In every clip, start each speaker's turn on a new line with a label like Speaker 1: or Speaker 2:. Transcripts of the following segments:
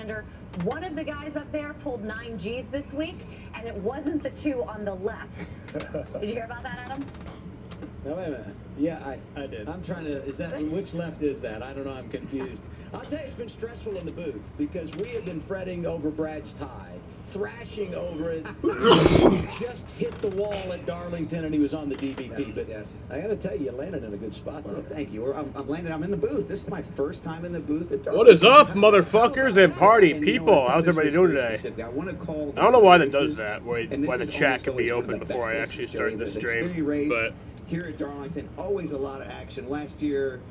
Speaker 1: left-hander. One of the guys up there pulled 9 Gs this week, and it wasn't the 2 on the left. Did you hear about that, Adam?
Speaker 2: No, wait a minute. Yeah,
Speaker 3: I did.
Speaker 2: I'm trying to, which left is that? I don't know, I'm confused. I'll tell you, it's been stressful in the booth because we have been fretting over Brad's tie, thrashing over it. Just hit the wall at Darlington and he was on the DVP. But
Speaker 4: yes.
Speaker 2: I got to tell you, you landed in a good spot
Speaker 4: Well,
Speaker 2: there.
Speaker 4: thank you. I'm in the booth. This is my first time in the booth at Darlington.
Speaker 3: What is up, motherfuckers and party people? How's everybody doing today?
Speaker 4: I
Speaker 3: don't know why that does that, why the chat can be open before I actually start the stream, but
Speaker 4: here at Darlington, always a lot of action. Last year,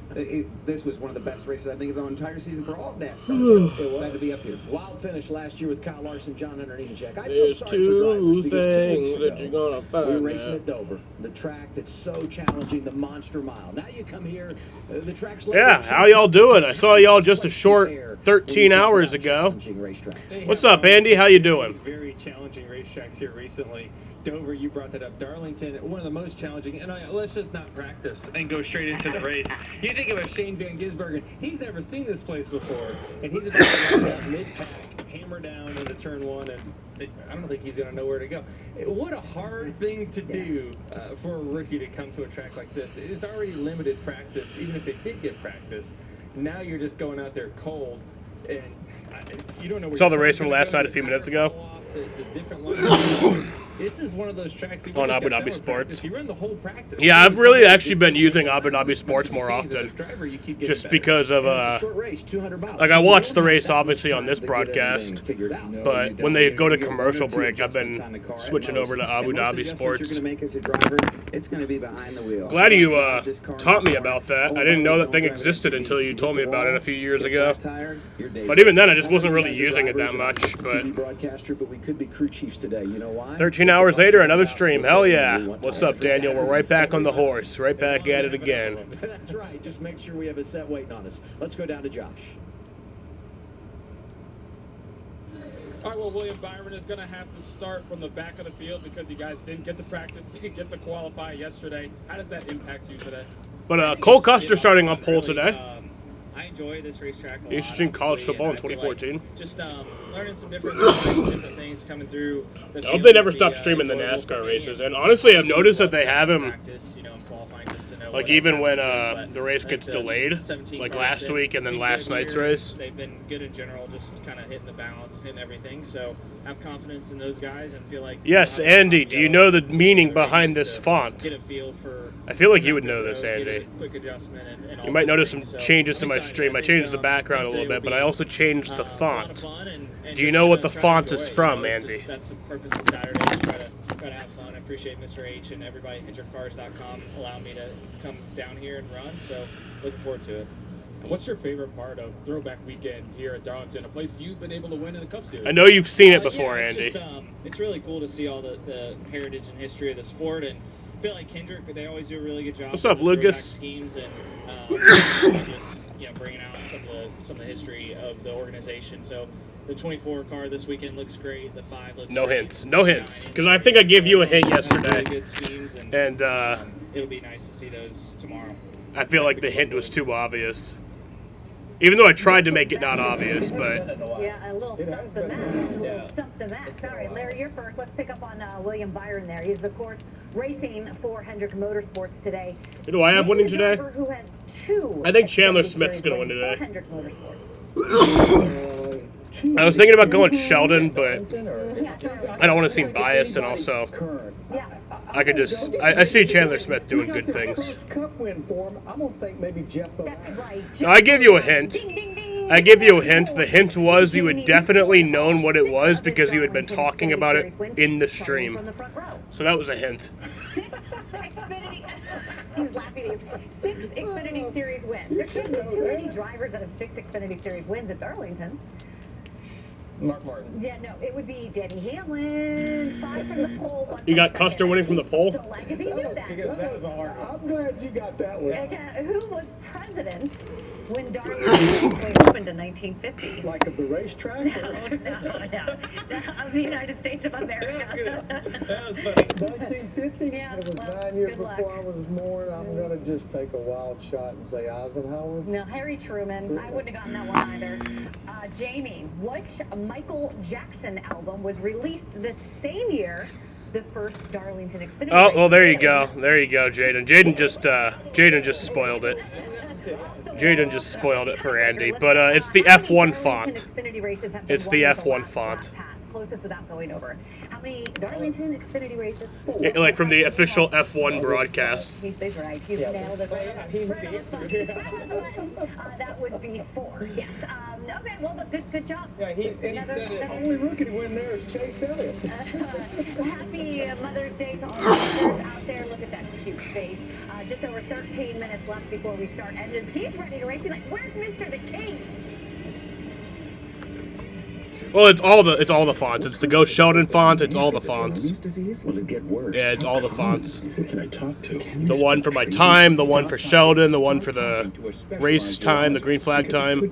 Speaker 4: this was one of the best races I think of the entire season for all of NASCAR. So it glad to be up here.
Speaker 2: Wild finish last year with Kyle Larson, John Hunter, and Jack. I feel
Speaker 3: there's
Speaker 2: sorry
Speaker 3: two
Speaker 2: for drivers because 2 weeks
Speaker 3: things
Speaker 2: ago,
Speaker 3: that you're gonna find.
Speaker 2: we were racing at Dover, the track that's so challenging, the Monster Mile. Now you come here, the track's
Speaker 3: Yeah, how y'all doing? I saw y'all just a short 13 hours ago. What's up, Andy? How you doing?
Speaker 5: Very challenging racetracks here recently. Dover, you brought that up. Darlington, one of the most challenging. And let's just not practice and go straight into the race. You think of a Shane Van Gisbergen. He's never seen this place before. And he's about to run that mid-pack, hammer down into turn 1, and I don't think he's going to know where to go. What a hard thing to do for a rookie to come to a track like this. It's already limited practice, even if it did get practice. Now you're just going out there cold, and you don't know where
Speaker 3: Saw the race from last night a few minutes ago.
Speaker 5: This is one of those tracks
Speaker 3: on Abu Dhabi Sports.
Speaker 5: You run the whole practice.
Speaker 3: Yeah, I've really actually been using Abu Dhabi Sports more often, just because of like I watched the race obviously on this broadcast, but when they go to commercial break, I've been switching over to Abu Dhabi Sports.
Speaker 4: It's going to be behind the wheel.
Speaker 3: Glad you taught me about that. I didn't know that thing existed until you told me about it a few years ago. But even then, I just wasn't really using it that much. But
Speaker 2: we could be crew chiefs today. You know why?
Speaker 3: 13 hours later, another stream. Hell yeah. What's up, Daniel? We're right back on the horse. Right back at it again.
Speaker 2: That's right. Just make sure we have a set waiting on us. Let's go down to Josh.
Speaker 6: All right, well, William Byron is going to have to start from the back of the field because you guys didn't get to practice, didn't get to qualify yesterday. How does that impact you today?
Speaker 3: But Cole Custer starting on pole today.
Speaker 6: I enjoy this racetrack a lot.
Speaker 3: You used to stream college football in 2014.
Speaker 6: Like just learning some different things coming through.
Speaker 3: I hope they never stop streaming the NASCAR races. And honestly, I've noticed that they have him, like even when the race gets delayed, like last week and then last night's race.
Speaker 6: They've been good in general, just kind of hitting the balance and hitting everything. So I have confidence in those guys and feel like...
Speaker 3: Yes, Andy, do you know the meaning behind this font?
Speaker 6: Get a feel for...
Speaker 3: I feel like you would know this, Andy.
Speaker 6: Quick adjustment and
Speaker 3: you might notice some changes to my stream. I changed the background a little bit, but I also changed the font. Do you know what the font is from, Andy?
Speaker 6: That's the purpose of Saturday, try to have fun. I appreciate Mr. H and everybody at HitYourCars.com allowing me to come down here and run, so looking forward to it.
Speaker 7: What's your favorite part of Throwback Weekend here at Darlington, a place you've been able to win in the Cup Series?
Speaker 3: I know you've seen it before, Andy.
Speaker 6: It's really cool to see all the heritage and history of the sport, and I feel like Kendrick, they always do a really good job.
Speaker 3: What's up, Lucas?
Speaker 6: Teams and just bringing out some of the history of the organization. So the 24 car this weekend looks great. The 5 looks
Speaker 3: no
Speaker 6: great.
Speaker 3: hints, no hints, because I think I gave you a hint yesterday,
Speaker 6: really good schemes, and it'll be nice to see those tomorrow.
Speaker 3: I feel like the hint was too obvious. Even though I tried to make it not obvious, but...
Speaker 1: Yeah, a little stump the Max. A little stump the Max. All right, Larry, you're first. Let's pick up on William Byron there. He's, of course, racing for Hendrick Motorsports today.
Speaker 3: Who do I have winning today?
Speaker 1: Who has 2
Speaker 3: I think Chandler Smith's going to win today.
Speaker 1: Hendrick Motorsports.
Speaker 3: I was thinking about going Sheldon, but I don't want to seem biased, and also I could just I see Chandler Smith doing good things. No, I give you a hint. I give you a hint. The hint was you had definitely known what it was because you had been talking about it in the stream. So that was a hint.
Speaker 1: He's laughing at you. 6 Xfinity Series wins. There shouldn't be too many drivers that have 6 Xfinity Series wins at Darlington.
Speaker 5: Mark Martin.
Speaker 1: Yeah, no, it would be Denny Hamlin. 5 from the pole. 1
Speaker 3: You got
Speaker 1: from
Speaker 3: Custer
Speaker 1: second.
Speaker 3: winning from the pole?
Speaker 1: Still legacy, knew that.
Speaker 5: That was a hard one.
Speaker 2: I'm glad you got that one.
Speaker 1: Okay, who was president when Darlington opened in 1950?
Speaker 2: Like of the racetrack?
Speaker 1: No. Of the United States of America.
Speaker 5: That was funny.
Speaker 2: 1950?
Speaker 1: Yeah,
Speaker 2: It was
Speaker 1: well,
Speaker 2: 9 years
Speaker 1: good luck.
Speaker 2: before I was born. I'm going to just take a wild shot and say Eisenhower.
Speaker 1: No, Harry Truman. I wouldn't have gotten that one either. Jamie, which Michael Jackson album was released the same year the first Darlington Xfinity?
Speaker 3: Oh, well, there you go. There you go, Jaden. Jaden just spoiled it. Jaden just spoiled it for Andy. But it's the F1 font. It's the F1 font.
Speaker 1: Closest without going over. How many Darlington Xfinity races?
Speaker 3: Like from the official F1 broadcast.
Speaker 1: He's right. He's nailed it. That would be 4. Yes. Okay. Well, good job.
Speaker 5: Yeah, he said it.
Speaker 2: Only rookie to win there is Chase Elliott.
Speaker 1: Happy Mother's Day to all the mothers out there. Look at that cute face. Just over 13 minutes left before we start engines. He's ready to race. He's like, "Where's Mr. the King?"
Speaker 3: Well, it's all the fonts. It's the Ghost Sheldon font. It's all the fonts.
Speaker 2: Will it get worse?
Speaker 3: Yeah, it's all the fonts.
Speaker 2: Who can I talk to?
Speaker 3: The one for my time, the one for Sheldon, the one for the race time, the green flag time.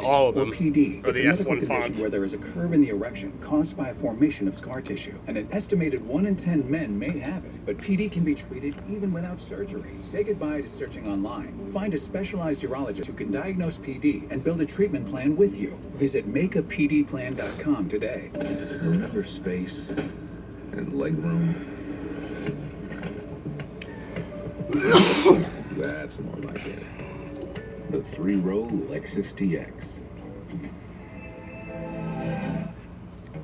Speaker 3: All of them are the F1 fonts.
Speaker 8: Where there is a curve in the erection caused by a formation of scar tissue, and an estimated 1 in 10 men may have it. But PD can be treated even without surgery. Say goodbye to searching online. Find a specialized urologist who can diagnose PD and build a treatment plan with you. Visit makeapdplan.com today.
Speaker 9: Remember space and legroom? That's more like it. The 3-row Lexus TX.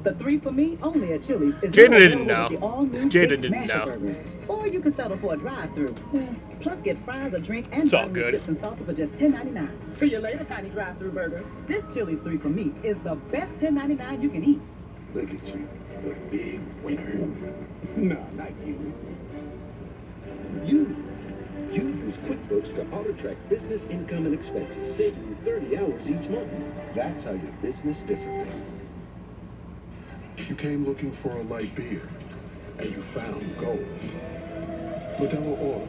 Speaker 10: The 3 for me, only at Chili's.
Speaker 3: Jaden didn't know. Jaden didn't know.
Speaker 10: Burger. Or you can settle for a drive-through. Plus, get fries, a drink, and
Speaker 3: It's all
Speaker 10: barbecue
Speaker 3: good.
Speaker 10: chips and salsa for just $10.99. See you later, tiny drive-through burger. This Chili's 3 for me is the best $10.99 you can eat.
Speaker 9: Look at you, the big winner. Nah, not you. You use QuickBooks to auto-track business income and expenses, saving you 30 hours each month. That's how your business differently. You came looking for a light beer, and you found gold. Modelo Oro,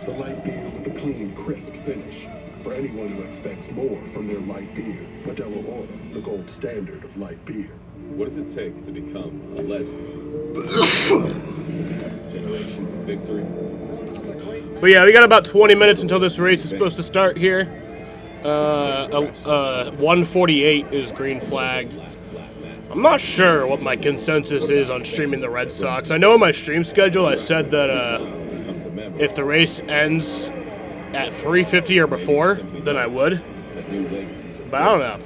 Speaker 9: the light beer with a clean, crisp finish. For anyone who expects more from their light beer, Modelo Oro, the gold standard of light beer.
Speaker 7: What does it take to become a legend? Generations of victory.
Speaker 3: But yeah, we got about 20 minutes until this race is supposed to start here. 1:48 is green flag. I'm not sure what my consensus is on streaming the Red Sox. I know in my stream schedule I said that if the race ends at 3:50 or before, then I would. But I don't know.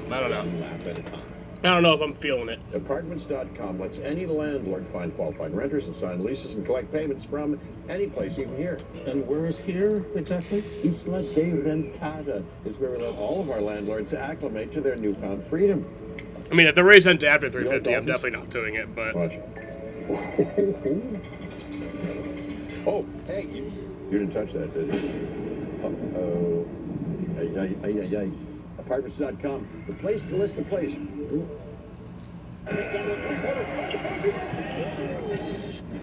Speaker 3: I don't know if I'm feeling it.
Speaker 11: Apartments.com lets any landlord find qualified renters and sign leases and collect payments from any place, even here.
Speaker 2: And where is here exactly?
Speaker 11: Isla de Rentada is where we let all of our landlords acclimate to their newfound freedom.
Speaker 3: I mean, if the race ends after 3:50, I'm definitely not doing it, but...
Speaker 11: Watch. Oh, hey, you didn't touch that, did you? Uh-oh. Ay. Apartments.com, the place to list a place.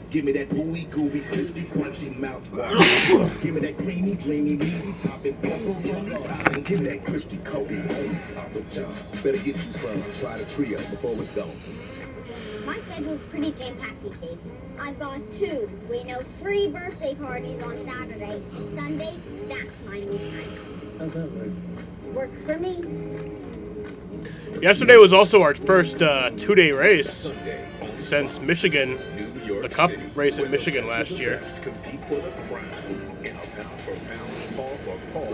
Speaker 9: Give me that ooey gooey, crispy, crunchy mouthwash. Give me that creamy, meaty topping, popping. Give me that crispy, coating, Papa John. Better get you some. Try the trio before it's gone.
Speaker 12: My schedule's pretty jam-packed these days. I've got 2, 3 birthday parties on Saturday. Sunday, that's my me time.
Speaker 11: How's that work?
Speaker 12: Works for me.
Speaker 3: Yesterday was also our first 2-day race since Michigan, the Cup race in Michigan last year.
Speaker 9: Compete for the crown. In a pound for pound, paw for paw,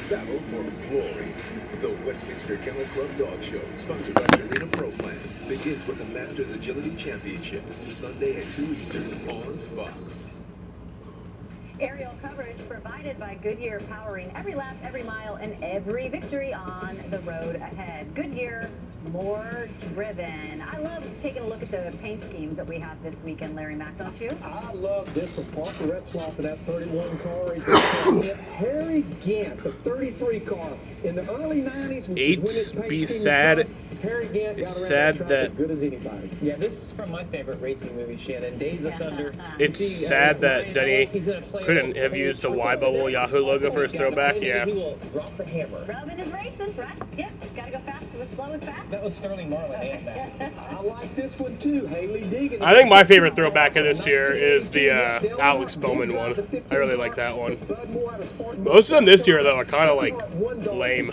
Speaker 9: battle for glory. The Westminster Kennel Club Dog Show, sponsored by Arena Pro Plan, begins with the Masters Agility Championship, Sunday at 2 Eastern on Fox.
Speaker 1: Aerial coverage provided by Goodyear, powering every lap, every mile, and every victory on the road ahead. Goodyear, more driven. I love taking a look at the paint schemes that we have this weekend, Larry Mack, don't you?
Speaker 2: I love this with Parker Retzlaff in that 31 car. Harry Gant, the 33 car in the early 90s.
Speaker 3: Eights be sad
Speaker 4: Harry Gant got
Speaker 3: It's
Speaker 4: around
Speaker 3: sad
Speaker 4: that track
Speaker 3: that-
Speaker 4: as good as anybody.
Speaker 5: Yeah, this is from my favorite racing movie, Shannon, Days of Thunder.
Speaker 3: It's sad that Denny couldn't have used the Y Bubble Yahoo logo for his throwback. Yeah.
Speaker 5: He will drop the hammer.
Speaker 1: Robin is racing, right? Yep. Gotta go fast. As slow as fast.
Speaker 5: That was Sterling Marlin and that.
Speaker 4: I like this one too. Haley Deegan.
Speaker 3: I think my favorite throwback of this year is the Alex Bowman one. I really like that one. Most of them this year, though, are kind of like lame.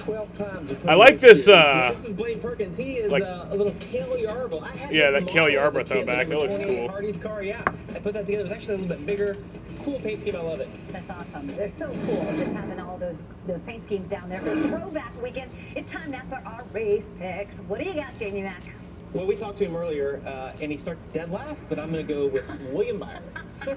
Speaker 3: I like this.
Speaker 5: This is Blaine Perkins. He is
Speaker 3: like-
Speaker 5: a little Cale Yarborough. I had
Speaker 3: Yeah,
Speaker 5: this
Speaker 3: that Cale
Speaker 5: model as a
Speaker 3: Yarborough
Speaker 5: kid,
Speaker 3: throwback.
Speaker 5: the
Speaker 3: That looks
Speaker 5: 28
Speaker 3: cool.
Speaker 5: Hardy's car, yeah. I put that together. It was actually a little bit bigger. Cool paint scheme. I love it.
Speaker 1: That's awesome. They're so cool just having all those paint schemes down there for throwback weekend. It's time now for our race picks. What do you got, Jamie Mack?
Speaker 5: Well, we talked to him earlier, and he starts dead last, but I'm going to go with William Byron. I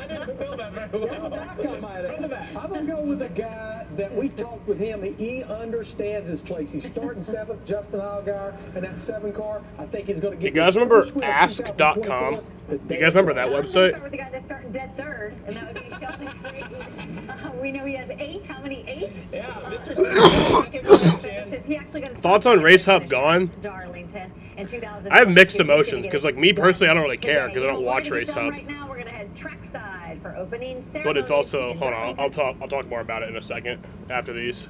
Speaker 5: didn't feel that very well.
Speaker 4: From the back. I'm going to go with a guy that we talked with him. He understands his place. He's starting 7th, Justin Allgaier, and that 7 car, I think he's going to
Speaker 3: You
Speaker 4: get
Speaker 3: guys remember Ask.com? Do you guys remember that
Speaker 1: I'm gonna
Speaker 3: website?
Speaker 1: start with the guy that's starting dead third, and that would be Sheldon Creed. We know he has 8. How many? 8?
Speaker 5: Yeah, Mr.
Speaker 1: Says he actually got his
Speaker 3: Thoughts on Race Hub gone?
Speaker 1: Darlington in 2000.
Speaker 3: I have mixed emotions because, like, me personally, I don't really care because I don't watch Race Hub.
Speaker 1: Right now, we're gonna head trackside for opening ceremony.
Speaker 3: But it's also, hold on, I'll talk more about it in a second after these.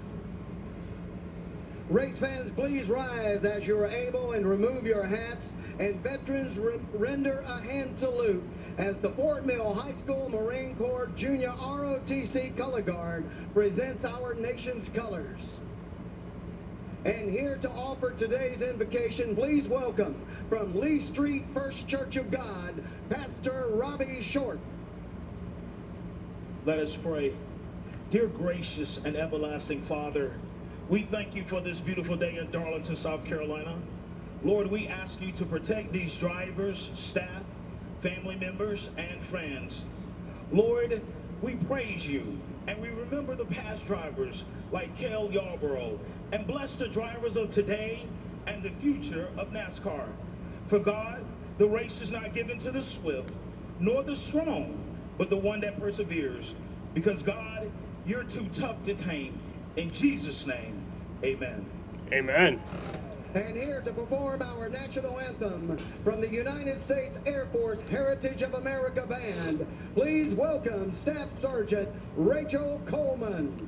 Speaker 2: Race fans, please rise as you are able and remove your hats, and veterans render a hand salute as the Fort Mill High School Marine Corps Junior ROTC Color Guard presents our nation's colors. And here to offer today's invocation, please welcome from Lee Street First Church of God, Pastor Robbie Short.
Speaker 13: Let us pray. Dear gracious and everlasting Father, we thank you for this beautiful day in Darlington, South Carolina. Lord, we ask you to protect these drivers, staff, family members, and friends. Lord, we praise you, and we remember the past drivers like Cale Yarborough, and bless the drivers of today and the future of NASCAR. For God, the race is not given to the swift, nor the strong, but the one that perseveres. Because God, you're too tough to tame. In Jesus' name, amen.
Speaker 3: Amen.
Speaker 2: And here to perform our national anthem from the United States Air Force Heritage of America Band, please welcome Staff Sergeant Rachel Coleman.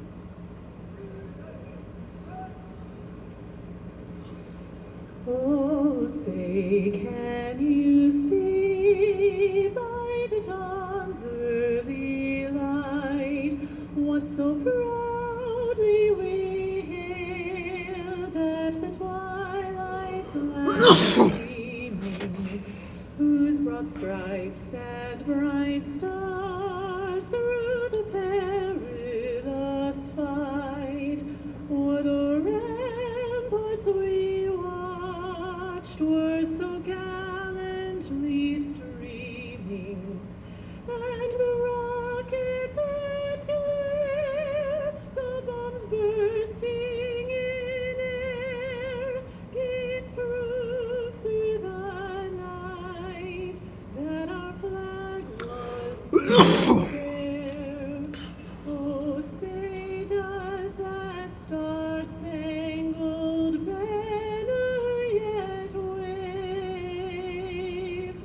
Speaker 14: Oh, say, can you see by the dawn's early light what so proudly we hailed at the twilight's last gleaming, whose broad stripes and bright stars through the perilous fight o'er the ramparts we watched were so gallantly streaming, and the rockets red glare, the bombs bursting in air, gave proof through the night that our flag was still there. Oh, say does that star-spangled banner yet wave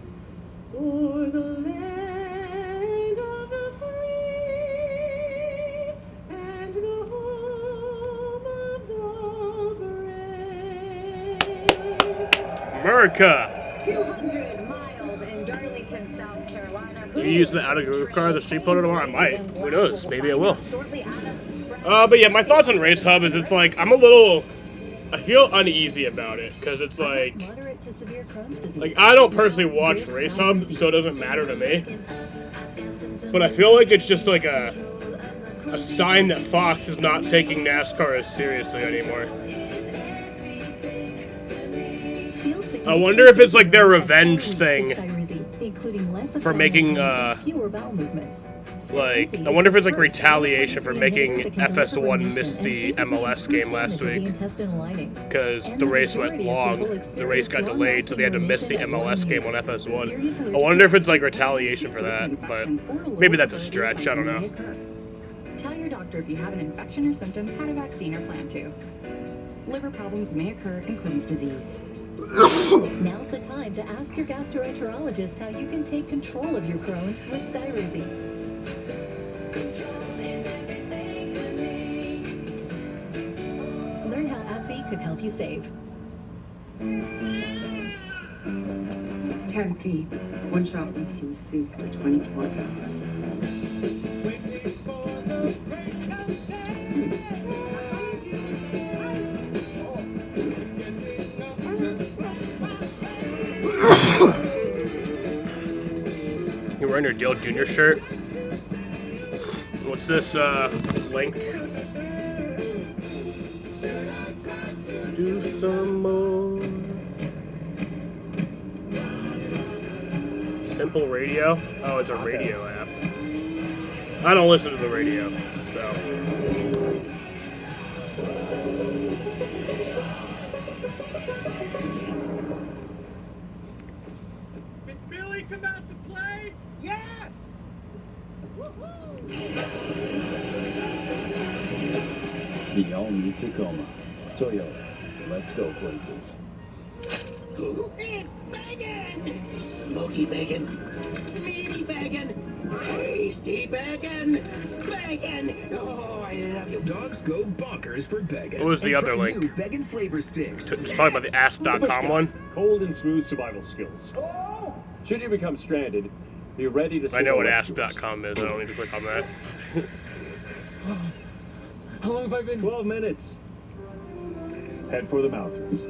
Speaker 14: o'er the land of the free and the home of the brave?
Speaker 3: America.
Speaker 1: 200 miles in Darlington, South Carolina.
Speaker 3: You using the out of your car, the street photo tomorrow? I might. Who knows? Maybe I will. But yeah, my thoughts on Race Hub is it's like I feel uneasy about it because it's like I don't personally watch Race Hub, so it doesn't matter to me. But I feel like it's just like a sign that Fox is not taking NASCAR as seriously anymore. I wonder if it's like their revenge thing for making like, I wonder if it's like retaliation for making FS1 miss the MLS game last week because the race went long. The race got delayed, so they had to miss the MLS game on FS1. I wonder if it's like retaliation for that, but maybe that's a stretch. I don't know.
Speaker 15: Tell your doctor if you have an infection or symptoms, had a vaccine, or plan to. Liver problems may occur in Crohn's disease. Now's the time to ask your gastroenterologist how you can take control of your Crohn's with Skyrizi. Learn how AbbVie could help you save.
Speaker 16: It's 10 feet. One shot makes you a suit for 24 hours.
Speaker 3: You're wearing your Dale Jr. shirt? What's this link? Do some more. Simple Radio? Oh, it's a radio app. I don't listen to the radio, so.
Speaker 14: Did Billy come out to play? Yes!
Speaker 17: The all-new Tacoma. Toyota. Let's go places.
Speaker 14: It's bacon! Smoky bacon, meaty bacon, tasty bacon, bacon! Oh, I love you.
Speaker 18: Dogs go bonkers for bacon.
Speaker 3: What was the other link?
Speaker 18: New bacon flavor sticks.
Speaker 3: Just talking about the ask.com one?
Speaker 11: Cold and smooth survival skills. Should you become stranded, be ready to.
Speaker 3: I know what ask.com is. I don't need to click on that.
Speaker 11: How long have I been? 12 minutes. Head for the mountains.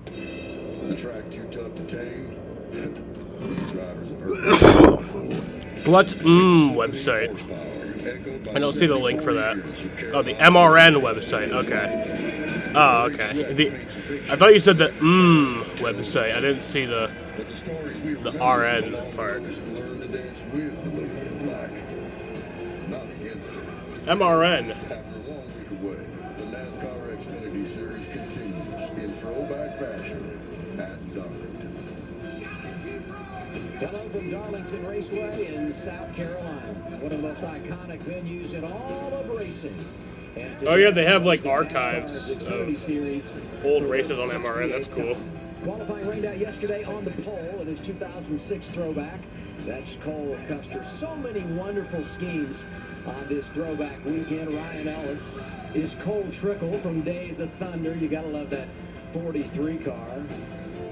Speaker 9: The track too tough to tame.
Speaker 3: What's website? I don't see the link for that. Oh, the MRN website. Okay. Oh, okay. I thought you said the website. I didn't see the RN part. MRN.
Speaker 9: After a long week away, the NASCAR Xfinity Series continues in throwback fashion at Darlington.
Speaker 2: Hello from Darlington Raceway in South Carolina, one of the most iconic venues in all of racing.
Speaker 3: Oh yeah, they have like archives of old races on MRN. That's cool.
Speaker 2: Qualifying rained out yesterday on the pole in his 2006 throwback. That's Cole Custer. So many wonderful schemes on this throwback weekend. Ryan Ellis is Cole Trickle from Days of Thunder. You gotta love that 43 car.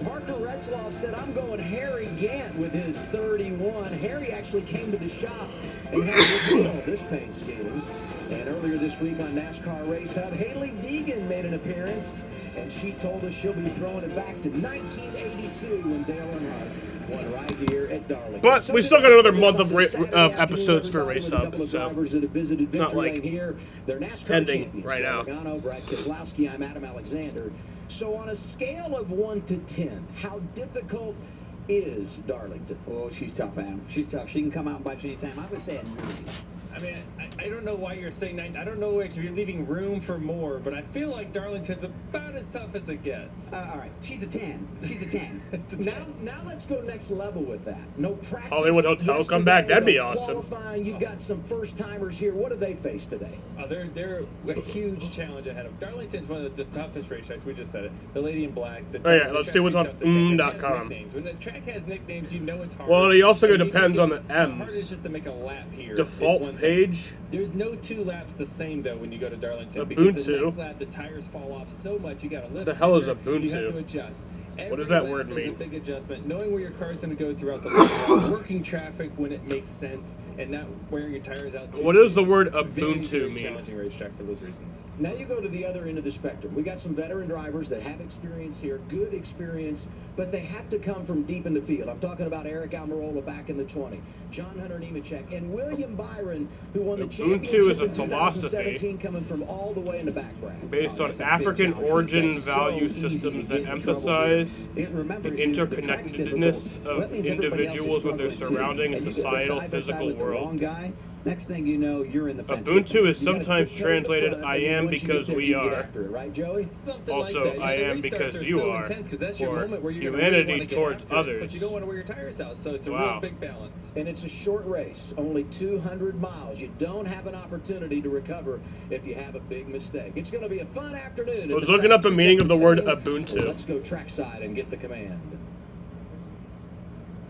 Speaker 2: Parker Retzloff said, I'm going Harry Gant with his 31. Harry actually came to the shop and had a look at all this paint scheme. And earlier this week on NASCAR Race Hub, Haley Deegan made an appearance, and she told us she'll be throwing it back to 1982 when Dale Earnhardt won right here at Darlington.
Speaker 3: But we still got another month of episodes for Race Hub, so it's not like it's ending right now.
Speaker 2: Brad Keselowski, I'm Adam Alexander. So on a scale of 1 to 10, how difficult is Darlington?
Speaker 19: Oh, she's tough, Adam. She's tough. She can come out and bite you anytime. I would say a 9.
Speaker 5: I mean, I don't know why you're saying 9. I don't know if you're leaving room for more, but I feel like Darlington's about as tough as it gets.
Speaker 19: All right, she's a 10. She's a 10.
Speaker 2: Now let's go next level with that. No practice.
Speaker 3: Hollywood Hotel come back. That'd be awesome.
Speaker 2: Qualifying, you've got some first timers here. What do they face today?
Speaker 5: They're a huge challenge ahead of Darlington's one of the toughest racetracks. We just said it. The Lady in Black.
Speaker 3: Let's see what's on .com.
Speaker 5: When the track has nicknames, you know it's hard.
Speaker 3: Well, it also depends on the
Speaker 5: Hard is
Speaker 3: M's.
Speaker 5: just to make a lap here.
Speaker 3: Default page.
Speaker 5: There's no 2 laps the same though when you go to Darlington because the
Speaker 3: Ubuntu.
Speaker 5: next lap the tires fall off so much you got to lift.
Speaker 3: The hell is
Speaker 5: sooner,
Speaker 3: Ubuntu?
Speaker 5: You have to adjust.
Speaker 3: What does that
Speaker 5: Every
Speaker 3: word
Speaker 5: lap
Speaker 3: mean?
Speaker 5: is a big adjustment. Knowing where your car is going to go throughout the lap, working traffic when it makes sense, and not wearing your tires out too
Speaker 3: What does the
Speaker 5: soon.
Speaker 3: word
Speaker 5: Very,
Speaker 3: Ubuntu
Speaker 5: very
Speaker 3: mean?
Speaker 5: challenging racetrack for those reasons.
Speaker 2: Now you go to the other end of the spectrum. We got some veteran drivers that have experience here, good experience, but they have to come from deep in the field. I'm talking about Eric Almirola back in the 20, John Hunter Nemechek, and William Byron, who won the championship
Speaker 3: is a
Speaker 2: in
Speaker 3: philosophy
Speaker 2: 2017, coming from all the way in the back bracket.
Speaker 3: Based on African origin value systems that emphasize the interconnectedness of individuals with their surrounding and societal physical worlds.
Speaker 19: Next thing you know, you're in the fence.
Speaker 3: Ubuntu is sometimes translated "I am
Speaker 2: Once you
Speaker 3: because
Speaker 2: get there,
Speaker 3: we
Speaker 2: you can get
Speaker 3: are."
Speaker 2: after it, right, Joey?
Speaker 5: Something
Speaker 3: Also,
Speaker 5: like that.
Speaker 3: I
Speaker 5: The
Speaker 3: am
Speaker 5: restarts
Speaker 3: because
Speaker 5: are
Speaker 3: you
Speaker 5: so
Speaker 3: are.
Speaker 5: intense 'cause that's your
Speaker 3: Or
Speaker 5: moment where you're gonna
Speaker 3: humanity
Speaker 5: really wanna get
Speaker 3: towards
Speaker 5: after it,
Speaker 3: others.
Speaker 5: but you don't want to wear your tires out, so it's a
Speaker 3: Wow.
Speaker 5: real big balance.
Speaker 2: And it's a short race, only 200 miles. You don't have an opportunity to recover if you have a big mistake. It's going to be a fun afternoon.
Speaker 3: I was looking up the meaning of the word Ubuntu.
Speaker 2: Let's go trackside and get the command.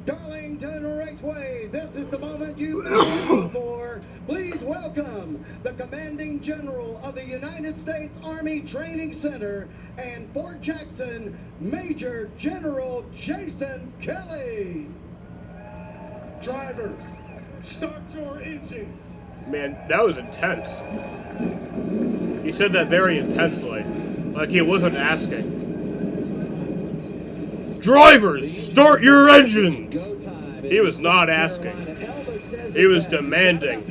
Speaker 4: Darlington Raceway, this is the moment you've been waiting for. Please welcome the commanding general of the United States Army Training Center and Fort Jackson, Major General Jason Kelly.
Speaker 13: Drivers, start your engines.
Speaker 3: Man, that was intense. He said that very intensely, like he wasn't asking. Drivers, start your engines! He was not asking. He was demanding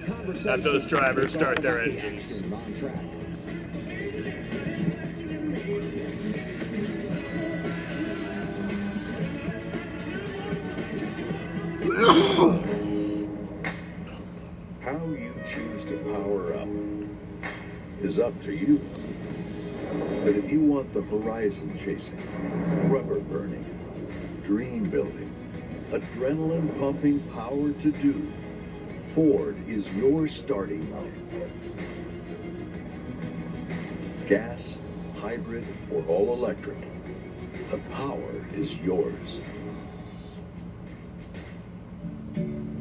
Speaker 3: that those drivers start their engines.
Speaker 11: How you choose to power up is up to you. But if you want the horizon chasing, rubber burning, dream building, adrenaline pumping power to do, Ford is your starting line. Gas, hybrid, or all electric, the power is yours.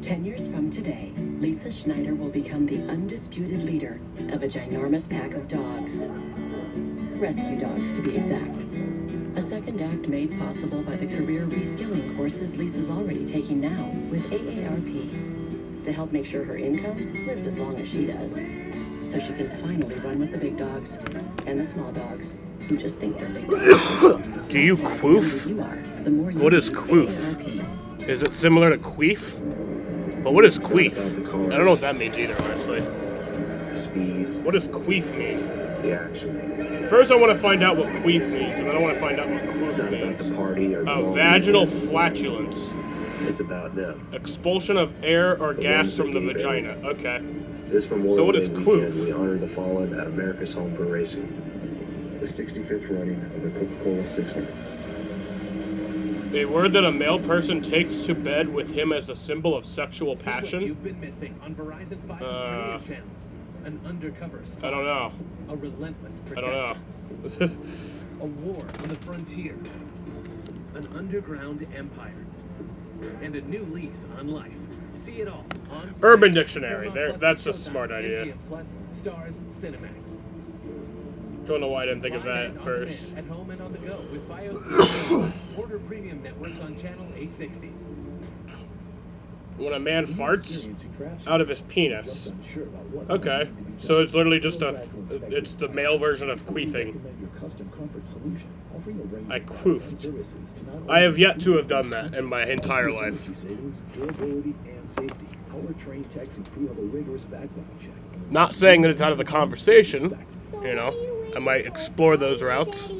Speaker 20: 10 years from today, Lisa Schneider will become the undisputed leader of a ginormous pack of dogs. Rescue dogs, to be exact. A second act made possible by the career reskilling courses Lisa's already taking now with AARP to help make sure her income lives as long as she does, so she can finally run with the big dogs and the small dogs who just think they're big dogs.
Speaker 3: Do you quoof? What is quoof? Is it similar to queef? But what is queef? I don't know what that means either, honestly.
Speaker 21: Speed.
Speaker 3: What does queef mean?
Speaker 21: The action.
Speaker 3: First, I want to find out what queef means, and then I want to find out what quoof means. Oh, vaginal flatulence.
Speaker 21: It's about them.
Speaker 3: Expulsion of air or gas from the vagina. Okay.
Speaker 21: This Memorial
Speaker 3: So what is
Speaker 21: Day
Speaker 3: quoof?
Speaker 21: weekend, we honor the fallen at America's Home for Racing. The 65th running of the Coca-Cola 600.
Speaker 3: A word that a male person takes to bed with him as a symbol of sexual passion.
Speaker 22: You've been missing on Verizon 5's premium channels. An undercover spy.
Speaker 3: I don't know.
Speaker 22: A relentless
Speaker 3: I
Speaker 22: protector.
Speaker 3: don't know.
Speaker 22: A war on the frontier. An underground empire. And a new lease on life. See it all on
Speaker 3: Urban Dictionary. There, that's a smart idea.
Speaker 22: MGM Plus, Stars, Cinemax.
Speaker 3: Don't know why I didn't think of that at first.
Speaker 22: At home and on the go with Bios. Order premium networks on channel 860.
Speaker 3: When a man farts out of his penis. Okay, so it's literally just it's the male version of queefing. I quoofed. I have yet to have done that in my entire life. Not saying that it's out of the conversation, you know. I might explore those routes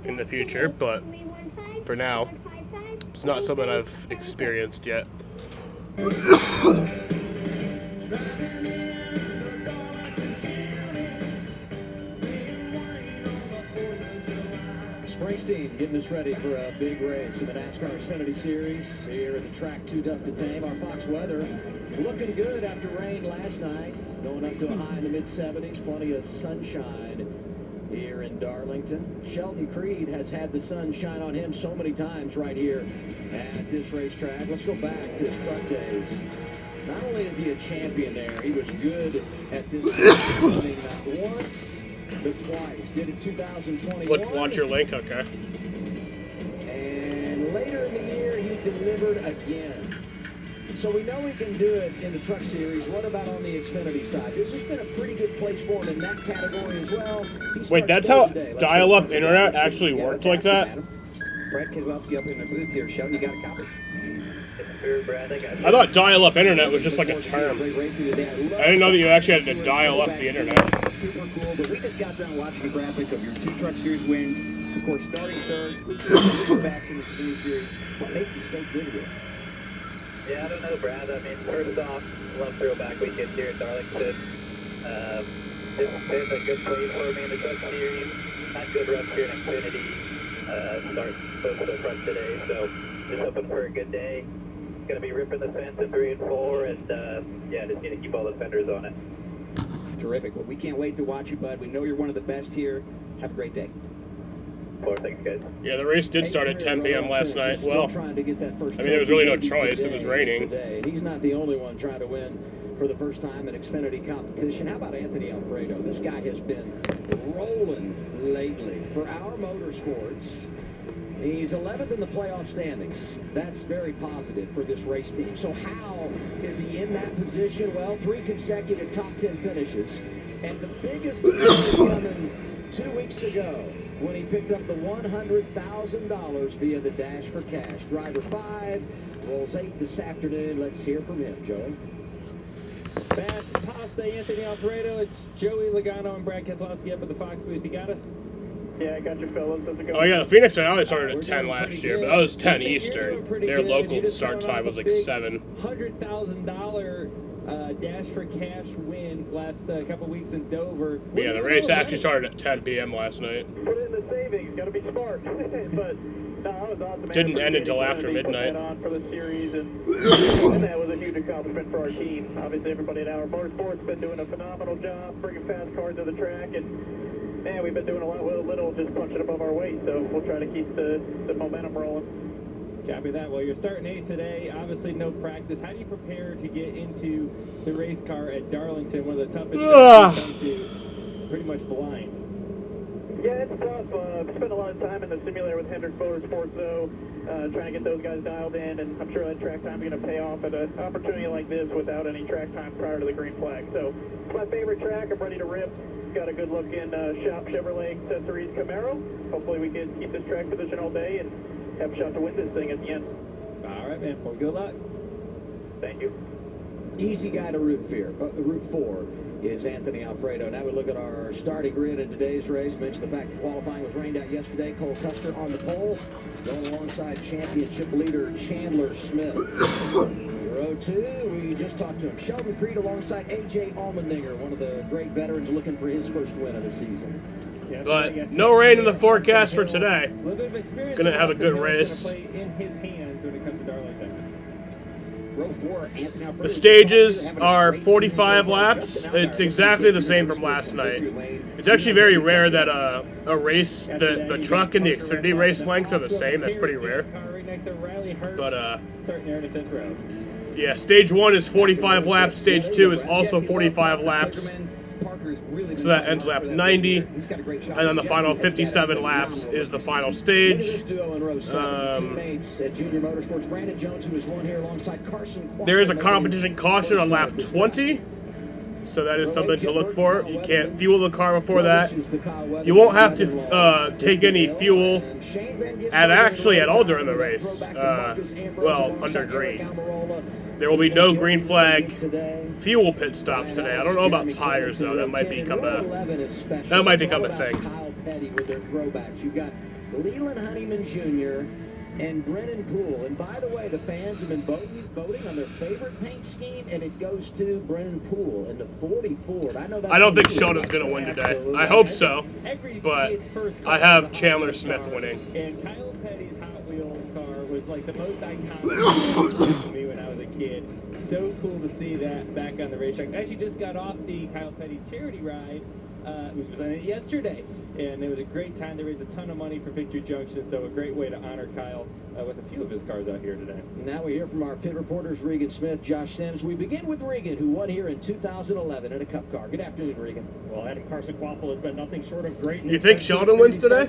Speaker 3: in the future, but for now, it's not something I've experienced yet.
Speaker 2: Springsteen getting us ready for a big race in the NASCAR Xfinity Series here at the track Too Tough to Tame. Our Fox weather looking good after rain last night, going up to a high in the mid-70s, plenty of sunshine here in Darlington. Sheldon Creed has had the sun shine on him so many times right here at this racetrack. Let's go back to his truck days. Not only is he a champion there, he was good at this winning not once, but twice. Did it 2021.
Speaker 3: Watch your link, okay.
Speaker 2: And later in the year, he delivered again. So we know he can do it in the Truck Series. What about on the Xfinity side? This has been a pretty good place for him in that category as well.
Speaker 3: Wait, that's how dial-up internet actually worked like that?
Speaker 19: Brad Keselowski up in the booth here. Sheldon, you got a copy?
Speaker 3: I thought dial-up internet was just like a term. I didn't know that you actually had to dial up the internet.
Speaker 19: Super cool, but we just got done watching a graphic of your two Truck Series wins. Of course, starting third, fast in the Xfinity Series. What makes it so good here?
Speaker 6: Yeah, I don't know, Brad. I mean, first off, love throwback weekend here at Darlington. It's been a good place for me in the Cup Series. Had good reps here in Xfinity. Start close to the front today, so just hoping for a good day. Gonna be ripping the fence in 3 and 4, and yeah, just need to keep all the fenders on it.
Speaker 19: Terrific. Well, we can't wait to watch you, bud. We know you're one of the best here. Have a great day.
Speaker 6: Thanks, guys.
Speaker 3: Yeah, the race did start at 10 p.m. last night. Well, I mean, there was really no choice. It was raining.
Speaker 2: And he's not the only one trying to win for the first time in Xfinity competition. How about Anthony Alfredo? This guy has been rolling lately. For our motorsports, he's 11th in the playoff standings. That's very positive for this race team. So how is he in that position? Well, 3 consecutive top 10 finishes. And the biggest coming 2 weeks ago when he picked up the $100,000 via the Dash for Cash. Driver 5 rolls 8 this afternoon. Let's hear from him, Joey.
Speaker 5: Fast Pasta, Anthony Alfredo. It's Joey Logano and Brad Keselowski up at the Fox booth. You got us?
Speaker 6: Yeah, I got you, fellas. How's it going?
Speaker 3: Oh, yeah, the Phoenix Finale started at 10 last year, but that was 10 Eastern. Their local start time was like 7.
Speaker 5: $100,000 Dash for Cash win last couple weeks in Dover.
Speaker 3: Yeah, the race actually started at 10 p.m. last night.
Speaker 6: Put it in the savings. Got to be smart. But no, that was awesome.
Speaker 3: Didn't end until after midnight.
Speaker 6: On for the series, and that was a huge accomplishment for our team. Obviously, everybody at Our Motorsports been doing a phenomenal job bringing fast cars to the track, and man, we've been doing a lot with a little, just punching above our weight. So we'll try to keep the momentum rolling.
Speaker 5: Copy that. Well, you're starting 8 today. Obviously, no practice. How do you prepare to get into the race car at Darlington, one of the toughest tracks to come to, pretty much blind?
Speaker 6: Yeah, it's tough. Spent a lot of time in the simulator with Hendrick Motorsports, though, trying to get those guys dialed in, and I'm sure that track time is going to pay off at an opportunity like this without any track time prior to the green flag. So it's my favorite track. I'm ready to rip. Got a good looking shop Chevrolet accessories Camaro. Hopefully we can keep this track position all day and have a shot to win this thing at the end.
Speaker 5: All right, man. Well, good luck.
Speaker 6: Thank you.
Speaker 2: Easy guy to root for is Anthony Alfredo. Now we look at our starting grid in today's race. Mentioned the fact that qualifying was rained out yesterday. Cole Custer on the pole, going alongside championship leader Chandler Smith. Row 2, we just talked to him. Sheldon Creed alongside A.J. Allmendinger, one of the great veterans looking for his first win of the season.
Speaker 3: But no rain in the forecast for today.
Speaker 5: Gonna
Speaker 3: have a good race.
Speaker 5: In his hands when it comes to Darlington.
Speaker 19: Row 4, Anthony Alfredo.
Speaker 3: The stages are 45 laps. It's exactly the same from last night. It's actually very rare that a race, the truck and the Xfinity race lengths are the same. That's pretty rare. But
Speaker 5: starting there in the 5th row.
Speaker 3: Yeah, stage 1 is 45 laps. Stage 2 is also 45 laps. So that ends lap 90, and then the final 57 laps is the final stage. There is a competition caution on lap 20, so that is something to look for. You can't fuel the car before that. You won't have to take any fuel at all during the race. Well, under green. There will be no green flag fuel pit stops today. I don't know about tires though. That might become a thing.
Speaker 2: Kyle Petty with their throwbacks. You've got Leland Honeyman Jr. and Brennan Poole. And by the way, the fans have been voting on their favorite paint scheme, and it goes to Brennan Poole in the 44.
Speaker 3: I don't think Sheldon's going to win today. I hope so, but I have Chandler Smith winning.
Speaker 5: And Kyle Petty's Hot Wheels car was like the most iconic to me when I was a kid. So cool to see that back on the racetrack. I actually just got off the Kyle Petty charity ride. We was on it yesterday, and it was a great time. They raised a ton of money for Victory Junction, so a great way to honor Kyle with a few of his cars out here today.
Speaker 2: Now we hear from our pit reporters, Regan Smith, Josh Sims. We begin with Regan, who won here in 2011 in a Cup car. Good afternoon, Regan.
Speaker 8: Well, Adam Carson Quapple has been nothing short of great.
Speaker 3: You think Sheldon wins today?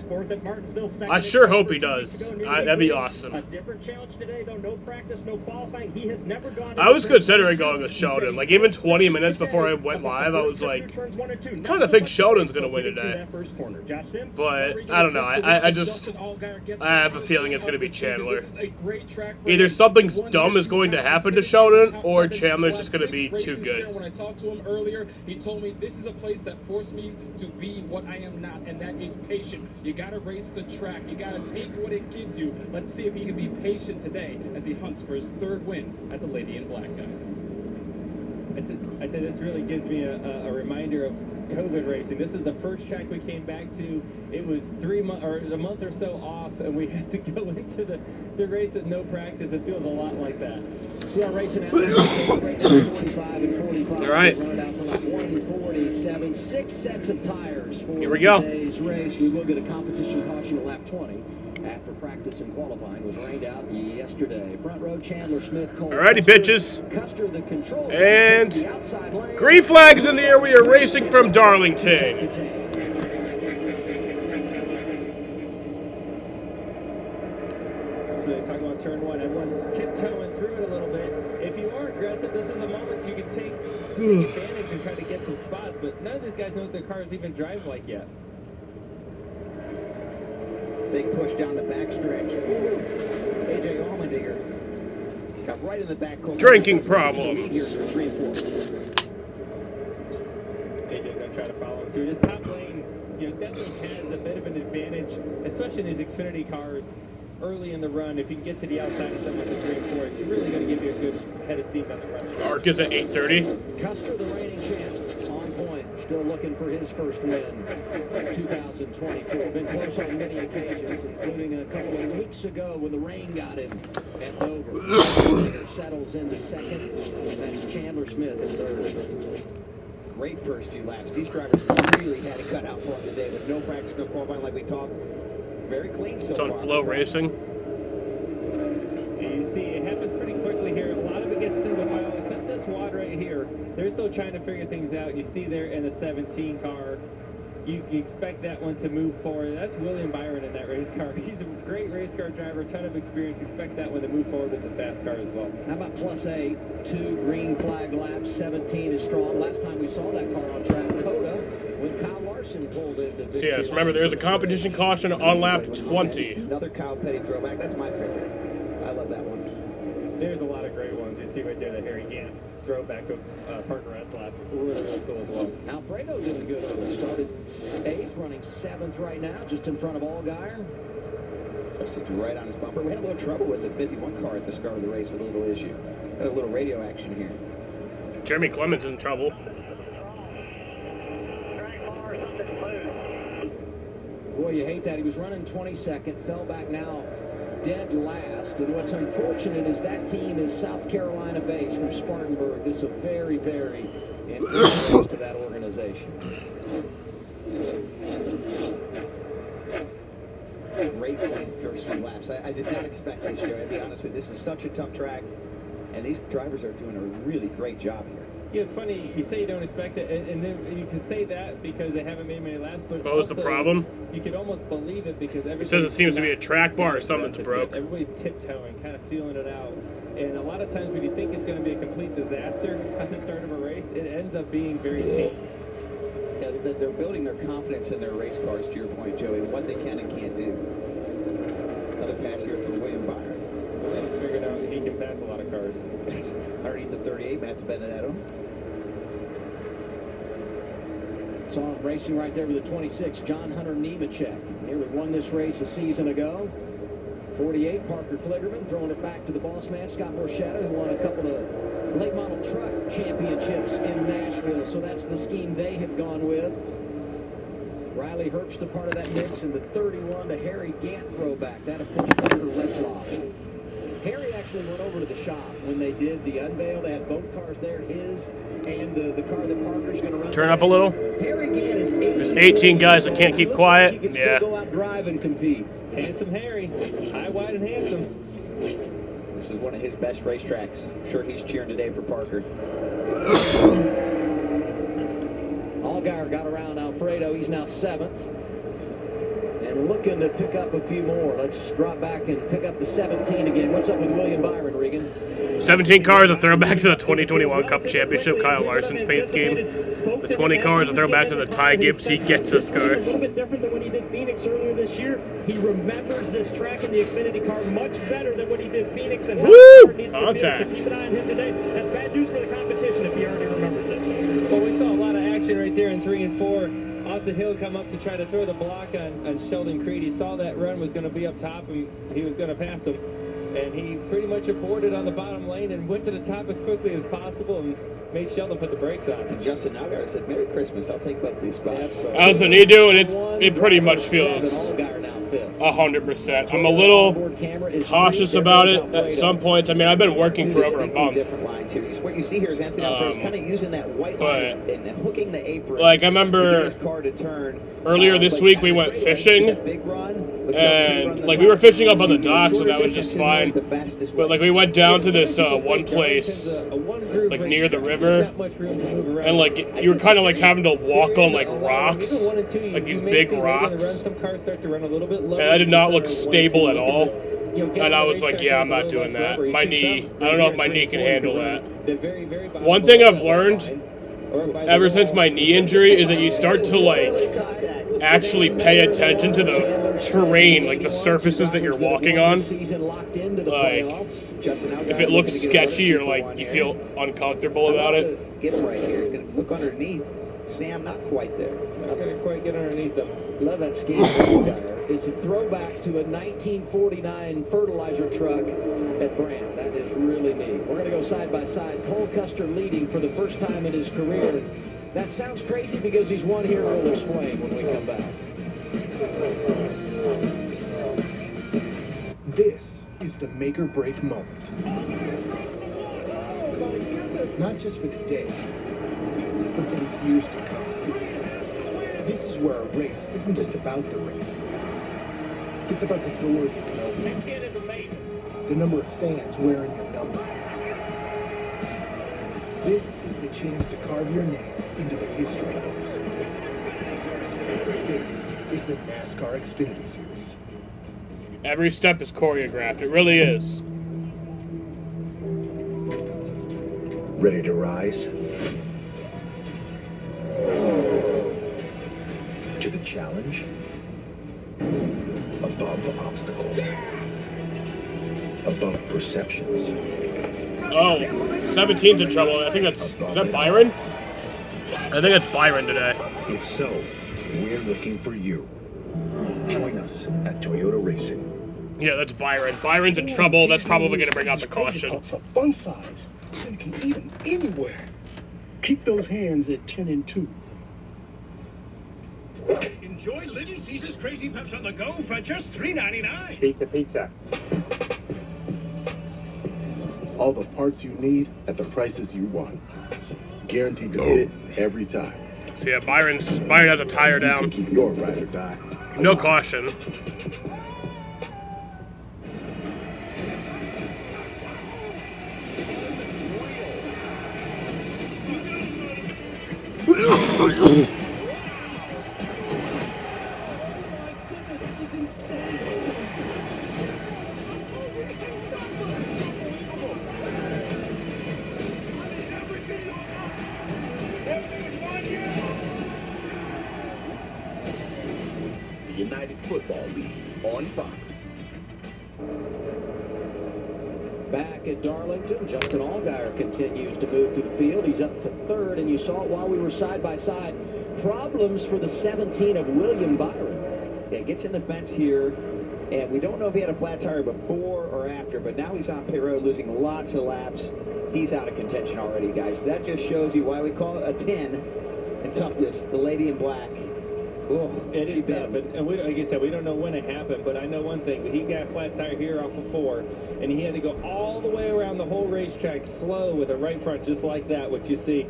Speaker 3: I sure hope he does. That'd be awesome.
Speaker 8: A different challenge today, though. No practice, no qualifying. He has never gone.
Speaker 3: I was considering going with Sheldon. Like even 20 minutes before I went live, I was like, kind of thinking think Sheldon's going to win today. But I don't know. I have a feeling it's going to be Chandler. Either something's dumb is going to happen to Sheldon, or Chandler's just going to be too good.
Speaker 7: When I talked to him earlier, he told me this is a place that forced me to be what I am not, and that is patient. You got to race the track. You got to take what it gives you. Let's see if he can be patient today as he hunts for his 3rd win at the Lady in Black, guys.
Speaker 5: I'd say this really gives me a reminder of COVID racing. This is the first track we came back to. It was a month or so off, and we had to go into the race with no practice. It feels a lot like that.
Speaker 2: See our racing out 45 and 45.
Speaker 3: All right.
Speaker 2: Run out to like 147. 6 sets of tires for
Speaker 3: Here we go.
Speaker 2: today's race. We will get a competition caution at lap 20. After practice and qualifying was rained out yesterday. Front row, Chandler Smith, Cole.
Speaker 3: Alrighty, bitches.
Speaker 2: Custer, the control.
Speaker 3: And green flag is in the air. We are racing from Darlington.
Speaker 5: That's really talking about turn 1. Everyone tiptoeing through it a little bit. If you are aggressive, this is a moment you can take advantage and try to get some spots. But none of these guys know what their cars even drive like yet.
Speaker 19: Big push down the backstretch. AJ Allmendinger got right in the back corner.
Speaker 3: Drinking problems.
Speaker 5: AJ's going to try to follow him through. This top lane, definitely has a bit of an advantage, especially in these Xfinity cars early in the run. If you can get to the outside of someone with 3 and 4, it's really going to give you a good head of steam on the front.
Speaker 3: Arc is at 8:30.
Speaker 2: Custer, the reigning champ, on point, still looking for his first win 2024. Been close on many occasions, including a couple of weeks ago when the rain got him at Dover. Settles into second, and that's Chandler Smith in third.
Speaker 19: Great first few laps. These drivers really had it cut out for them today with no practice, no qualifying like we talked. Very clean so far.
Speaker 3: It's on Flow Racing.
Speaker 5: And you see, it happens pretty quickly here. A lot of it gets single file, except this wad right here. They're still trying to figure things out. You see there in the 17 car, you expect that one to move forward. That's William Byron in that race car. He's a great race car driver, ton of experience. Expect that one to move forward with the fast car as well.
Speaker 2: How about +8, 2 green flag laps, 17 is strong. Last time we saw that car on track, Coda, when Kyle Larson pulled into victory.
Speaker 3: So yes, remember there is a competition caution on lap 20.
Speaker 19: Another Kyle Petty throwback. That's my favorite. I love that one.
Speaker 5: There's a lot of great ones. You see right there, the Harry Gant throwback of Parker Retzlaff. Really, really cool as well.
Speaker 2: Alfredo doing good on it. Started 8th, running 7th right now, just in front of Allgaier.
Speaker 19: Justin threw right on his bumper. We had a little trouble with the 51 car at the start of the race with a little issue. Had a little radio action here.
Speaker 3: Jeremy Clements in trouble.
Speaker 2: Boy, you hate that. He was running 22nd, fell back now dead last. And what's unfortunate is that team is South Carolina based from Spartanburg. This is a very, very important to that organization.
Speaker 19: Great point first few laps. I did not expect this, Joe. I'll be honest with you. This is such a tough track, and these drivers are doing a really great job here.
Speaker 5: Yeah, it's funny. You say you don't expect it, and then you can say that because they haven't made many laps. But
Speaker 3: what was the problem?
Speaker 5: You could almost believe it because everybody
Speaker 3: says it seems to be a track bar or something's broke.
Speaker 5: Everybody's tiptoeing, kind of feeling it out. And a lot of times when you think it's going to be a complete disaster at the start of a race, it ends up being very tame.
Speaker 19: Yeah, they're building their confidence in their race cars, to your point, Joey, and what they can and can't do. Another pass here from William Byron.
Speaker 5: Well, he's figured out he can pass a lot of cars.
Speaker 19: Underneath the 38, Matt Benedetto.
Speaker 2: Saw him racing right there with the 26, John Hunter Nemechek. Nearly won this race a season ago. 48, Parker Kligerman throwing it back to the boss man, Scott Borchetta, who won a couple of late model truck championships in Nashville. So that's the scheme they have gone with. Riley Herbst a part of that mix, and the 31, the Harry Gant throwback. That of course Parker Retzlaff. Harry actually went over to the shop when they did the unveil. They had both cars there, his and the car that Parker's going to run.
Speaker 3: Turn up a little.
Speaker 2: Harry Gant is 18.
Speaker 3: There's 18 guys that can't keep quiet.
Speaker 2: He can
Speaker 3: Yeah.
Speaker 2: still go out drive and compete.
Speaker 5: Handsome Harry, high, wide, and handsome.
Speaker 19: This is one of his best racetracks. I'm sure he's cheering today for Parker.
Speaker 2: Allgaier got around Alfredo. He's now 7th. And and looking to pick up a few more. Let's drop back and pick up the 17 again. What's up with William Byron, Regan?
Speaker 3: 17 cars, a throwback to the 2021 Cup Championship, Kyle Larson's paint scheme. The 20 cars, a throwback to the Ty Gibbs, he gets this car.
Speaker 8: A little bit different than when he did Phoenix earlier this year. He remembers this track in the Xfinity car much better than when he did Phoenix and how it needs to feel. So keep an eye on him today. That's bad news for the competition if he already remembers it.
Speaker 5: Well, we saw a lot of action right there in 3 and 4. Austin Hill come up to try to throw the block on Sheldon Creed. He saw that run was going to be up top and he was going to pass him. And he pretty much aborted on the bottom lane and went to the top as quickly as possible and made Sheldon put the brakes on.
Speaker 19: And Justin Allgaier said, "Merry Christmas, I'll take both these spots."
Speaker 3: How's the knee doing? It pretty much feels 100%. I'm a little cautious about it at some points. I mean, I've been working for over a month.
Speaker 19: Different lines here. What you see here is Anthony Alfredo's kind of using that white line and hooking the apron.
Speaker 3: Like I remember earlier this week we went fishing, and like we were fishing up on the docks, and that was just fine. But like we went down to this one place, like near the river, and like you were kind of like having to walk on like rocks, like these big rocks. And that did not look stable at all. And I was like, yeah, I'm not doing that. My knee, I don't know if my knee can handle that. One thing I've learned ever since my knee injury is that you start to like actually pay attention to the terrain, like the surfaces that you're walking on. Like, if it looks sketchy or like you feel uncomfortable about it.
Speaker 19: Get him right here. He's going to look underneath. Sam, not quite there.
Speaker 5: Not going to quite get underneath them.
Speaker 2: Love that scheme. It's a throwback to a 1949 fertilizer truck at Brand. That is really neat. We're going to go side by side. Cole Custer leading for the first time in his career. That sounds crazy because he's won here. We'll explain when we come back.
Speaker 10: This is the make or break moment. Not just for the day, but for the years to come. This is where a race isn't just about the race. It's about the doors it can open. The number of fans wearing your number. This is the chance to carve your name into the history books. This is the NASCAR Xfinity Series.
Speaker 3: Every step is choreographed. It really is.
Speaker 10: Ready to rise? To the challenge? Above obstacles. Above perceptions.
Speaker 3: Oh, 17's in trouble. I think is that Byron? I think it's Byron today.
Speaker 10: If so, we're looking for you. Join us at Toyota Racing.
Speaker 3: Yeah, that's Byron. Byron's in trouble. That's probably going to bring out the caution.
Speaker 10: It's a fun size, so you can eat them anywhere. Keep those hands at 10 and 2.
Speaker 12: Enjoy Little Caesars Crazy Pups on the go for just $3.99.
Speaker 23: Pizza.
Speaker 10: All the parts you need at the prices you want. Guaranteed to fit every time.
Speaker 3: So yeah, Byron has a tire down.
Speaker 10: Keep your ride or die.
Speaker 3: No caution.
Speaker 10: The United Football League on Fox.
Speaker 2: Back at Darlington, Justin Allgaier continues to move to the field. He's up to third, and you saw it while we were side by side. Problems for the 17 of William Byron.
Speaker 19: Yeah, gets in the fence here, and we don't know if he had a flat tire before or after, but now he's on pit road, losing lots of laps. He's out of contention already, guys. That just shows you why we call it a 10 in toughness. The lady in black. Oh,
Speaker 5: it is tough, and we, like you said, we don't know when it happened, but I know one thing. He got a flat tire here off of 4, and he had to go all the way around the whole racetrack slow with a right front just like that, what you see.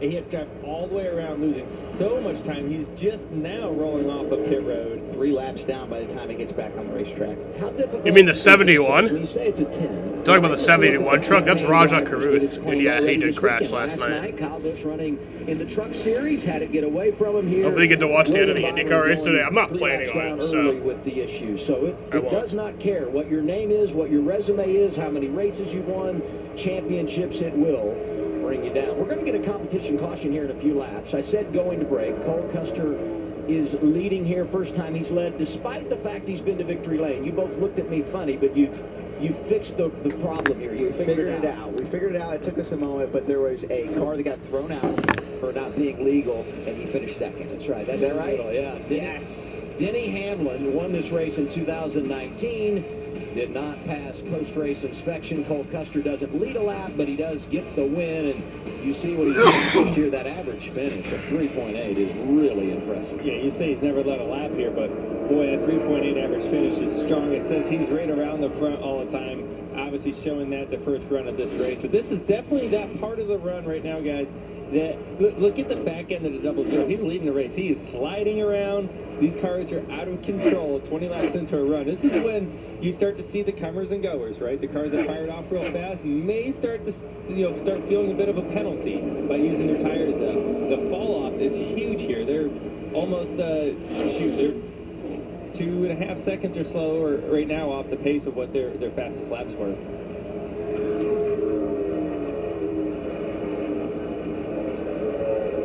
Speaker 5: He had drive all the way around, losing so much time. He's just now rolling off of pit road.
Speaker 19: 3 laps down by the time he gets back on the racetrack.
Speaker 2: How difficult?
Speaker 3: You mean the 71?
Speaker 2: When you say it's a 10.
Speaker 3: Talking about the 71 truck, that's Raja Caruth. And yeah, he did crash last night.
Speaker 2: Kyle Busch running in the truck series, had to get away from him here.
Speaker 3: Hopefully you get to watch the end of the IndyCar race today. I'm not planning on it, so.
Speaker 2: With the issue. So it does not care what your name is, what your resume is, how many races you've won, championships, it will bring you down. We're going to get a competition caution here in a few laps. I said going to break. Cole Custer is leading here. First time he's led, despite the fact he's been to victory lane. You both looked at me funny, but you've fixed the problem here. You figured it out.
Speaker 19: We figured it out. It took us a moment, but there was a car that got thrown out for not being legal, and he finished second.
Speaker 2: That's right.
Speaker 19: Is that right?
Speaker 2: Yeah.
Speaker 19: Yes.
Speaker 2: Denny Hamlin won this race in 2019. Did not pass post-race inspection. Cole Custer doesn't lead a lap, but he does get the win. And you see what he's doing this year. That average finish of 3.8 is really impressive.
Speaker 5: Yeah, you say he's never led a lap here, but boy, that 3.8 average finish is strong. It says he's right around the front all the time. Obviously showing that the first run of this race. But this is definitely that part of the run right now, guys. That look at the back end of the 00. He's leading the race. He is sliding around. These cars are out of control 20 laps into a run. This is when you start to see the comers and goers, right? The cars that fired off real fast may start to, start feeling a bit of a penalty by using their tires up. The fall off is huge here. They're almost, they're 2.5 seconds or slower right now off the pace of what their fastest laps were.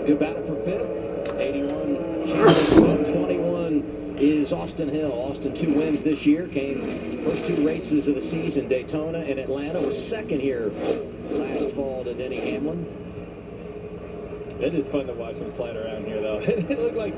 Speaker 2: Good battle for fifth. 81. 21 is Austin Hill. Austin 2 wins this year. Came first 2 races of the season. Daytona and Atlanta. Was second here last fall to Denny Hamlin.
Speaker 5: It is fun to watch him slide around here, though. It looked like,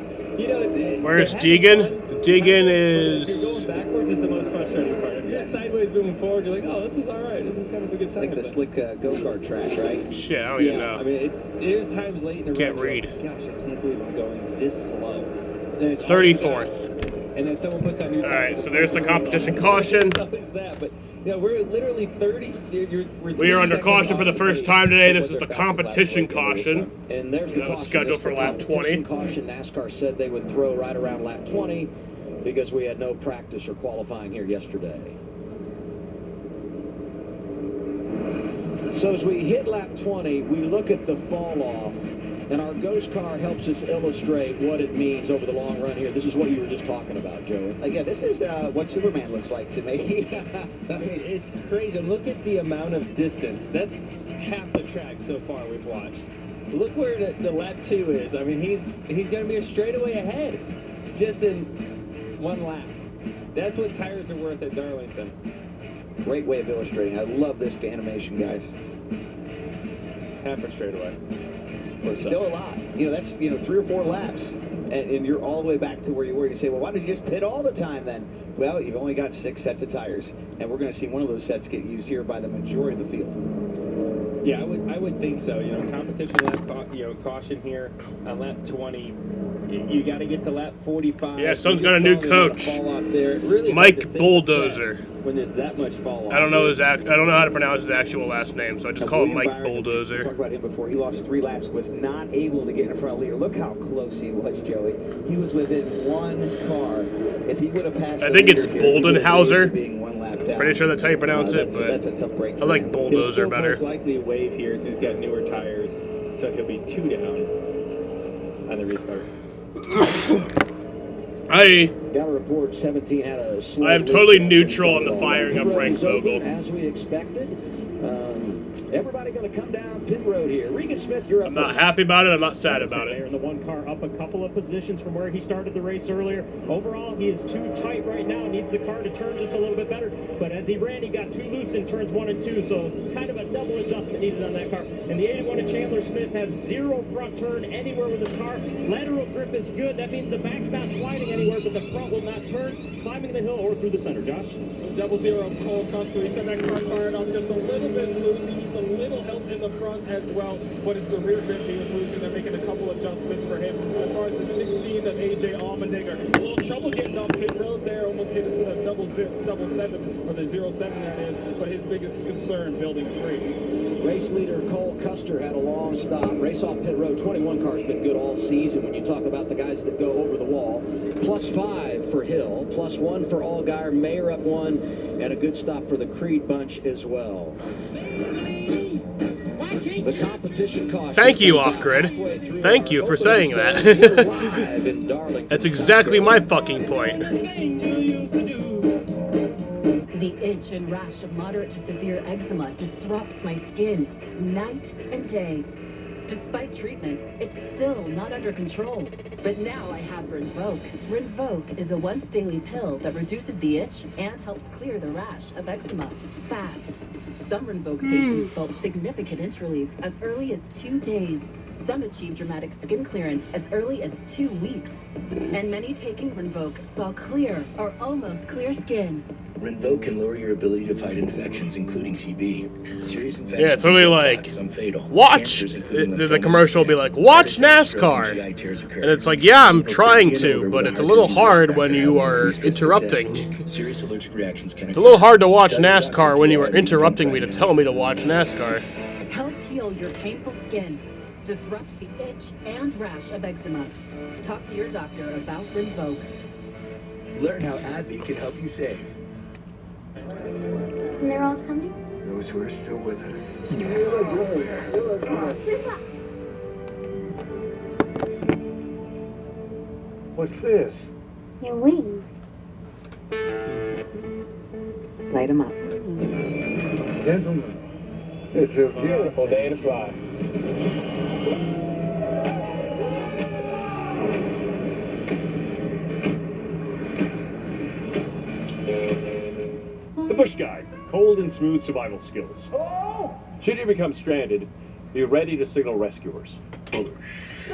Speaker 3: Where's Deegan? Deegan is.
Speaker 5: If you're going backwards is the most frustrating part. If you're sideways moving forward, you're like, oh, this is all right. This is kind of a good time.
Speaker 19: Like the slick go-kart track, right?
Speaker 3: Shit, I don't even know.
Speaker 5: I mean, there's times late in the
Speaker 3: Can't
Speaker 5: run,
Speaker 3: read.
Speaker 5: Gosh, I can't believe I'm going this slow. And it's
Speaker 3: 34th.
Speaker 5: And then someone puts on new tires.
Speaker 3: All right, so there's the competition caution.
Speaker 5: It's always that, but we're literally 30.
Speaker 3: We are under caution for the first time today. This is the competition caution.
Speaker 2: And there's the caution.
Speaker 3: Scheduled for lap 20.
Speaker 2: Caution. NASCAR said they would throw right around lap 20 because we had no practice or qualifying here yesterday. So as we hit lap 20, we look at the fall off. And our ghost car helps us illustrate what it means over the long run here. This is what you were just talking about, Joey.
Speaker 19: Yeah, this is what Superman looks like to me.
Speaker 5: I mean, it's crazy. Look at the amount of distance. That's half the track so far we've watched. Look where the lap 2 is. I mean, he's going to be a straightaway ahead just in 1 lap. That's what tires are worth at Darlington.
Speaker 19: Great way of illustrating. I love this animation, guys.
Speaker 5: Half a straightaway.
Speaker 19: Still a lot. That's 3 or 4 laps, and you're all the way back to where you were. You say, well, why did you just pit all the time then? Well, you've only got 6 sets of tires, and we're going to see one of those sets get used here by the majority of the field.
Speaker 5: Yeah, I would think so. Competition lap, caution here on lap 20. You got to get to lap 45.
Speaker 3: Yeah, Sun's got a new coach,
Speaker 5: really
Speaker 3: Mike Bulldozer.
Speaker 5: When there's that much fall off.
Speaker 3: I don't know how to pronounce his actual last name, so I just call him Mike Bulldozer.
Speaker 19: We talked about him before. He lost 3 laps, was not able to get in front of leader. Look how close he was, Joey. He was within 1 car. If he would have passed,
Speaker 3: I think it's Boldenhauser.
Speaker 19: Being 1 lap down.
Speaker 3: Pretty sure that's how you pronounce it, but
Speaker 19: that's a tough break.
Speaker 3: I like Bulldozer better.
Speaker 5: Most likely a wave here, as he's got newer tires, so he'll be 2 down on the restart.
Speaker 2: I got a report 17 had a slow
Speaker 3: I am totally neutral on the firing of Frank Vogel.
Speaker 2: As we expected. Everybody going to come down pit road here. Regan Smith, you're up.
Speaker 3: I'm not happy about it. I'm not sad about it.
Speaker 8: And the 1 car up a couple of positions from where he started the race earlier. Overall, he is too tight right now. Needs the car to turn just a little bit better. But as he ran, he got too loose in turns 1 and 2. So kind of a double adjustment needed on that car. And the 81 of Chandler Smith has 0 front turn anywhere with his car. Lateral grip is good. That means the back's not sliding anywhere, but the front will not turn. Climbing the hill or through the center. Josh?
Speaker 7: 00 Cole Custer. He said that car fired off just a little bit loose. He needs a a little help in the front as well, but it's the rear bend he was losing. They're making a couple adjustments for him. As far as the 16 of AJ Allmendinger, a little trouble getting on pit road there, almost hit into the double 7, or the 07 that is, but his biggest concern, building 3.
Speaker 2: Race leader Cole Custer had a long stop. Race off pit road. 21 car's been good all season when you talk about the guys that go over the wall. +5 for Hill, +1 for Allgaier, Mayer up 1, and a good stop for the Creed bunch as well. The competition cost.
Speaker 3: Thank you, Off-Grid. Thank you for saying that. That's exactly my fucking point.
Speaker 20: The itch and rash of moderate to severe eczema disrupts my skin night and day. Despite treatment, it's still not under control. But now I have Rinvoq. Rinvoq is a once-daily pill that reduces the itch and helps clear the rash of eczema fast. Some Rinvoq patients felt significant itch relief as early as 2 days. Some achieved dramatic skin clearance as early as 2 weeks. And many taking Rinvoq saw clear or almost clear skin.
Speaker 18: Rinvoq can lower your ability to fight infections, including TB. Serious infections.
Speaker 3: Yeah, it's literally like, watch. The commercial will be like, watch NASCAR. And it's like, yeah, I'm trying to, but it's a little hard when you are interrupting.
Speaker 18: Serious allergic reactions can.
Speaker 3: It's a little hard to watch NASCAR when you are interrupting me to tell me to watch NASCAR.
Speaker 20: Help heal your painful skin. Disrupt the itch and rash of eczema. Talk to your doctor about Rinvoq.
Speaker 18: Learn how AbbVie can help you save.
Speaker 1: And they're all coming?
Speaker 11: Those who are still with us.
Speaker 1: Yes.
Speaker 11: What's this?
Speaker 1: Your wings.
Speaker 16: Light them up.
Speaker 11: Gentlemen, it's a beautiful day to fly.
Speaker 15: The Bush Guide, cold and smooth survival skills. Should you become stranded, be ready to signal rescuers.
Speaker 3: I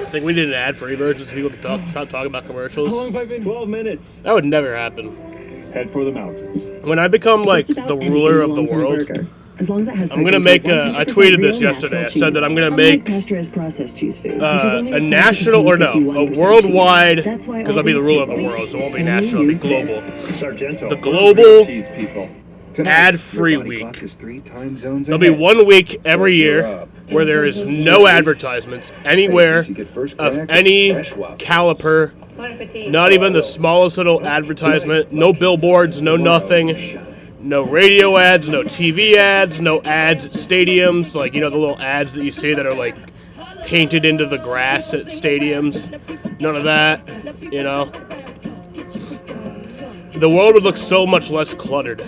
Speaker 3: think we need an ad for emergency people to stop talking about commercials.
Speaker 15: How long have I been? 12 minutes.
Speaker 3: That would never happen.
Speaker 15: Head for the mountains.
Speaker 3: When I become like the ruler of the world,
Speaker 23: as long as it has
Speaker 3: I'm gonna make I tweeted this yesterday. I said that I'm gonna make
Speaker 23: pasteurized processed cheese food,
Speaker 3: a national or no, a worldwide, because I'll be the ruler of the world, so it won't be national, it'll be global.
Speaker 15: Sargento,
Speaker 3: the global
Speaker 15: cheese people.
Speaker 3: ad-free week. There'll be 1 week every year where there is no advertisements anywhere of any caliper, not even the smallest little advertisement, no billboards, no nothing. No radio ads, no TV ads, no ads at stadiums, like, you know, the little ads that you see that are, like, painted into the grass at stadiums. None of that, you know. The world would look so much less cluttered.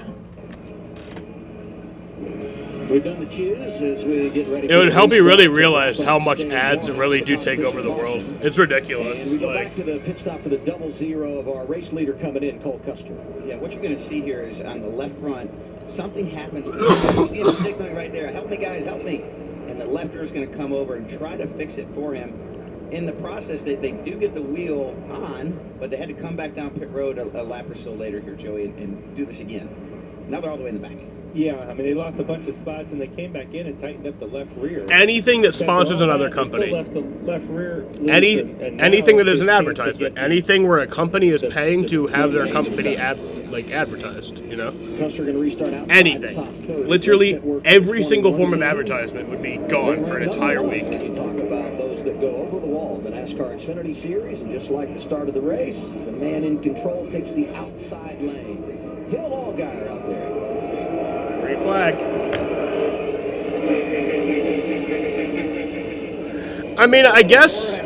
Speaker 2: We've done the cheers as we get ready.
Speaker 3: It would help you really realize how much ads really do take over the world. It's ridiculous.
Speaker 2: And we go back to the pit stop for the 00 of our race leader coming in, Cole Custer.
Speaker 19: Yeah, what you're going to see here is on the left front, something happens. You see him signaling right there, help me guys, help me. And the lefter is going to come over and try to fix it for him. In the process, they do get the wheel on, but they had to come back down pit road a lap or so later here, Joey, and do this again. Now they're all the way in the back.
Speaker 5: Yeah, I mean, they lost a bunch of spots, and they came back in and tightened up the left rear.
Speaker 3: Anything that sponsors another company.
Speaker 5: Left the left rear
Speaker 3: anything that is an advertisement. Anything where a company is paying to have their company advertised, you know? Anything. Literally every single form of advertisement would be gone for an entire week.
Speaker 2: You talk about those that go over the wall, the NASCAR Xfinity Series, and just like the start of the race, the man in control takes the outside lane. Hill Allgaier out there.
Speaker 3: Green flag. I mean, I guess.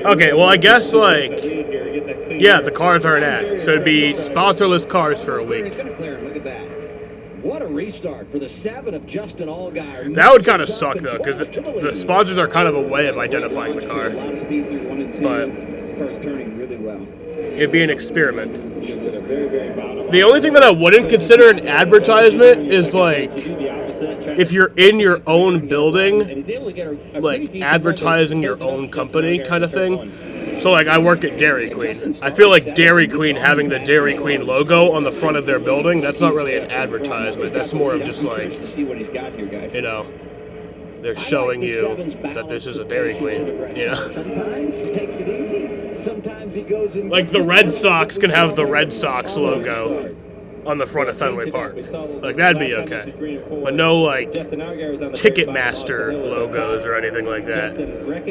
Speaker 3: Okay, well, I guess, like. Yeah, the cars aren't at. So it'd be sponsorless cars for a week.
Speaker 2: What a restart for the 7 of Justin Allgaier.
Speaker 3: That would kind of suck, though, because the sponsors are kind of a way of identifying the car. But it'd be an experiment. The only thing that I wouldn't consider an advertisement is, like, if you're in your own building, like, advertising your own company kind of thing. So, like, I work at Dairy Queen. I feel like Dairy Queen having the Dairy Queen logo on the front of their building, that's not really an advertisement. That's more of just like, you know, they're showing you that this is a Dairy Queen, you know?
Speaker 2: Sometimes he takes it easy. Sometimes he goes in.
Speaker 3: Like, the Red Sox can have the Red Sox logo on the front of Fenway Park. Like, that'd be okay. But no, like, Ticketmaster logos or anything like that.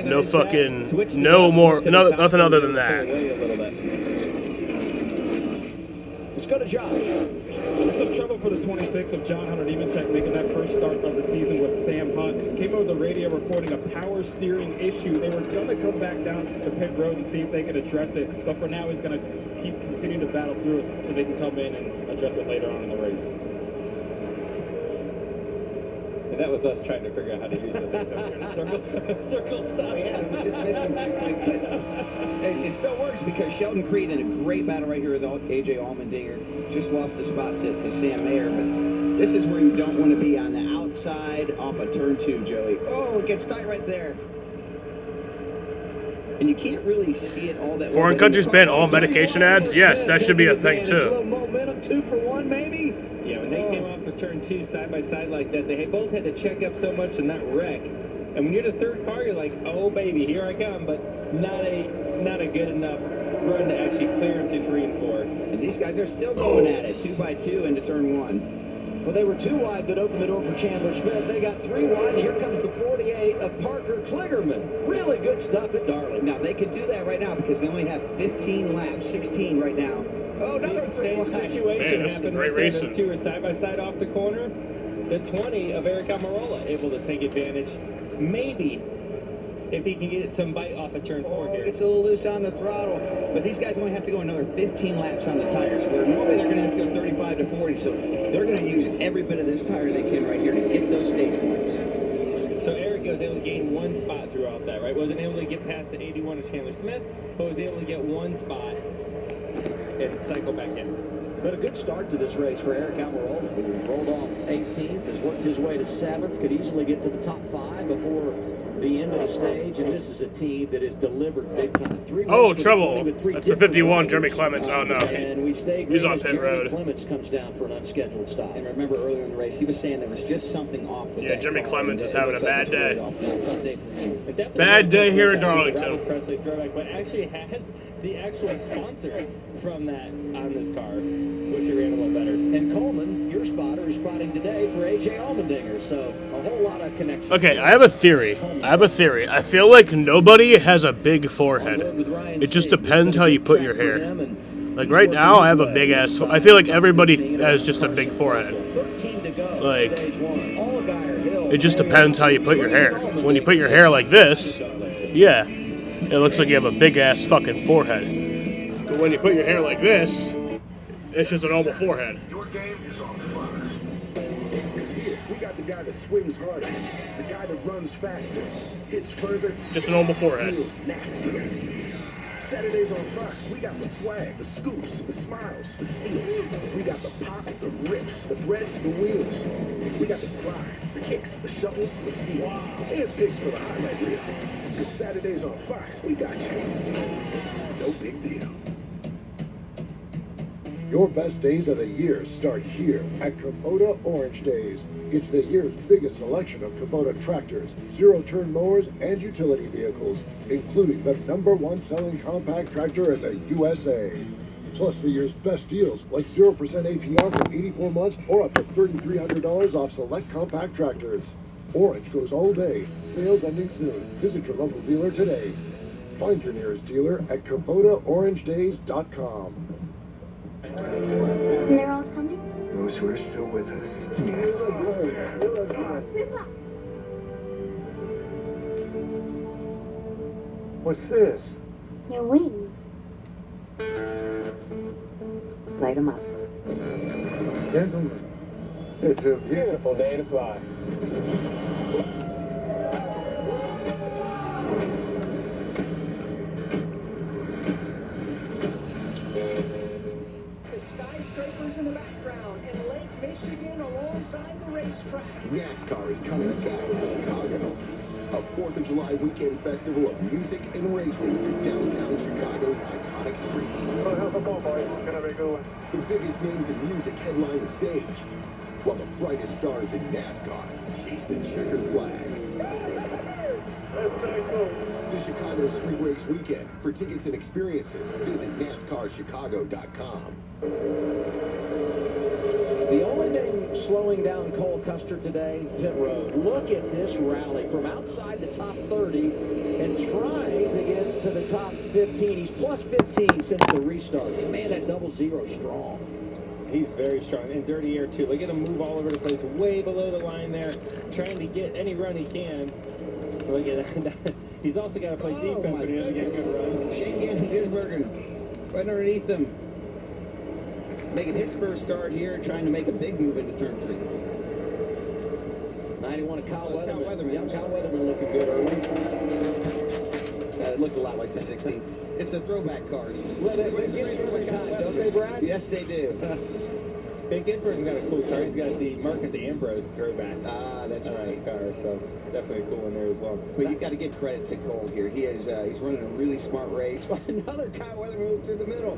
Speaker 3: No fucking, no more, nothing other than that.
Speaker 2: Let's go to Josh.
Speaker 7: Some trouble for the 26 of John Hunter Nemechek making that first start of the season with Sam Hunt. Came over the radio reporting a power steering issue. They were going to come back down to pit road to see if they could address it, but for now he's going to continue to battle through it so they can come in and address it later on in the race. And that was us trying to figure out how to use the things over here. Circle stop.
Speaker 19: Yeah, we just missed him too quick, but it still works because Sheldon Creed in a great battle right here with AJ Allmendinger. Just lost a spot to Sam Mayer, but this is where you don't want to be, on the outside off of turn 2, Joey. Oh, it gets tight right there. And you can't really see it all that
Speaker 3: Foreign
Speaker 19: well.
Speaker 3: countries ban all medication ads? Yes, that should be a thing too.
Speaker 4: Momentum, 2 for 1, maybe.
Speaker 5: Yeah, when they came off for turn 2 side by side like that, they both had to check up so much and not wreck. And when you're the third car, you're like, oh baby, here I come, but not a good enough run to actually clear into 3 and 4.
Speaker 19: And these guys are still going at it, 2 by 2 into turn 1.
Speaker 2: Well, they were 2 wide that opened the door for Chandler Smith. They got 3 wide, and here comes the 48 of Parker Kligerman. Really good stuff at Darlington.
Speaker 19: Now, they could do that right now because they only have 15 laps, 16 right now. Oh, another
Speaker 5: same situation happened right there. Those 2 are side by side off the corner. The 20 of Eric Almirola able to take advantage. Maybe if he can get some bite off of turn 4 here.
Speaker 19: It's a little loose on the throttle, but these guys only have to go another 15 laps on the tires, where normally they're going to have to go 35 to 40, so they're going to use every bit of this tire they can right here to get those stage points.
Speaker 5: So Eric was able to gain 1 spot throughout that, right? Wasn't able to get past the 81 of Chandler Smith, but was able to get 1 spot and cycle back in.
Speaker 2: But a good start to this race for Eric Almirola, who rolled off 18th, has worked his way to 7th, could easily get to the top 5 before the end of the stage, and this is a team that has delivered big time.
Speaker 3: Oh, trouble. That's the 51, Jeremy Clements. Oh, no.
Speaker 2: And we stay
Speaker 3: He's on pit
Speaker 2: Jeremy
Speaker 3: road.
Speaker 2: Clements comes down for an unscheduled stop.
Speaker 19: And remember earlier in the race, he was saying there was just something off with
Speaker 3: Yeah,
Speaker 19: that
Speaker 3: Jeremy
Speaker 19: car,
Speaker 3: Clements is having a bad day.
Speaker 19: Tough day for him.
Speaker 3: Bad day here in Darlington.
Speaker 5: Presley throwback, but actually has the actual sponsor from that on this car. Wish he ran a little better.
Speaker 2: And Coleman, your spotter, is spotting today for AJ Allmendinger, so a whole lot of connections.
Speaker 3: Okay, I have a theory. I feel like nobody has a big forehead. It just depends how you put your hair. Like right now, I have a big ass. I feel like everybody has just a big forehead. Like, it just depends how you put your hair. When you put your hair like this, yeah, it looks like you have a big ass fucking forehead. But when you put your hair like this, it's just a normal forehead.
Speaker 10: Your game is on Fox. Because here, we got the guy that swings harder, the guy that runs faster, hits further,
Speaker 3: just a normal forehead.
Speaker 10: Feels nastier. Saturdays on Fox, we got the swag, the scoops, the smiles, the steals. We got the pop, the rips, the threads, the wheels. We got the slides, the kicks, the shovels, the feels, and picks for the highlight reel. Because Saturdays on Fox, we got you. No big deal. Your best days of the year start here at Kubota Orange Days. It's the year's biggest selection of Kubota tractors, zero-turn mowers, and utility vehicles, including the #1 selling compact tractor in the USA. Plus the year's best deals, like 0% APR for 84 months or up to $3,300 off select compact tractors. Orange goes all day. Sales ending soon. Visit your local dealer today. Find your nearest dealer at KubotaOrangeDays.com.
Speaker 1: And they're all coming?
Speaker 21: Those who are still with us, yes. What's this?
Speaker 1: Your wings.
Speaker 16: Light them up.
Speaker 21: Gentlemen, it's a beautiful day to fly.
Speaker 4: Skyscrapers in the background and Lake Michigan alongside the racetrack.
Speaker 10: NASCAR is coming back to Chicago. A 4th of July weekend festival of music and racing through downtown Chicago's iconic streets. The biggest names in music headline the stage, while the brightest stars in NASCAR chase the checkered flag. The Chicago Street Race Weekend. For tickets and experiences, visit NASCARChicago.com.
Speaker 2: The only thing slowing down Cole Custer today, pit road. Look at this rally from outside the top 30 and trying to get to the top 15. He's plus 15 since the restart. Man, that 00 strong.
Speaker 5: He's very strong and dirty air too. Look at him move all over the place, way below the line there, trying to get any run he can. Look at that. He's also got to play defense when he doesn't get good runs.
Speaker 19: Shane Gisbergen right underneath him, making his first start here, trying to make a big move into turn 3.
Speaker 2: 91 of Kyle Weatherman. Yeah, Kyle Weatherman looking good early.
Speaker 19: It looked a lot like the 16. It's the throwback cars.
Speaker 2: Well, they get you every time, don't they, Brad?
Speaker 19: Yes, they do.
Speaker 5: Ben Gisbergen's got a cool car. He's got the Marcus Ambrose throwback.
Speaker 19: That's right.
Speaker 5: Car, so definitely a cool one there as well.
Speaker 19: But you got to give credit to Cole here. He is he's running a really smart race. Another Kyle Weatherman move through the middle.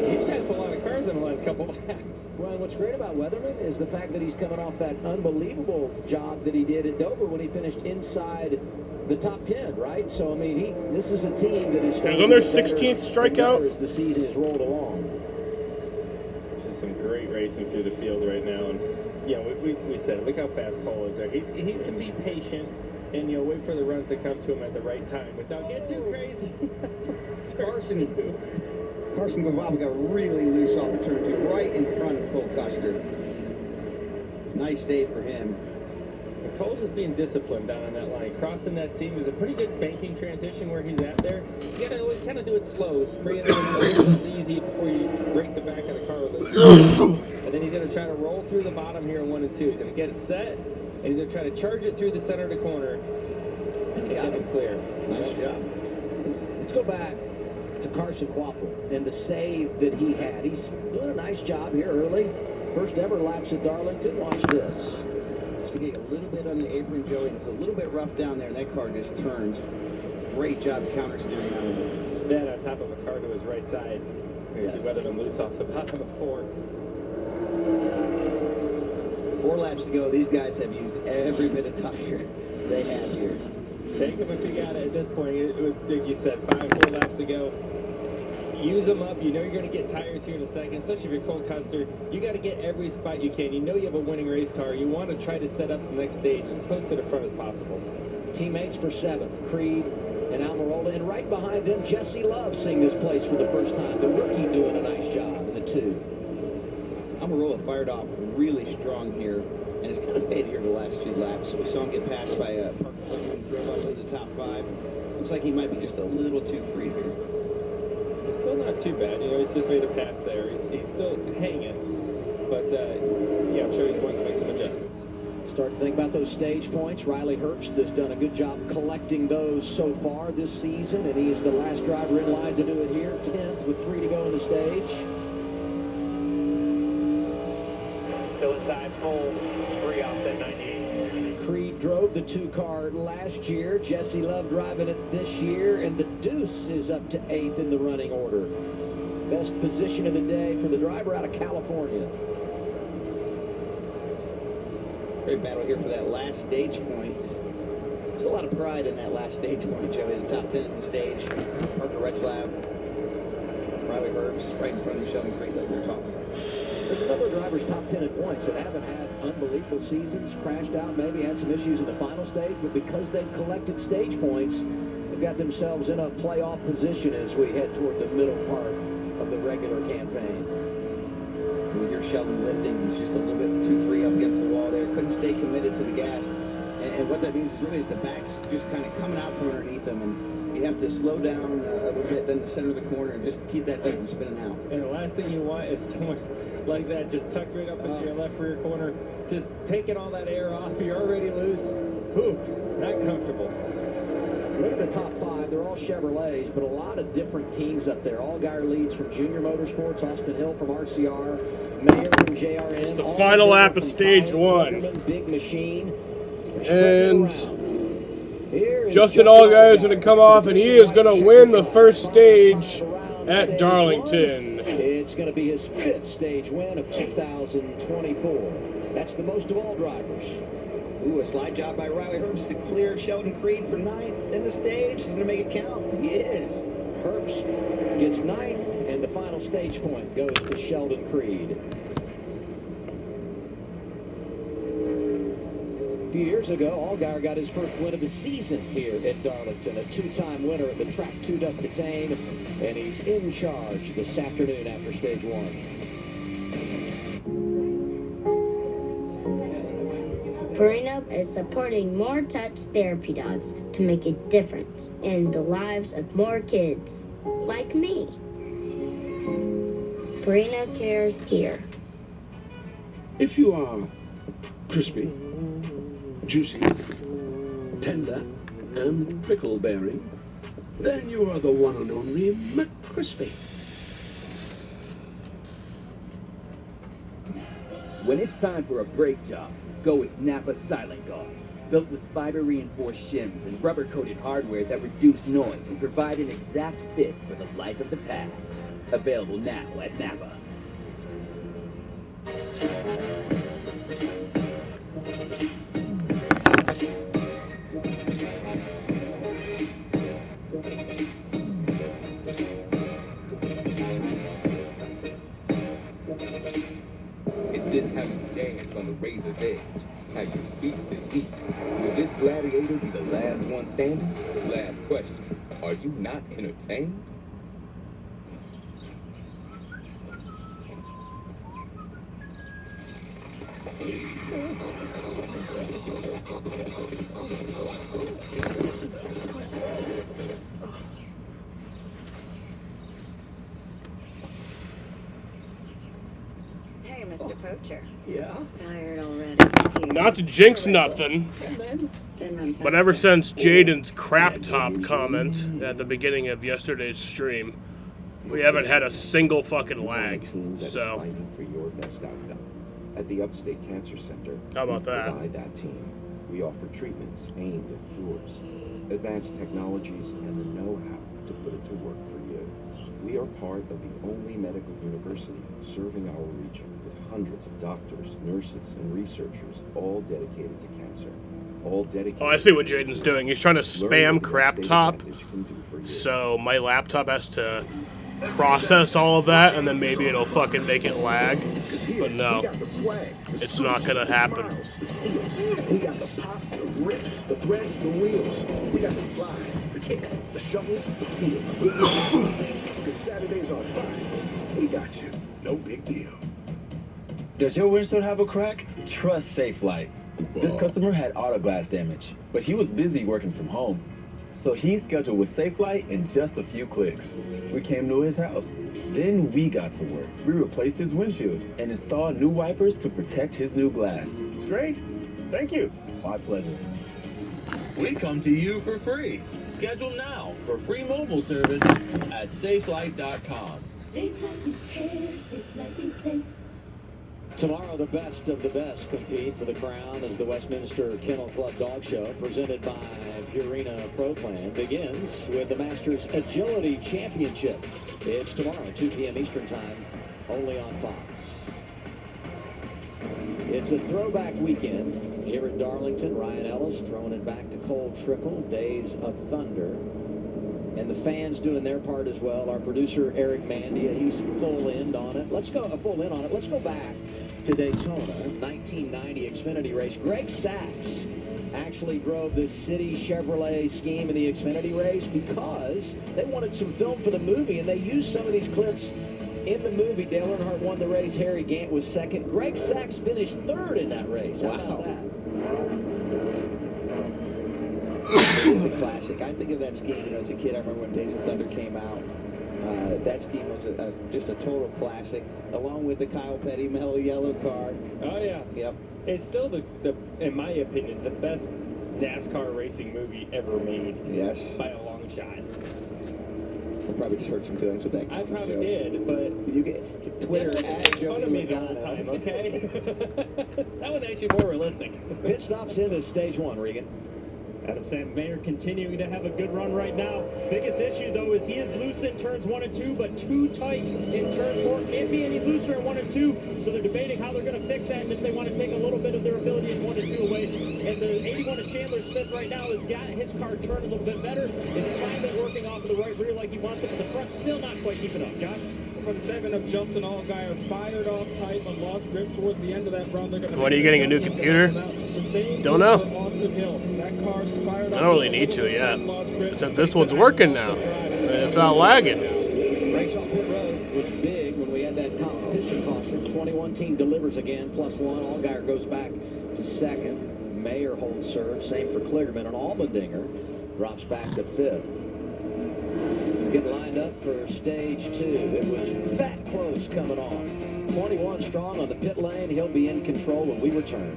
Speaker 5: He's passed a lot of cars in the last couple of laps.
Speaker 2: Well, what's great about Weatherman is the fact that he's coming off that unbelievable job that he did at Dover when he finished inside the top 10, right? So, I mean, this is a team that is starting
Speaker 3: on their 16th strikeout
Speaker 2: as the season has rolled along.
Speaker 5: This is some great racing through the field right now. And, we said, look how fast Cole is there. He can be patient and, wait for the runs to come to him at the right time without getting too crazy.
Speaker 19: Carson Guavaba got really loose off of turn 2, right in front of Cole Custer. Nice save for him.
Speaker 5: And Cole's just being disciplined down on that line. Crossing that seam is a pretty good banking transition where he's at there. You got to always kind of do it slow. Bring it easy before you break the back of the car loose. And then he's going to try to roll through the bottom here in 1 and 2. He's going to get it set, and he's going to try to charge it through the center of the corner. And he got him clear.
Speaker 19: Nice job.
Speaker 2: Let's go back to Carson Quapple and the save that he had. He's doing a nice job here early. First ever laps at Darlington. Watch this.
Speaker 19: To get a little bit on the apron, Joey. It's a little bit rough down there, and that car just turns. Great job counter steering on it.
Speaker 5: Then on top of a car to his right side. You see Weatherman loose off the bottom of 4.
Speaker 19: 4 laps to go. These guys have used every bit of tire they have here.
Speaker 5: Take them if you got it at this point. Like you said, 4 laps to go. Use them up. You know you're going to get tires here in a second, especially if you're Cole Custer. You got to get every spot you can. You know you have a winning race car. You want to try to set up the next stage as close to the front as possible.
Speaker 2: Teammates for 7th, Creed and Almirola, and right behind them, Jesse Love seeing this place for the first time. The rookie doing a nice job in the 2.
Speaker 19: Almirola fired off really strong here, and it's kind of faded here the last few laps. We saw him get passed by Parker Clifford, drove up into the top 5. Looks like he might be just a little too free here.
Speaker 5: It's still not too bad. He's just made a pass there. He's still hanging. But, I'm sure he's going to make some adjustments.
Speaker 2: Start to think about those stage points. Riley Herbst has done a good job collecting those so far this season, and he is the last driver in line to do it here. 10th with 3 to go on the stage.
Speaker 6: Still inside full, 3 offset 98.
Speaker 2: Creed drove the 2 car last year. Jesse Love driving it this year, and the Deuce is up to 8th in the running order. Best position of the day for the driver out of California.
Speaker 19: Great battle here for that last stage point. There's a lot of pride in that last stage point, Joey. The top 10 in the stage. Parker Retzlaff, Riley Herbst, right in front of Sheldon Creed like we were talking about.
Speaker 2: There's a number of drivers top 10 in points that haven't had unbelievable seasons, crashed out, maybe had some issues in the final stage, but because they've collected stage points, they've got themselves in a playoff position as we head toward the middle part of the regular campaign.
Speaker 19: We hear Sheldon lifting. He's just a little bit too free up against the wall there. Couldn't stay committed to the gas. And what that means is really the back's just kind of coming out from underneath him. And you have to slow down a little bit, then the center of the corner, and just keep that thing from spinning out.
Speaker 5: And the last thing you want is someone like that just tucked right up into your left rear corner, just taking all that air off. You're already loose. Whew, not comfortable.
Speaker 2: Look at the top 5. They're all Chevrolets, but a lot of different teams up there. Allgaier leads from Junior Motorsports, Austin Hill from RCR, Mayer from JRN.
Speaker 3: It's the final lap of stage 1.
Speaker 2: Big Machine.
Speaker 3: And Justin Allgaier is going to come off, and he is going to win the first stage at Darlington.
Speaker 2: It's going to be his 5th stage win of 2024. That's the most of all drivers.
Speaker 19: Ooh, a slide job by Riley Herbst to clear Sheldon Creed for 9th in the stage. He's going to make it count. He is.
Speaker 2: Herbst gets 9th, and the final stage point goes to Sheldon Creed. A few years ago, Allgaier got his first win of the season here at Darlington. A 2-time winner at the track 2 Duck to Tame, and he's in charge this afternoon after stage 1.
Speaker 1: Purina is supporting more touch therapy dogs to make a difference in the lives of more kids, like me. Purina cares here.
Speaker 9: If you are crispy, juicy, tender, and prickle-bearing, then you are the one and only McCrispy.
Speaker 14: When it's time for a brake job, go with Napa Silent Guard. Built with fiber-reinforced shims and rubber-coated hardware that reduce noise and provide an exact fit for the life of the pad. Available now at Napa.
Speaker 17: Is this how you dance on the razor's edge? How you beat the heat? Will this gladiator be the last one standing? Last question. Are you not entertained?
Speaker 24: Hey, Mr. Poacher.
Speaker 9: Yeah?
Speaker 24: Tired already?
Speaker 3: Not to jinx nothing, but ever since Jaden's crap top comment at the beginning of yesterday's stream, we haven't had a single fucking lag. So,
Speaker 25: for your best outcome. At the Upstate Cancer Center,
Speaker 3: how about
Speaker 25: we
Speaker 3: that?
Speaker 25: provide that team. We offer treatments aimed at cures, advanced technologies, and the know-how to put it to work for you. We are part of the only medical university serving our region with hundreds of doctors, nurses, and researchers, all dedicated to cancer. All dedicated.
Speaker 3: Oh, I see what Jaden's doing. He's trying to spam crap top, so my laptop has to process all of that, and then maybe it'll fucking make it lag. But no, it's not gonna happen.
Speaker 10: We got the pop, the rips, the threads, the wheels. We got the slides, the kicks, the shovels, the fields. Because Saturday's on Fox. We got you. No big deal.
Speaker 26: Does your windshield have a crack? Trust Safelite. This customer had auto glass damage, but he was busy working from home. So he scheduled with Safelite in just a few clicks. We came to his house. Then we got to work. We replaced his windshield and installed new wipers to protect his new glass.
Speaker 15: It's great. Thank you.
Speaker 26: My pleasure.
Speaker 27: We come to you for free. Schedule now for free mobile service at Safelite.com.
Speaker 1: Safelite repair, Safelite replace.
Speaker 2: Tomorrow, the best of the best compete for the crown as the Westminster Kennel Club Dog Show, presented by Purina Pro Plan, begins with the Masters Agility Championship. It's tomorrow, 2 p.m. Eastern Time, only on Fox. It's a throwback weekend here at Darlington. Ryan Ellis throwing it back to Cole Trickle, Days of Thunder. And the fans doing their part as well. Our producer, Eric Mandia, he's full in on it. Let's go back to Daytona, 1990 Xfinity race. Greg Sachs actually drove the City Chevrolet scheme in the Xfinity race because they wanted some film for the movie, and they used some of these clips in the movie. Dale Earnhardt won the race. Harry Gant was second. Greg Sachs finished third in that race. How about that?
Speaker 19: It's a classic. I think of that scheme as a kid. I remember when Days of Thunder came out. That scheme was just a total classic, along with the Kyle Petty Mellow Yellow car.
Speaker 5: Oh, yeah.
Speaker 19: Yep.
Speaker 5: It's still, in my opinion, the best NASCAR racing movie ever made.
Speaker 19: Yes.
Speaker 5: By a long shot.
Speaker 19: I probably just hurt some feelings with that.
Speaker 5: I probably did, but
Speaker 19: you get Twitter
Speaker 5: makes fun of me the whole time, okay? That was actually more realistic.
Speaker 2: Pit stops into stage one, Regan.
Speaker 8: Adam Sam Mayer continuing to have a good run right now. Biggest issue, though, is he is loose in turns 1 and 2, but too tight in turn 4. Can't be any looser in 1 and 2, so they're debating how they're going to fix that and if they want to take a little bit of their ability in 1 and 2 away. And the 81 of Chandler Smith right now has got his car turned a little bit better. It's kind of working off of the right rear like he wants it, but the front still not quite keeping up. Josh?
Speaker 7: For the 7 of Justin Allgaier, fired off tight but lost grip towards the end of that run.
Speaker 3: When are you getting a new computer? Don't know. I don't really need to yet. Except this one's working now. It's not lagging.
Speaker 2: Race off pit road was big when we had that competition caution. 21 team delivers again, +1. Allgaier goes back to second. Mayer holds serve. Same for Kligerman. And Allmendinger drops back to 5th. Getting lined up for stage 2. It was that close coming off. 21 strong on the pit lane. He'll be in control when we return.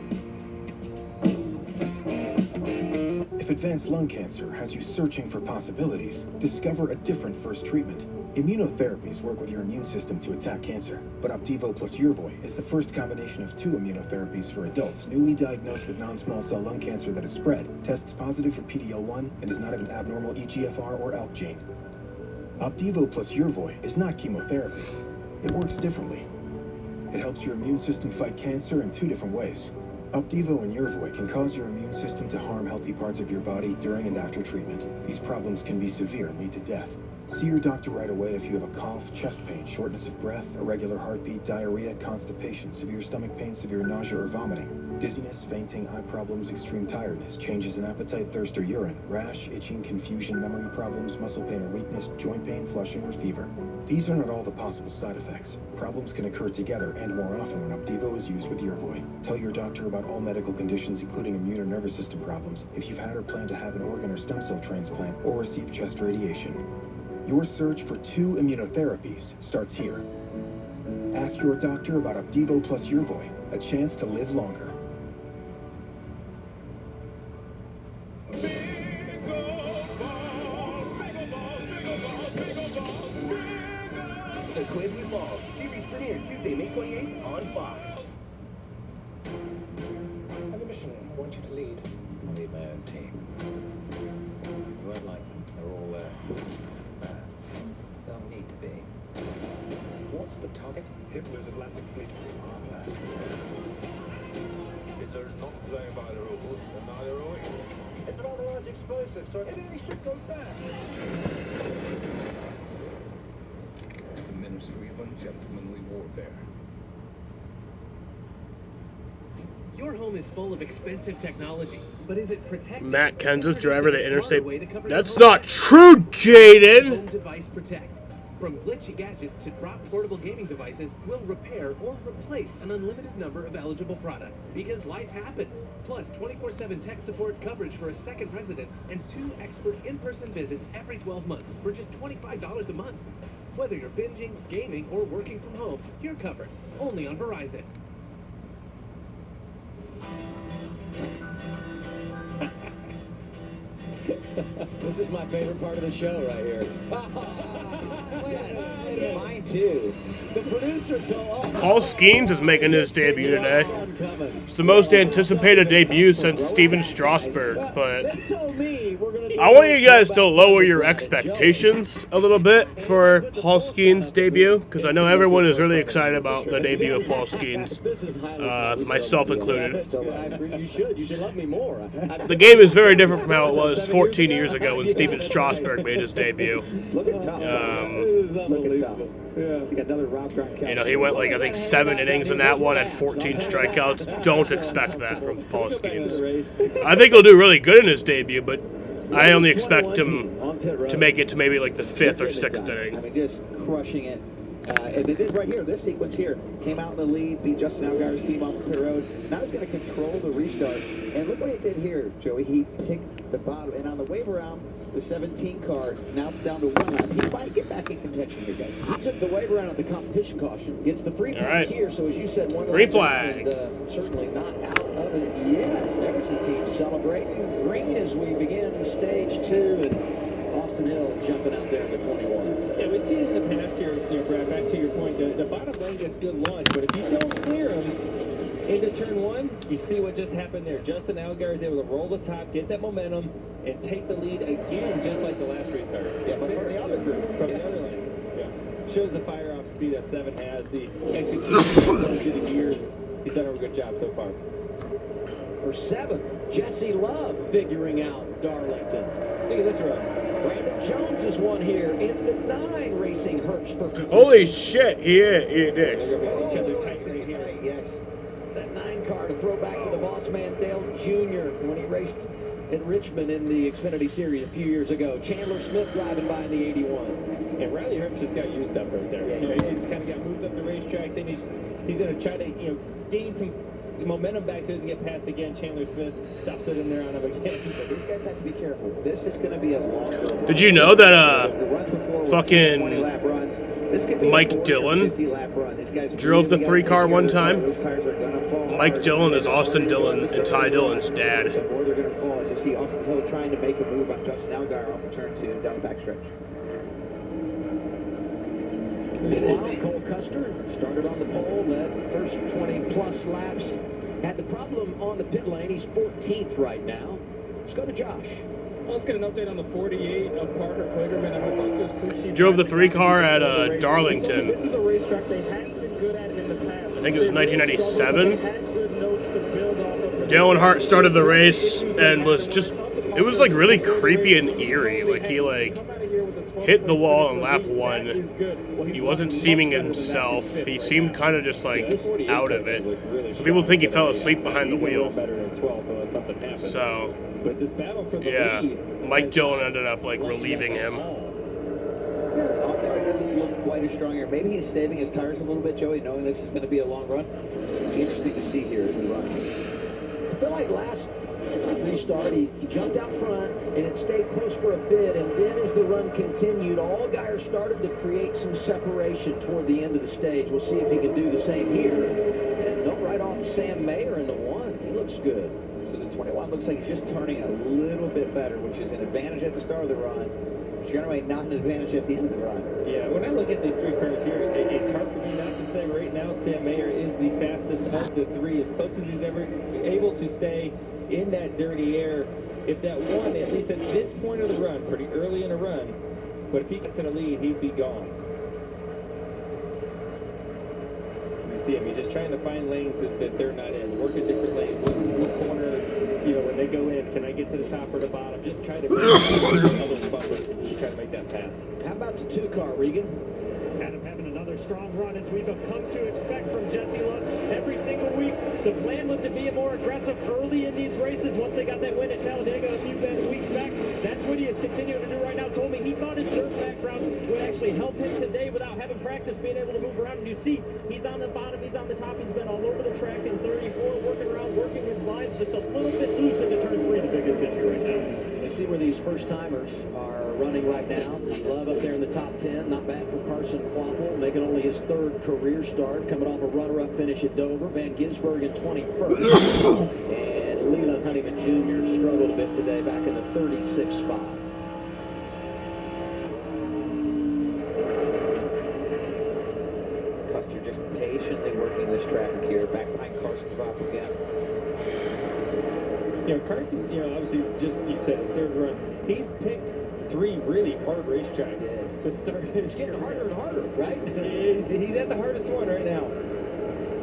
Speaker 11: If advanced lung cancer has you searching for possibilities, discover a different first treatment. Immunotherapies work with your immune system to attack cancer, but Opdivo plus Yervoy is the first combination of 2 immunotherapies for adults newly diagnosed with non-small cell lung cancer that is spread, tests positive for PD-L1, and does not have an abnormal EGFR or ALK gene. Opdivo plus Yervoy is not chemotherapy. It works differently. It helps your immune system fight cancer in 2 different ways. Opdivo and Yervoy can cause your immune system to harm healthy parts of your body during and after treatment. These problems can be severe and lead to death. See your doctor right away if you have a cough, chest pain, shortness of breath, irregular heartbeat, diarrhea, constipation, severe stomach pain, severe nausea or vomiting, dizziness, fainting, eye problems, extreme tiredness, changes in appetite, thirst or urine, rash, itching, confusion, memory problems, muscle pain or weakness, joint pain, flushing or fever. These are not all the possible side effects. Problems can occur together and more often when Opdivo is used with Yervoy. Tell your doctor about all medical conditions including immune or nervous system problems, if you've had or plan to have an organ or stem cell transplant, or receive chest radiation. Your search for 2 immunotherapies starts here. Ask your doctor about Opdivo plus Yervoy, a chance to live longer.
Speaker 12: The Quiz with Balls, series premiere Tuesday, May 28th on Fox.
Speaker 10: I have a mission I want you to lead.
Speaker 21: I'll lead my own team. You won't like them. They're all
Speaker 10: They'll need to be.
Speaker 21: What's the target?
Speaker 10: Hitler's Atlantic Fleet.
Speaker 21: Hitler's not playing by the rules, and neither are we.
Speaker 10: It's a rather large explosive, so any ship goes down.
Speaker 17: The Ministry of Ungentlemanly Warfare.
Speaker 13: Your home is full of expensive technology, but is it protected?
Speaker 3: Matt Kenseth, driver of the Interstate. That's not true, Jaden!
Speaker 13: Home Device Protect. From glitchy gadgets to drop portable gaming devices, we'll repair or replace an unlimited number of eligible products. Because life happens. Plus 24/7 tech support coverage for a second residence and 2 expert in-person visits every 12 months for just $25 a month. Whether you're binging, gaming, or working from home, you're covered. Only on Verizon.
Speaker 2: This is my favorite part of the show right here.
Speaker 19: Yes, mine too.
Speaker 2: The producer told
Speaker 3: Paul Skeens is making his debut today. It's the most anticipated debut since Steven Strasberg, but I want you guys to lower your expectations a little bit for Paul Skeens' debut, because I know everyone is really excited about the debut of Paul Skeens, myself included.
Speaker 2: You should love me more.
Speaker 3: The game is very different from how it was 14 years ago when Steven Strasberg made his debut.
Speaker 19: Look at Tom. Look at Tom. Yeah. Another Rob Gronkowski.
Speaker 3: You know, he went like, I think, 7 innings in that one, had 14 strikeouts. Don't expect that from Paul Skeens. I think he'll do really good in his debut, but I only expect him to make it to maybe like the 5th or 6th inning.
Speaker 19: I mean, just crushing it. And they did right here. This sequence here came out in the lead, beat Justin Allgaier's team on pit road. Now he's going to control the restart. And look what he did here, Joey. He picked the bottom. And on the wave around, the 17 car now down to 1 lap. He might get back in contention here, guys.
Speaker 2: He took the wave around at the competition caution. Gets the free pass here. So as you said, 1
Speaker 3: green flag.
Speaker 2: And, certainly not out of it yet. There's the team celebrating green as we begin stage 2. And Austin Hill jumping out there in the 21.
Speaker 5: Yeah, we see it in the past here, Brad, back to your point, the bottom lane gets good launch, but if you don't clear them, into turn one, you see what just happened there. Justin Allgaier is able to roll the top, get that momentum, and take the lead again, just like the last restart.
Speaker 19: Yeah, from the other group.
Speaker 5: From the other lane. Yeah. Shows the fire-off speed that 7 has. The execution tells you the gears. He's done a good job so far.
Speaker 2: For 7th, Jesse Love figuring out Darlington.
Speaker 5: Look at this run.
Speaker 2: Brandon Jones is one here in the 9, racing Herbst for position.
Speaker 3: Holy shit, he did.
Speaker 5: They're going to be each other tight right here.
Speaker 2: Yes. That 9 car to throw back to the boss man, Dale Jr., when he raced at Richmond in the Xfinity Series a few years ago. Chandler Smith driving by in the 81.
Speaker 5: And Riley Herbst just got used up right there. Yeah, he's kind of got moved up the racetrack. Then he's going to try to gain some momentum back so he doesn't get past again. Chandler Smith stuffs it in there on him again.
Speaker 19: But these guys have to be careful. This is going to be a longer.
Speaker 3: Did you know that fucking Mike Dillon drove the 3 car one time? Mike Dillon is Austin Dillon and Ty Dillon's dad.
Speaker 19: The more they're going to fall as you see Austin Hill trying to make a move on Justin Allgaier off of turn 2 down the backstretch.
Speaker 2: Meanwhile, Cole Custer started on the pole, led first 20-plus laps. Had the problem on the pit lane. He's 14th right now. Let's go to Josh.
Speaker 7: Well, let's get an update on the 48 of Parker Kligerman. I'm going to talk to his crew chief.
Speaker 3: Drove the 3 car at Darlington.
Speaker 7: This is a racetrack they hadn't been good at in the past.
Speaker 3: I think it was 1997. Dale Earnhardt started the race and was just, it was like really creepy and eerie. Like he hit the wall on lap 1. He wasn't seeming himself. He seemed kind of just like out of it. Some people think he fell asleep behind the wheel. So, yeah, Mike Dillon ended up like relieving him.
Speaker 19: Allgaier doesn't look quite as strong here. Maybe he's saving his tires a little bit, Joey, knowing this is going to be a long run. It'll be interesting to see here as we run.
Speaker 2: I feel like last restart, he jumped out front, and it stayed close for a bit, and then as the run continued, Allgaier started to create some separation toward the end of the stage. We'll see if he can do the same here. And don't write off Sam Mayer in the 1. He looks good.
Speaker 19: So the 21 looks like he's just turning a little bit better, which is an advantage at the start of the run. Generally not an advantage at the end of the run.
Speaker 5: Yeah, when I look at these 3 cars here, it's hard for me not to say right now Sam Mayer is the fastest of the 3, as close as he's ever able to stay in that dirty air. If that 1, at least at this point of the run, pretty early in the run, but if he gets to the lead, he'd be gone. You see him, he's just trying to find lanes that they're not in, work at different lanes, what corner, when they go in, can I get to the top or the bottom? Just try to other bumper to try to make that pass.
Speaker 2: How about the 2 car, Regan?
Speaker 8: Adam having another strong run as we've come to expect from Jesse Love every single week. The plan was to be more aggressive early in these races. Once they got that win at Talladega a few weeks back, that's what he is continuing to do right now. Told me he thought his third background would actually help him today without having practice being able to move around. And you see, he's on the bottom, he's on the top, he's been all over the track in 34, working around, working his lines, just a little bit loose into turn 3, the biggest issue right now.
Speaker 2: Let's see where these first-timers are running right now. Love up there in the top 10. Not bad for Carson Kvapil, making only his 3rd career start, coming off a runner-up finish at Dover. Van Gisbergen 21st. And Leland Honeyman Jr. struggled a bit today, back in the 36th spot.
Speaker 19: Custer just patiently working this traffic here, back behind Carson Kvapil again.
Speaker 5: Carson, obviously, just you said his 3rd run. He's picked 3 really hard racetracks to start his
Speaker 2: It's getting harder and harder, right?
Speaker 5: He's at the hardest one right now.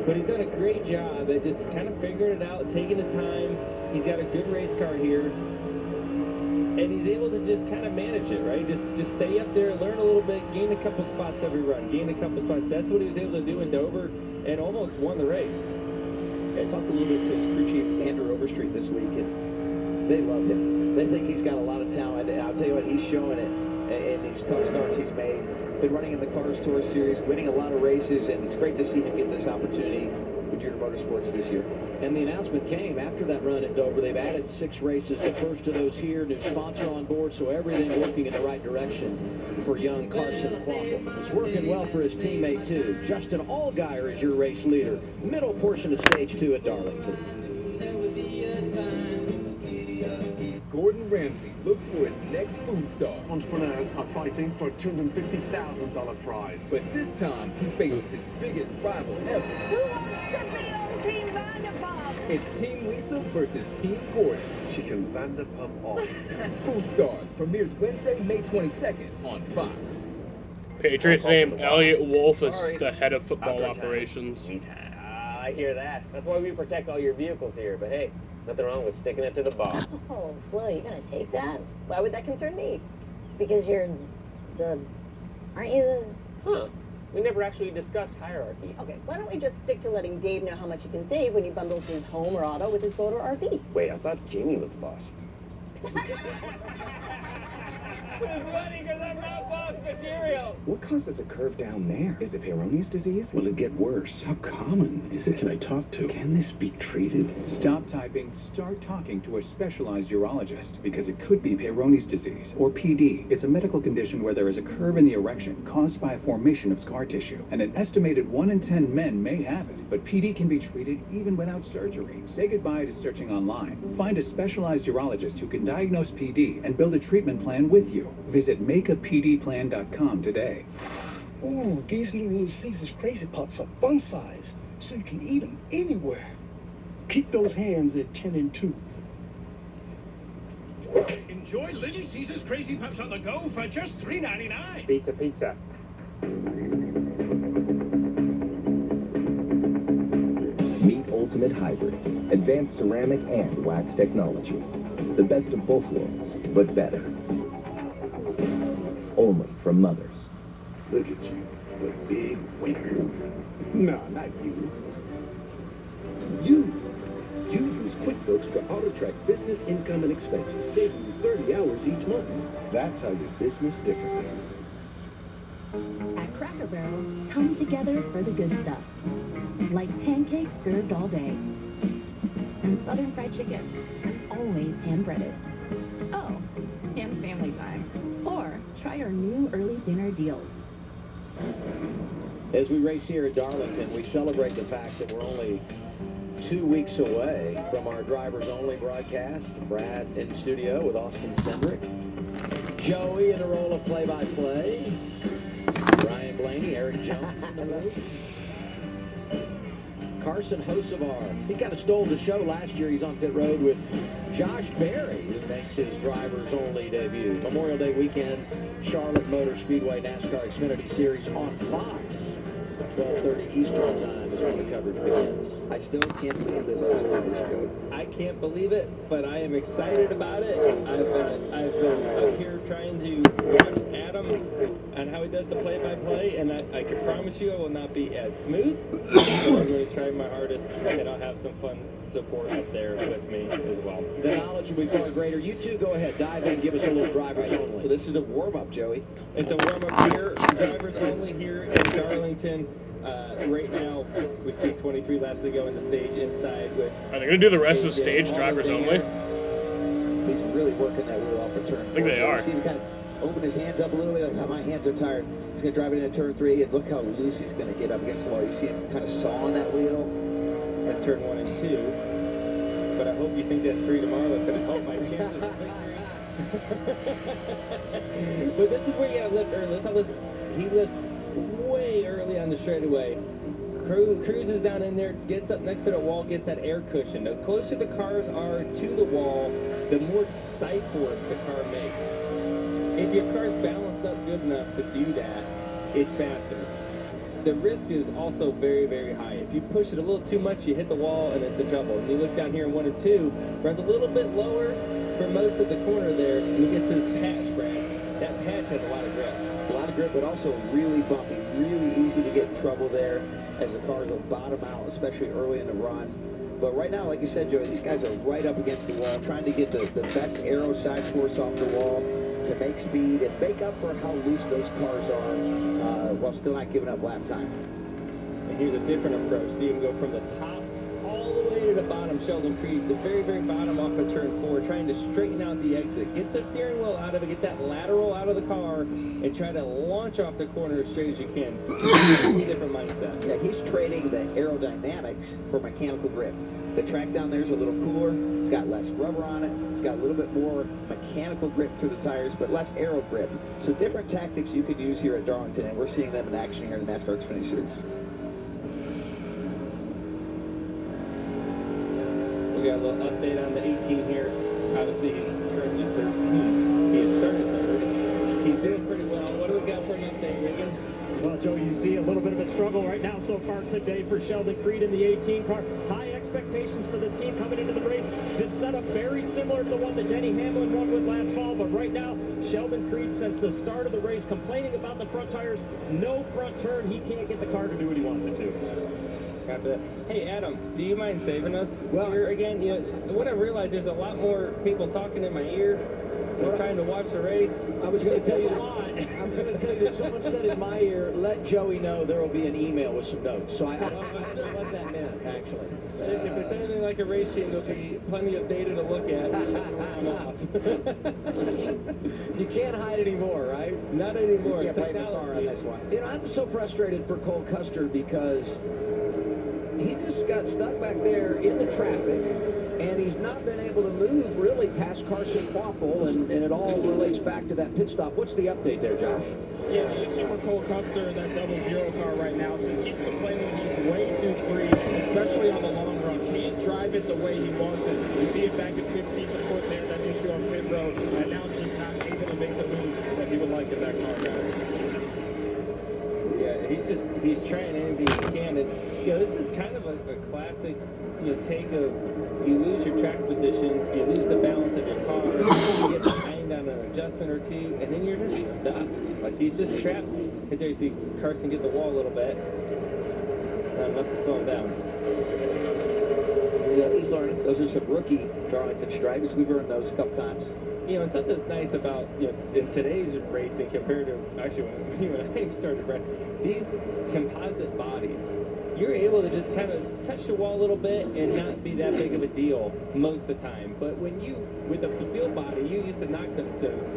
Speaker 5: But he's done a great job at just kind of figuring it out, taking his time. He's got a good race car here. And he's able to just kind of manage it, right? Just stay up there, learn a little bit, gain a couple spots every run, gain a couple spots. That's what he was able to do in Dover and almost won the race.
Speaker 19: I talked a little bit to his crew chief, Andrew Overstreet, this week, and they love him. They think he's got a lot of talent, and I'll tell you what, he's showing it in these tough starts he's made. Been running in the Cars Tour Series, winning a lot of races, and it's great to see him get this opportunity with Junior Motorsports this year.
Speaker 2: And the announcement came after that run at Dover. They've added 6 races, the first of those here, new sponsor on board, so everything working in the right direction for young Carson Kvapil. It's working well for his teammate, too. Justin Allgaier is your race leader. Middle portion of stage 2 at Darlington.
Speaker 17: Gordon Ramsay looks for his next food star.
Speaker 10: Entrepreneurs are fighting for a $250,000 prize.
Speaker 17: But this time, he faces his biggest rival ever.
Speaker 24: Who wants to be on Team Bad
Speaker 12: It's Team Lisa versus Team Gordon.
Speaker 21: Chicken Vanderpump off.
Speaker 12: Food Stars premieres Wednesday, May 22nd on Fox.
Speaker 3: Patriots name Elliot Wolf as the head of football operations.
Speaker 4: I hear that. That's why we protect all your vehicles here. But hey, nothing wrong with sticking it to the boss.
Speaker 6: Oh, Flo, you gonna take that? Why would that concern me? Because you're aren't you the...
Speaker 4: Huh. We never actually discussed hierarchy.
Speaker 6: Okay, why don't we just stick to letting Dave know how much he can save when he bundles his home or auto with his boat or RV?
Speaker 4: Wait, I thought Jamie was the boss.
Speaker 12: It's funny because I'm not boss material.
Speaker 21: What causes a curve down there? Is it Peyronie's disease? Will it get worse? How common is it? Can I talk to? Can this be treated?
Speaker 16: Stop typing, start talking to a specialized urologist because it could be Peyronie's disease, or PD. It's a medical condition where there is a curve in the erection caused by a formation of scar tissue, and an estimated 1 in 10 men may have it. But PD can be treated even without surgery. Say goodbye to searching online. Find a specialized urologist who can diagnose PD and build a treatment plan with you. Visit makeapdplan.com today.
Speaker 10: Ooh, these new Little Caesars Crazy Pups are fun size, so you can eat them anywhere. Keep those hands at 10 and 2.
Speaker 18: Enjoy Little Caesars Crazy Pups on the go for just $3.99.
Speaker 4: Pizza, pizza.
Speaker 12: Meet Ultimate Hybrid, advanced ceramic and wax technology. The best of both worlds, but better. Only from Mothers.
Speaker 10: Look at you, the big winner. No, not you. You use QuickBooks to auto-track business income and expenses, saving you 30 hours each month. That's how your business differently.
Speaker 20: At Cracker Barrel, come together for the good stuff. Like pancakes served all day. And Southern fried chicken that's always hand-breaded. Oh, and family time. Or try our new early dinner deals.
Speaker 2: As we race here at Darlington, we celebrate the fact that we're only 2 weeks away from our drivers only broadcast. Brad in studio with Austin Cendrick. Joey in the role of play-by-play. Brian Blaney, Eric Jones in the booth. Carson Hocevar. He kind of stole the show last year. He's on pit road with Josh Berry, who makes his drivers only debut. Memorial Day weekend, Charlotte Motor Speedway NASCAR Xfinity Series on Fox. 12:30 Eastern time is when the coverage begins.
Speaker 19: I still can't believe they let us do this show.
Speaker 5: I can't believe it, but I am excited about it. I've been up here trying to watch Adam and how he does the play-by-play, and I can promise you I will not be as smooth, but I'm going to try my hardest, and I'll have some fun support up there with me as well.
Speaker 2: The knowledge will be far greater. You two go ahead, dive in, give us a little drivers only.
Speaker 19: So this is a warm-up, Joey.
Speaker 5: It's a warm-up here, drivers only here in Darlington. Right now, we see 23 laps to go in the stage inside with...
Speaker 3: Are they going to do the rest of the stage drivers only?
Speaker 19: He's really working that wheel off of turn 4.
Speaker 3: I think they are.
Speaker 19: See him kind of open his hands up a little bit, like how my hands are tired. He's going to drive it into turn 3, and look how loose he's going to get up against the wall. You see him kind of sawing that wheel.
Speaker 5: That's turn 1 and 2. But I hope you think that's 3 tomorrow. That's going to help my chances of victory. But this is where you got to lift early. He lifts way early on the straightaway. Cruises down in there, gets up next to the wall, gets that air cushion. The closer the cars are to the wall, the more side force the car makes. If your car's balanced up good enough to do that, it's faster. The risk is also very, very high. If you push it a little too much, you hit the wall and it's in trouble. And you look down here in 1 and 2, runs a little bit lower for most of the corner there, and he gets his patch, Brad. That patch has a lot of grip.
Speaker 19: A lot of grip, but also really bumpy, really easy to get in trouble there as the cars will bottom out, especially early in the run. But right now, like you said, Joey, these guys are right up against the wall, trying to get the best aero side force off the wall to make speed and make up for how loose those cars are while still not giving up lap time.
Speaker 5: And here's a different approach. See him go from the top all the way to the bottom, Sheldon Creed, the very, very bottom off of turn 4, trying to straighten out the exit. Get the steering wheel out of it, get that lateral out of the car, and try to launch off the corner as straight as you can. Different mindset.
Speaker 19: Yeah, he's trading the aerodynamics for mechanical grip. The track down there is a little cooler. It's got less rubber on it. It's got a little bit more mechanical grip through the tires, but less aero grip. So different tactics you could use here at Darlington, and we're seeing them in action here in the NASCAR Xfinity Series.
Speaker 5: We got a little update on the 18 here. Obviously, he's currently 13. He has started third. He's doing pretty well. What do we got for an update, Regan?
Speaker 8: Well, Joe, you see a little bit of a struggle right now so far today for Sheldon Creed in the 18 car. High expectations for this team coming into the race. This setup very similar to the one that Denny Hamlin won with last fall, but right now, Sheldon Creed, since the start of the race, complaining about the front tires, no front turn. He can't get the car to do what he wants it to.
Speaker 5: Hey, Adam, do you mind saving us here again? You know, what I realized, there's a lot more people talking in my ear. We're trying to watch the race.
Speaker 2: I was going to tell you that someone said in my ear, let Joey know there will be an email with some notes. So I don't know what that meant, actually.
Speaker 5: If it's anything like a race team, there'll be plenty of data to look at.
Speaker 2: You can't hide anymore, right?
Speaker 5: Not anymore.
Speaker 19: You can't blame the car on this one.
Speaker 2: You know, I'm so frustrated for Cole Custer because he just got stuck back there in the traffic, and he's not been able to move really past Carson Quapple, and it all relates back to that pit stop. What's the update there, Josh?
Speaker 7: Yeah, the issue for Cole Custer, that 00 car right now, just keeps complaining he's way too free, especially on the long run. Can't drive it the way he wants it. You see it back at 15th, of course, they had that issue on pit road, and now just not able to make the moves that he would like in that car, guys.
Speaker 5: Yeah, he's trying anything he can, and you know, this is kind of a classic, you know, take of you lose your track position, you lose the balance of your car, you get behind on an adjustment or two, and then you're just stuck. Like, he's just trapped. Right there you see Carson get the wall a little bit. Not enough to slow him down.
Speaker 19: He's learning. Those are some rookie Darlington stripes. We've earned those a couple times.
Speaker 5: You know, something that's nice about, you know, in today's racing compared to actually when I started, Brad, these composite bodies, you're able to just kind of touch the wall a little bit and not be that big of a deal most of the time. But when you, with the steel body, you used to knock the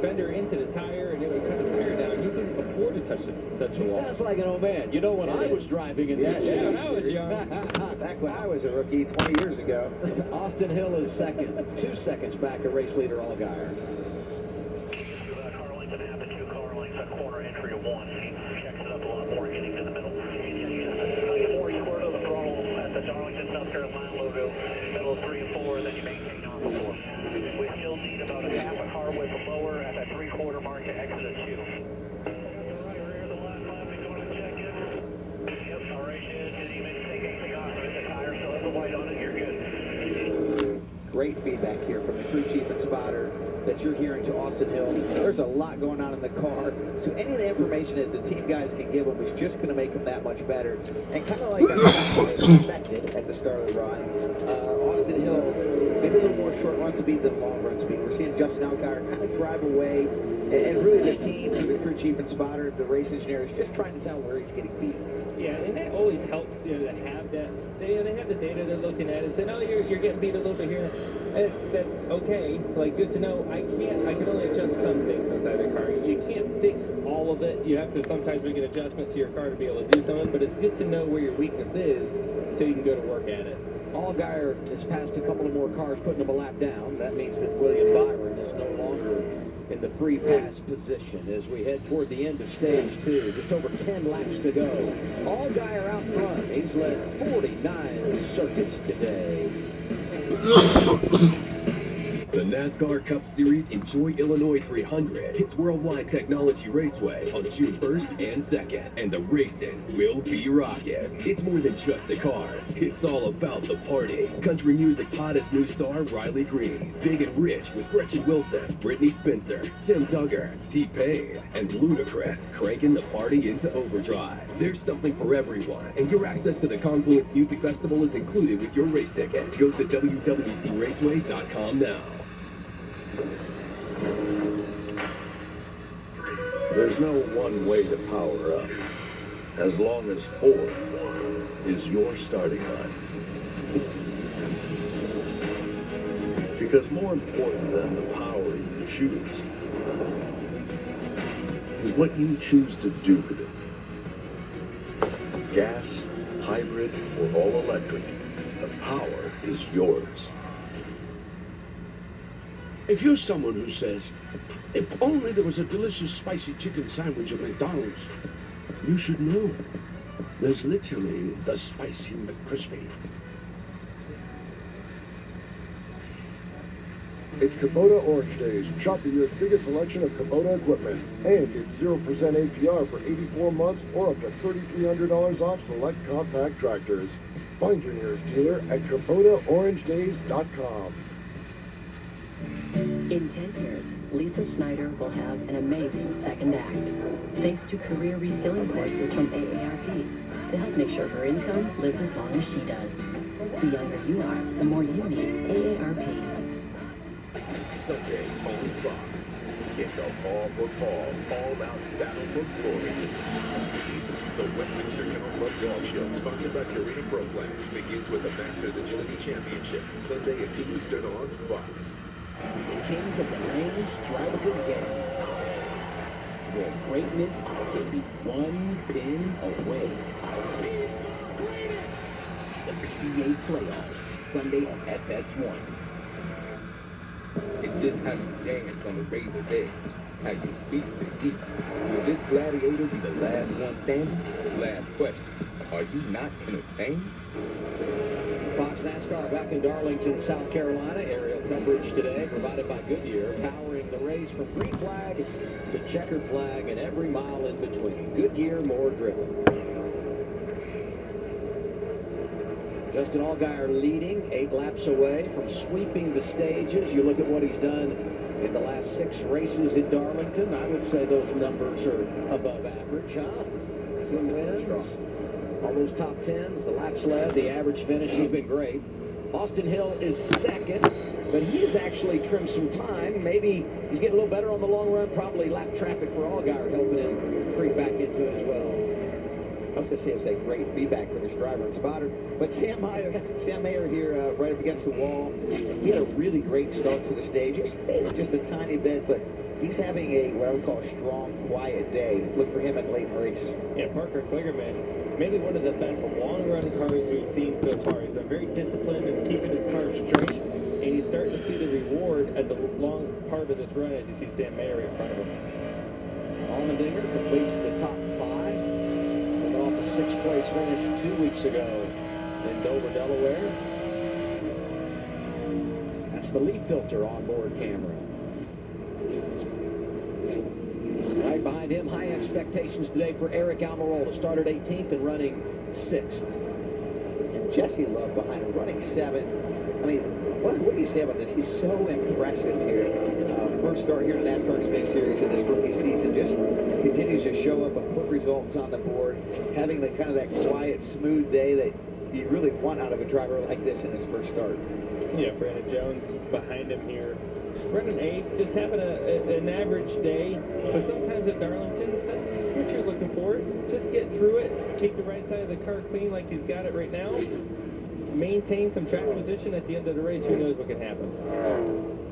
Speaker 5: fender into the tire and it would cut the tire down. You couldn't afford to touch the
Speaker 2: He
Speaker 5: wall.
Speaker 2: sounds like an old man. You know, when I was driving in
Speaker 19: Yeah,
Speaker 5: when I was young.
Speaker 19: Back when I was a rookie 20 years ago.
Speaker 2: Austin Hill is second, 2 seconds back of race leader Allgaier.
Speaker 9: Darlington have the 2 car lengths at corner entry to 1. He checks it up a lot more getting to the middle. 4 squared of the throttle at the Darlington, South Carolina logo, middle 3 and 4, and then you maintain on the 4. We still need about a half a car width lower at that 3/4 mark to exit at 2.
Speaker 19: Great feedback here from the crew chief and spotter that you're hearing to Austin Hill. There's a lot going on in the car, so any of the information that the team guys can give him is just going to make him that much better. And kind of like I expected at the start of the run, Austin Hill, maybe a little more short run speed than long run speed. We're seeing Justin Allgaier kind of drive away, and really the team, through the crew chief and spotter, the race engineer, is just trying to tell where he's getting beat.
Speaker 5: Yeah, and that always helps, you know, to have that. They have the data they're looking at and say, no, you're getting beat a little bit here. And that's okay. Like, good to know. I can only adjust some things inside the car. You can't fix all of it. You have to sometimes make an adjustment to your car to be able to do something. But it's good to know where your weakness is so you can go to work at it.
Speaker 2: Allgaier has passed a couple of more cars, putting him a lap down. That means that William Byron is no longer in the free pass position as we head toward the end of stage 2. Just over 10 laps to go. Allgaier out front. He's led 49 circuits today.
Speaker 12: The NASCAR Cup Series Enjoy Illinois 300 hits Worldwide Technology Raceway on June 1st and 2nd, and the racing will be rockin'. It's more than just the cars, it's all about the party. Country music's hottest new star, Riley Green, Big and Rich with Gretchen Wilson, Brittany Spencer, Tim Duggar, T-Pain, and Ludacris cranking the party into overdrive. There's something for everyone, and your access to the Confluence Music Festival is included with your race ticket. Go to www.raceway.com now.
Speaker 14: There's no one way to power up, as long as Ford is your starting line. Because more important than the power you choose is what you choose to do with it. Gas, hybrid, or all electric, the power is yours.
Speaker 15: If you're someone who says, if only there was a delicious spicy chicken sandwich at McDonald's, you should know. There's literally the spicy McCrispy.
Speaker 1: It's Kubota Orange Days. Shop the year's biggest selection of Kubota equipment and get 0% APR for 84 months or up to $3,300 off select compact tractors. Find your nearest dealer at KubotaOrangeDays.com.
Speaker 11: In 10 years, Lisa Schneider will have an amazing second act, thanks to career reskilling courses from AARP to help make sure her income lives as long as she does. The younger you are, the more you need AARP.
Speaker 12: Sunday on Fox. It's a Paul for Paul, all-out battle for glory. The Westminster Kennel Club Dog Show, sponsored by Purina Pro Plan, begins with the Masters Agility Championship, Sunday at 2 Eastern on Fox.
Speaker 22: Kings of the lanes drive a good game, where greatness can be one pin away. He's the greatest! The PBA Playoffs, Sunday on FS1.
Speaker 17: Is this how you dance on the razor's edge? How you beat the heat? Will this gladiator be the last one standing? Last question. Are you not entertained?
Speaker 2: Fox NASCAR back in Darlington, South Carolina. Aerial coverage today provided by Goodyear, powering the race from green flag to checkered flag and every mile in between. Goodyear, more driven. Justin Allgaier leading, 8 laps away from sweeping the stages. You look at what he's done in the last 6 races at Darlington. I would say those numbers are above average, huh? 2 wins, all those top 10s, the laps led, the average finish. He's been great. Austin Hill is second, but he has actually trimmed some time. Maybe he's getting a little better on the long run. Probably lap traffic for Allgaier helping him creep back into it as well.
Speaker 19: I was going to say it's that great feedback for this driver and spotter. But Sam Mayer here right up against the wall. He had a really great start to the stage. He's made it just a tiny bit, but he's having a, what I would call a strong, quiet day. Look for him at late in the race.
Speaker 4: Yeah, Parker Kligerman, maybe one of the best long-run cars we've seen so far. He's been very disciplined in keeping his car straight, and he's starting to see the reward at the long part of this run as you see Sam Mayer in front of him.
Speaker 2: Allmendinger completes the top 5. Off a 6th place finish 2 weeks ago in Dover, Delaware. That's the leaf filter onboard camera. Right behind him, high expectations today for Eric Almirola. Started 18th and running 6th.
Speaker 19: And Jesse Love behind him, running 7th. I mean, what do you say about this? He's so impressive here. First start here in the NASCAR Xfinity Series in this rookie season. Just continues to show up and put results on the board. Having the kind of that quiet, smooth day that you really want out of a driver like this in his first start.
Speaker 4: Yeah, Brandon Jones behind him here. Running 8th, just having an average day. But sometimes at Darlington, that's what you're looking for. Just get through it. Keep the right side of the car clean like he's got it right now. Maintain some track position at the end of the race. Who knows what can happen.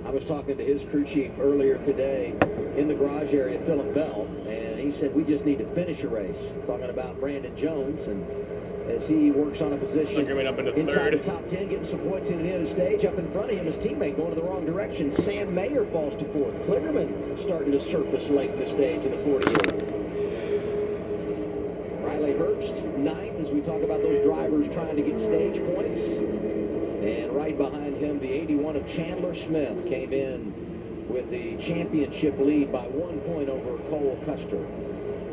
Speaker 2: I was talking to his crew chief earlier today in the garage area, Philip Bell, and he said we just need to finish a race. Talking about Brandon Jones, and as he works on a position inside the top 10, getting some points into the end of the stage. Up in front of him, his teammate going to the wrong direction. Sam Mayer falls to 4th. Kligerman starting to surface late in the stage in the 48. Riley Herbst, 9th, as we talk about those drivers trying to get stage points. And right behind him, the 81 of Chandler Smith came in with the championship lead by 1 point over Cole Custer.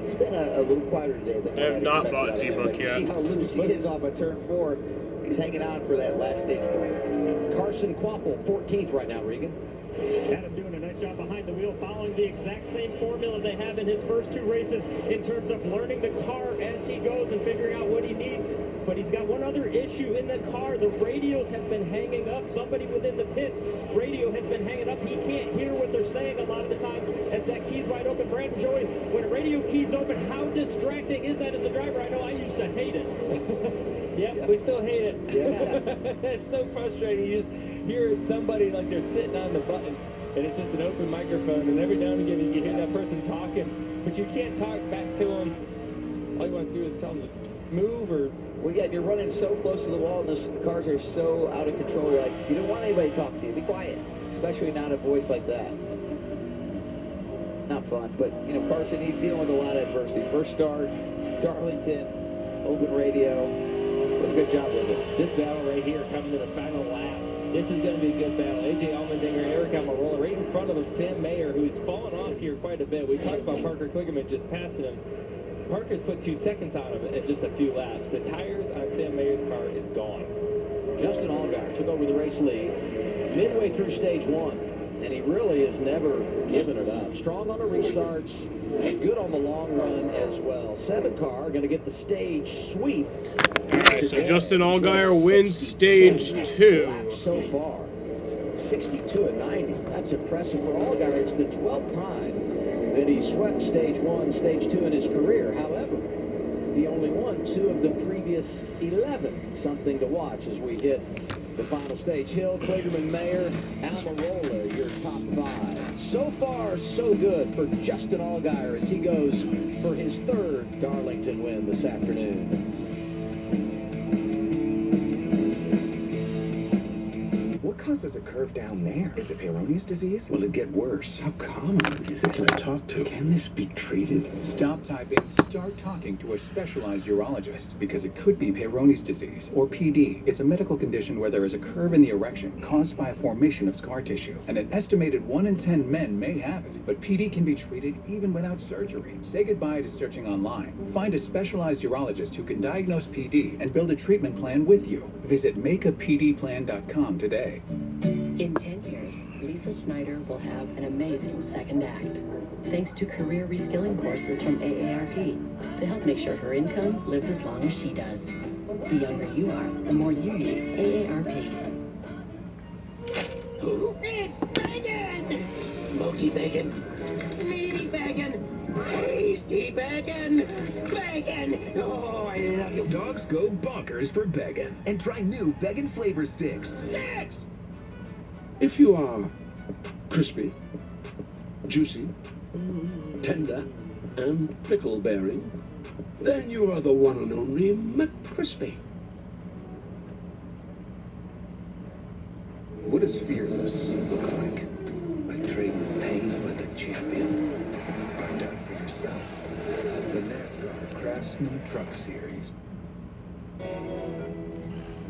Speaker 19: It's been a little quieter today than
Speaker 3: I have not bought T-Book yet.
Speaker 19: See how loose he is off of turn 4. He's hanging on for that last stage point.
Speaker 2: Carson Quapple, 14th right now, Regan.
Speaker 8: Adam doing a nice job behind the wheel, following the exact same formula they have in his first 2 races in terms of learning the car as he goes and figuring out what he needs. But he's got one other issue in the car. The radios have been hanging up. Somebody within the pits radio has been hanging up. He can't hear what they're saying a lot of the times as that key's wide open. Brandon Joey, when a radio key's open, how distracting is that as a driver? I know I used to hate it.
Speaker 4: Yep, we still hate it. Yeah. It's so frustrating. You just hear somebody like they're sitting on the button, and it's just an open microphone, and every now and again you hear that person talking, but you can't talk back to them. All you want to do is tell them to move or...
Speaker 19: Well, yeah, you're running so close to the wall, and the cars are so out of control. You're like, you don't want anybody to talk to you. Be quiet, especially not a voice like that. Not fun, but, you know, Carson, he's dealing with a lot of adversity. First start, Darlington, open radio. Did a good job with it.
Speaker 4: This battle right here coming to the final lap. This is going to be a good battle. A.J. Allmendinger, Eric Almirola right in front of him. Sam Mayer, who's fallen off here quite a bit. We talked about Parker Kligerman just passing him. Parker's put 2 seconds on him in just a few laps. The tires on Sam Mayer's car is gone.
Speaker 2: Justin Allgaier took over the race lead midway through stage 1, and he really has never given it up. Strong on the restarts and good on the long run as well. 7 car going to get the stage sweep.
Speaker 3: All right, so Justin Allgaier wins stage 2.
Speaker 2: So far, 62-90. That's impressive for Allgaier. It's the 12th time that he swept stage 1, stage 2 in his career. However, he only won 2 of the previous 11. Something to watch as we hit the final stage. Hill, Kligerman, Mayer, Almirola, your top 5. So far, so good for Justin Allgaier as he goes for his 3rd Darlington win this afternoon.
Speaker 21: What causes a curve down there? Is it Peyronie's disease?
Speaker 15: Will it get worse? How common is it? Can I talk to? Can this be treated?
Speaker 16: Stop typing, start talking to a specialized urologist because it could be Peyronie's disease, or PD. It's a medical condition where there is a curve in the erection caused by a formation of scar tissue, and an estimated 1 in 10 men may have it. But PD can be treated even without surgery. Say goodbye to searching online. Find a specialized urologist who can diagnose PD and build a treatment plan with you. Visit makeapdplan.com today.
Speaker 11: In 10 years, Lisa Schneider will have an amazing second act, thanks to career reskilling courses from AARP to help make sure her income lives as long as she does. The younger you are, the more you need AARP.
Speaker 22: It's bacon! Smoky bacon, meaty bacon, tasty bacon, bacon! Oh, I love you.
Speaker 12: Dogs go bonkers for Beggin. And try new Beggin flavor sticks.
Speaker 22: Sticks!
Speaker 15: If you are crispy, juicy, tender, and prickle-bearing, then you are the one and only McCrispy.
Speaker 21: What does fearless look like? Like trading pain with a champion? Find out for yourself. The NASCAR Craftsman Truck Series.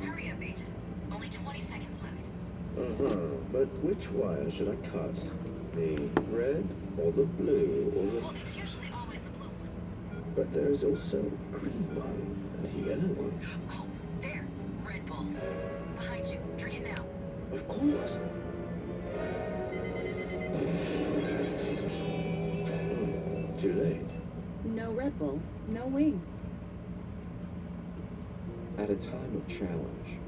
Speaker 20: Hurry up, Agent. Only 20 seconds left.
Speaker 14: But which wire should I cut? The red or the blue or the...
Speaker 20: Well, it's usually always the blue one.
Speaker 14: But there is also a green one and a yellow one.
Speaker 20: Oh, there. Red Bull. Behind you. Drink it now.
Speaker 14: Of course. Too late.
Speaker 20: No Red Bull, no wings.
Speaker 6: At a time of challenge,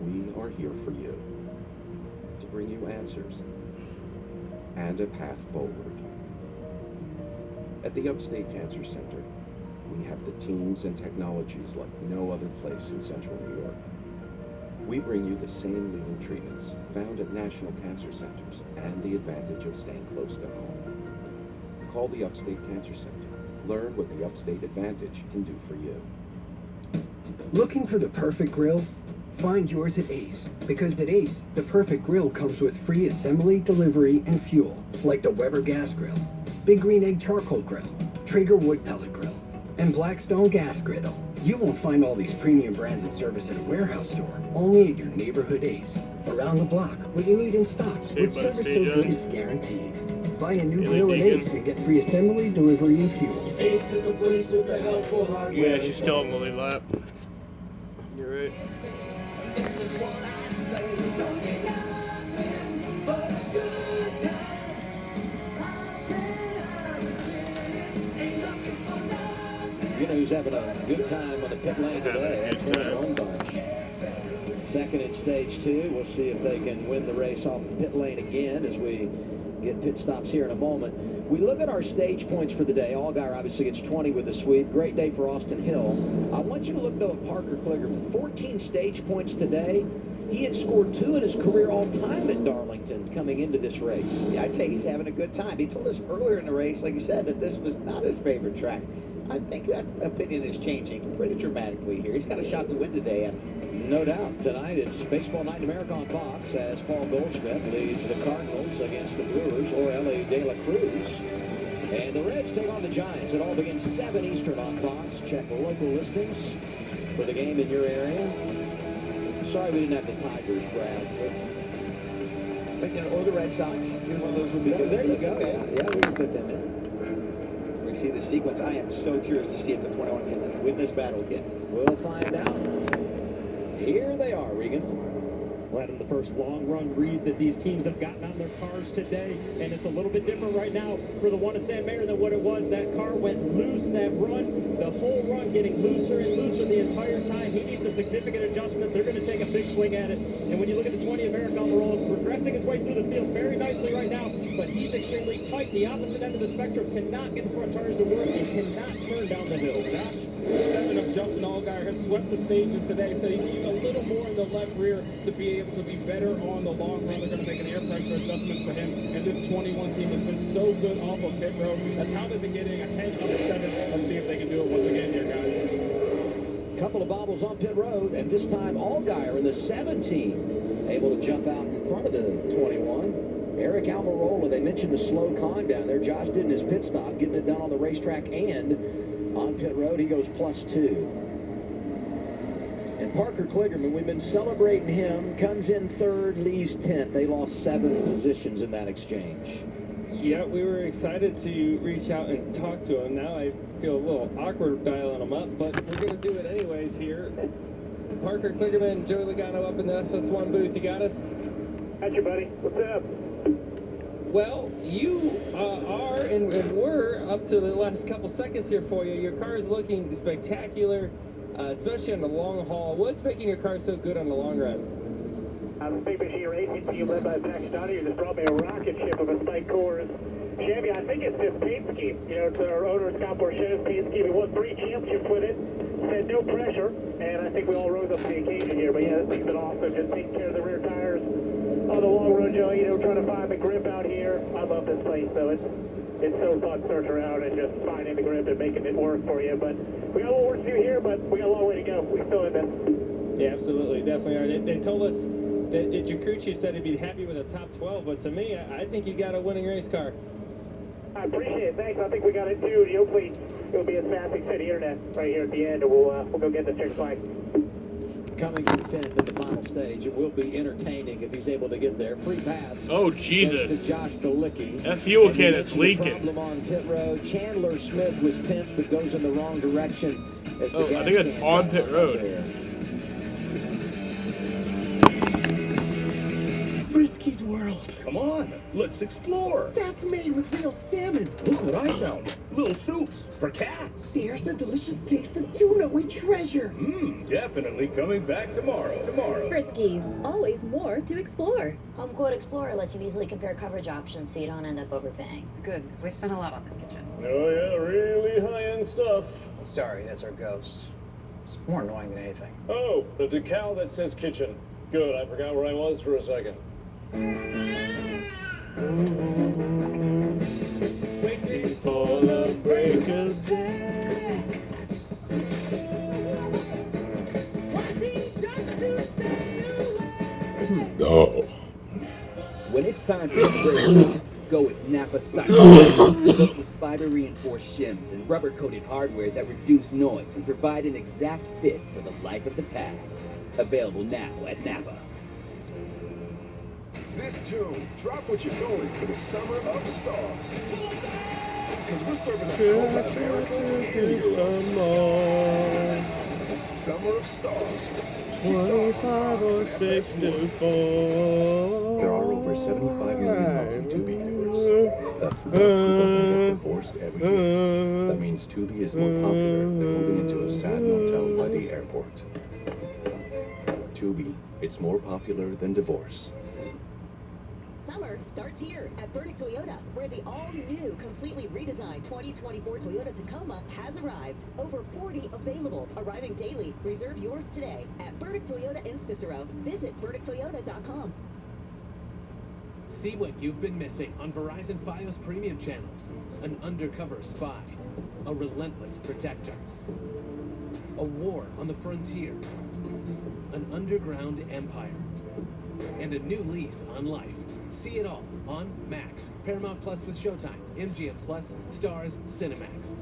Speaker 6: we are here for you to bring you answers and a path forward. At the Upstate Cancer Center, we have the teams and technologies like no other place in central New York. We bring you the same leading treatments found at national cancer centers and the advantage of staying close to home. Call the Upstate Cancer Center. Learn what the Upstate Advantage can do for you.
Speaker 10: Looking for the perfect grill? Find yours at Ace, because at Ace, the perfect grill comes with free assembly, delivery, and fuel, like the Weber Gas Grill, Big Green Egg Charcoal Grill, Traeger Wood Pellet Grill, and Blackstone Gas Griddle. You won't find all these premium brands and service at a warehouse store, only at your neighborhood Ace. Around the block, what you need in stock, with service so good it's guaranteed. Buy a new grill at Ace and get free assembly, delivery, and fuel.
Speaker 22: Ace is the place with the helpful hardware.
Speaker 3: Yeah, she's still on Lily Lap. You're right.
Speaker 2: You know who's having a good time on the pit lane today? That's their own bunch. Second in stage 2. We'll see if they can win the race off the pit lane again as we get pit stops here in a moment. We look at our stage points for the day. Allgaier obviously gets 20 with the sweep. Great day for Austin Hill. I want you to look, though, at Parker Kligerman. 14 stage points today. He had scored 2 in his career all-time at Darlington coming into this race.
Speaker 19: Yeah, I'd say he's having a good time. He told us earlier in the race, like you said, that this was not his favorite track. I think that opinion is changing pretty dramatically here. He's got a shot to win today.
Speaker 2: No doubt. Tonight it's Baseball Night in America on Fox as Paul Goldschmidt leads the Cardinals against the Brewers or Ellie De La Cruz. And the Reds take on the Giants. It all begins 7 Eastern on Fox. Check local listings for the game in your area. Sorry we didn't have the Tigers, Brad.
Speaker 19: Or the Red Sox. Either one of those would be good.
Speaker 2: There you go. Yeah, we can fit them in.
Speaker 19: We see the sequence. I am so curious to see if the 21 can win this battle again.
Speaker 2: We'll find out. Here they are, Regan.
Speaker 8: Right in the first long run read that these teams have gotten on their cars today, and it's a little bit different right now for the one of Sam Mayer than what it was. That car went loose, that run, the whole run getting looser and looser the entire time. He needs a significant adjustment. They're going to take a big swing at it. And when you look at the 20 American Almirola progressing his way through the field very nicely right now, but he's extremely tight. The opposite end of the spectrum cannot get the front tires to work and cannot turn down the hill.
Speaker 7: Josh, 7 of Justin Allgaier has swept the stages today, said he needs a little more in the left rear to be able to be better on the long run. They're going to make an air pressure adjustment for him, and this 21 team has been so good off of pit road. That's how they've been getting ahead of the 7. Let's see if they can do it once again here, guys.
Speaker 2: Couple of bobbles on pit road, and this time Allgaier in the 17 able to jump out in front of the 21. Eric Almirola, they mentioned the slow climb down there. Josh did in his pit stop, getting it done on the racetrack and on pit road. He goes +2. And Parker Kligerman, we've been celebrating him, comes in 3rd, leaves 10th. They lost 7 positions in that exchange.
Speaker 4: Yeah, we were excited to reach out and talk to him. Now I feel a little awkward dialing him up, but we're going to do it anyways here. Parker Kligerman, Joey Logano up in the FS1 booth. You got us?
Speaker 9: Got you, buddy. What's up?
Speaker 4: Well, you are and were up to the last couple seconds here for you. Your car is looking spectacular, especially on the long haul. What's making your car so good on the long run?
Speaker 9: I'm a big machine racing team led by Zach Stoddard, who just brought me a rocket ship of a Spike Coors Chevy. I think it's this paint scheme. You know, it's our owner, Scott Borchetta's paint scheme. He won 3 championships with it, said no pressure, and I think we all rose up to the occasion here. But yeah, this thing's been awesome. Just taking care of the rear tires on the long run, Joe, you know, trying to find the grip out here. I love this place, though. It's so fun searching around and just finding the grip and making it work for you. But we got a little work to do here, but we got a long way to go. We still in this.
Speaker 4: Yeah, absolutely. Definitely are. They told us that your crew chief said he'd be happy with a top 12, but to me, I think you got a winning race car.
Speaker 9: I appreciate it. Thanks. I think we got it, too. And hopefully it'll be as fast as the internet right here at the end, and we'll go get the checkered flag.
Speaker 2: Coming in 10th in the final stage. It will be entertaining if he's able to get there. Free pass.
Speaker 3: Oh, Jesus.
Speaker 2: To Josh Galicki.
Speaker 3: That fuel can is leaking.
Speaker 2: Problem on pit road. Chandler Smith was 10th, but goes in the wrong direction. As the
Speaker 3: I think it's on pit road.
Speaker 10: Frisky's World.
Speaker 14: Come on, let's explore.
Speaker 10: That's made with real salmon.
Speaker 14: Look what I found. Little soups for cats.
Speaker 10: There's the delicious taste of tuna we treasure.
Speaker 14: Definitely coming back tomorrow.
Speaker 20: Friskies, always more to explore.
Speaker 13: Home Quote Explorer lets you easily compare coverage options so you don't end up overpaying.
Speaker 18: Good, because we spent a lot on this kitchen.
Speaker 14: Oh yeah, really high-end stuff.
Speaker 23: Sorry, that's our ghost. It's more annoying than anything.
Speaker 14: Oh, the decal that says kitchen. Good, I forgot where I was for a second.
Speaker 4: Waiting for the break of day.
Speaker 12: No.
Speaker 24: When it's time for spray, go with Napa Cycles. Built with fiber-reinforced shims and rubber-coated hardware that reduce noise and provide an exact fit for the life of the pad. Available now at Napa.
Speaker 1: This June, drop what you're doing for the Summer of Stars. Because we're serving up Summer of Stars.
Speaker 3: 25 or 64.
Speaker 6: There are over 75 million monthly Tubi viewers. That's more people who get divorced every year. That means Tubi is more popular than moving into a sad motel by the airport. Tubi, it's more popular than divorce.
Speaker 11: Summer starts here at Burdick Toyota, where the all-new, completely redesigned 2024 Toyota Tacoma has arrived. Over 40 available, arriving daily. Reserve yours today at Burdick Toyota in Cicero. Visit burdicktoyota.com.
Speaker 25: See what you've been missing on Verizon Fios premium channels. An undercover spy, a relentless protector, a war on the frontier, an underground empire, and a new lease on life. See it all on Max, Paramount Plus with Showtime, MGM Plus, Stars, Cinemax.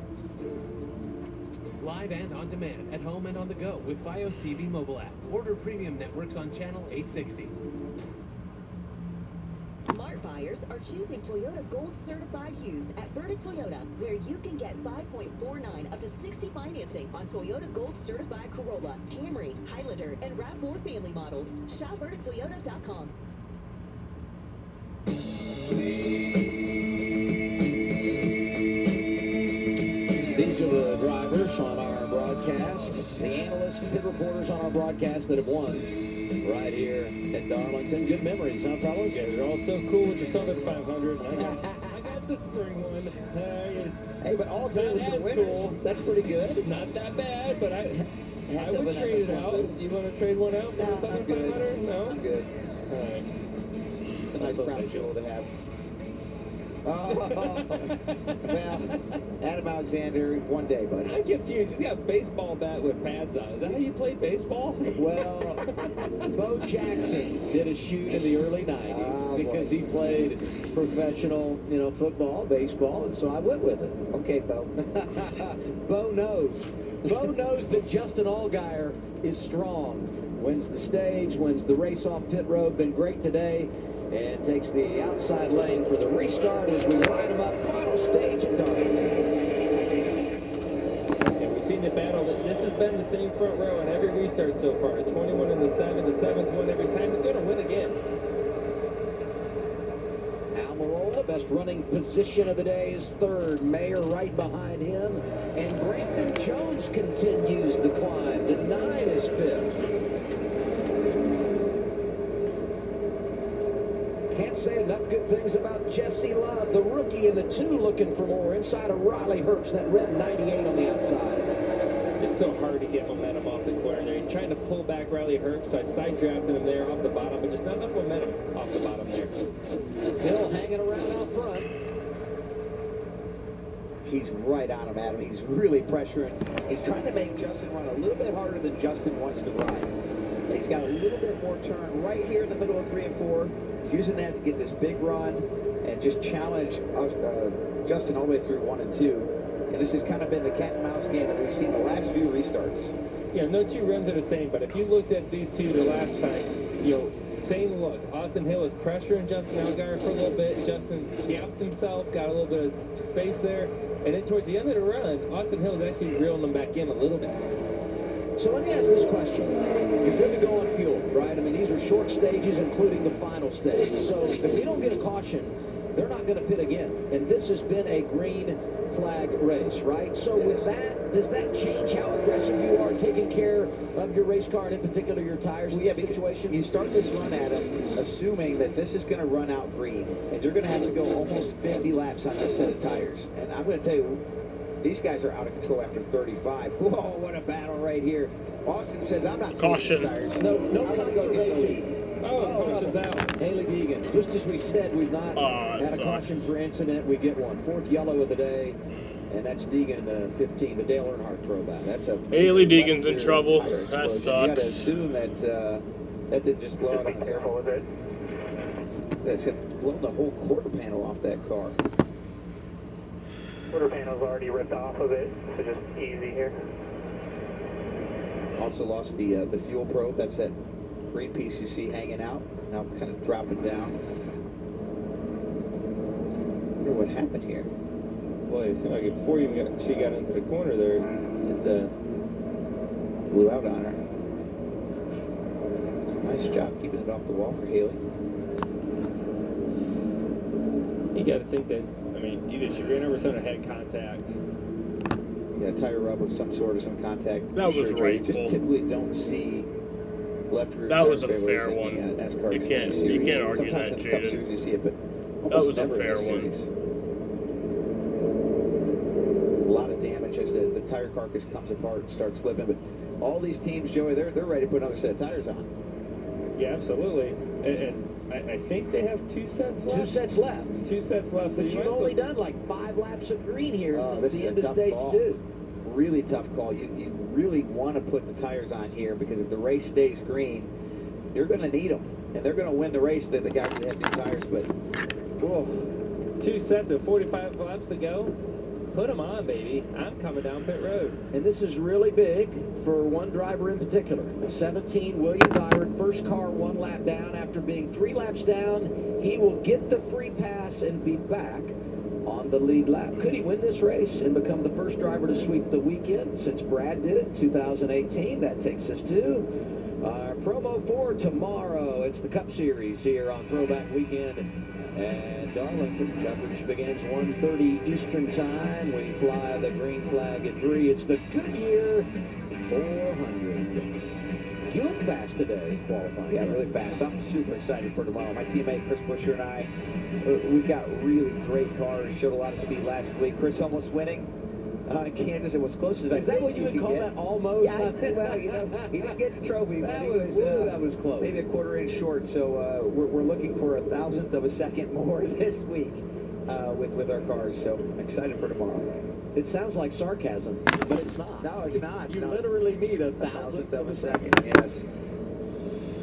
Speaker 25: Live and on demand, at home and on the go with Fios TV mobile app. Order premium networks on channel 860.
Speaker 5: Smart buyers are choosing Toyota Gold Certified Used at Berta Toyota, where you can get 5.49 up to 60 financing on Toyota Gold Certified Corolla, Camry, Highlander, and RAV4 family models. Shop BertaToyota.com.
Speaker 2: These are the drivers on our broadcast, the analysts, pit reporters on our broadcast that have won right here at Darlington. Good memories, huh, fellas?
Speaker 4: Yeah, you're all so cool with your Southern 500. I got the spring one.
Speaker 19: Hey, but all three was the winners. Cool. That's pretty good.
Speaker 4: Not that bad, but I would trade it out. You want to trade one out for the Southern 500? No?
Speaker 19: I'm good.
Speaker 4: All right.
Speaker 19: It's a nice crown jewel to have. Well, Adam Alexander, one day, buddy.
Speaker 4: I'm confused. He's got a baseball bat with pads on. Is that how you played baseball?
Speaker 2: Well, Bo Jackson did a shoot in the early 90s because he played professional, football, baseball, and so I went with it.
Speaker 19: Okay, Bo.
Speaker 2: Bo knows. Bo knows that Justin Allgaier is strong. Wins the stage, wins the race off pit road. Been great today. And takes the outside lane for the restart as we line them up. Final stage at Darlington.
Speaker 4: And we've seen the battle. This has been the same front row in every restart so far. 21 in the 7. The 7's won every time. He's going to win again.
Speaker 2: Almirola, best running position of the day, is third. Mayer right behind him. And Brandon Jones continues the climb. The 9 is fifth. Can't say enough good things about Jesse Love, the rookie in the 2, looking for more inside of Riley Herbst, that red 98 on the outside.
Speaker 4: It's so hard to get momentum off the corner there. He's trying to pull back Riley Herbst, so I side drafted him there off the bottom, but just not enough momentum off the bottom there.
Speaker 2: Hill hanging around out front.
Speaker 19: He's right on him, Adam. He's really pressuring. He's trying to make Justin run a little bit harder than Justin wants to run. He's got a little bit more turn right here in the middle of 3 and 4. He's using that to get this big run and just challenge Justin all the way through 1 and 2. And this has kind of been the cat and mouse game that we've seen the last few restarts.
Speaker 4: Yeah, no two runs are the same, but if you looked at these two the last time, same look. Austin Hill is pressuring Justin Allgaier for a little bit. Justin gapped himself, got a little bit of space there. And then towards the end of the run, Austin Hill is actually reeling them back in a little bit.
Speaker 2: So let me ask this question. You're good to go on fuel, right? I mean, these are short stages, including the final stage. So if we don't get a caution, they're not going to pit again. And this has been a green flag race, right? So with that, does that change how aggressive you are taking care of your race car and in particular your tires in this situation?
Speaker 19: You start this run, Adam, assuming that this is going to run out green. And you're going to have to go almost 50 laps on this set of tires. And I'm going to tell you, these guys are out of control after 35. Whoa, what a battle right here. Austin says, I'm not seeing these tires.
Speaker 2: No conservation.
Speaker 4: Caution's out.
Speaker 2: Haley Deegan. Just as we said, we've not had a caution for incident. We get one. 4th yellow of the day. And that's Deegan in the 15, the Dale Earnhardt throwback.
Speaker 19: That's a
Speaker 3: Haley Deegan's in trouble. That sucks.
Speaker 19: You got to assume that that didn't just blow out on his own. That's blown the whole quarter panel off that car.
Speaker 9: Quarter panel's already ripped off of it, so just easy here.
Speaker 19: Also lost the fuel probe. That's that green piece you see hanging out. Now kind of dropping down. I wonder what happened here.
Speaker 4: Boy, it seemed like before she got into the corner there, it
Speaker 19: blew out on her. Nice job keeping it off the wall for Haley.
Speaker 4: You got to think that, I mean, either she ran over someone or had contact.
Speaker 19: Yeah, tire rub of some sort or some contact.
Speaker 3: That was right.
Speaker 19: Just typically don't see left rear.
Speaker 3: That was a fair one.
Speaker 19: NASCAR
Speaker 3: You can't argue
Speaker 19: sometimes
Speaker 3: that,
Speaker 19: in Cup
Speaker 3: Jaden.
Speaker 19: Series you see it, but
Speaker 3: That was a
Speaker 19: never
Speaker 3: fair
Speaker 19: in the
Speaker 3: one.
Speaker 19: series. A lot of damage as the tire carcass comes apart and starts flipping. But all these teams, Joey, they're ready to put another set of tires on.
Speaker 4: Yeah, absolutely. And I think they have 2 sets left.
Speaker 2: 2 sets left.
Speaker 4: 2 sets left. So
Speaker 2: But you've only done like 5 laps of green here since the end of stage 2.
Speaker 19: Really tough call. You really want to put the tires on here because if the race stays green, you're going to need them. And they're going to win the race, the guys that have new tires. But, whoa.
Speaker 4: 2 sets of 45 laps to go. put them on, baby. I'm coming down pit road.
Speaker 2: And this is really big for one driver in particular. 17, William Byron, first car 1 lap down. After being 3 laps down, he will get the free pass and be back on the lead lap. Could he win this race and become the first driver to sweep the weekend since Brad did it in 2018? That takes us to our promo for tomorrow. It's the Cup Series here on Throwback Weekend. And Darlington coverage begins 1:30 Eastern Time. We fly the green flag at 3. It's the Goodyear 400. You look fast today, qualifying.
Speaker 19: Yeah, really fast. I'm super excited for tomorrow. My teammate Chris Buescher and I, we've got really great cars. Showed a lot of speed last week. Chris almost winning. Kansas, it was close as I
Speaker 2: Is that what you would call that almost?
Speaker 19: Yeah, well, you know, he didn't get the trophy, but
Speaker 2: that was close.
Speaker 19: Maybe a quarter inch short. So we're looking for a 1,000th of a second more this week with our cars. So excited for tomorrow.
Speaker 2: It sounds like sarcasm, but it's not.
Speaker 19: No, it's not.
Speaker 2: You
Speaker 19: No.
Speaker 2: literally need a 1,000th of a second.
Speaker 19: Yes.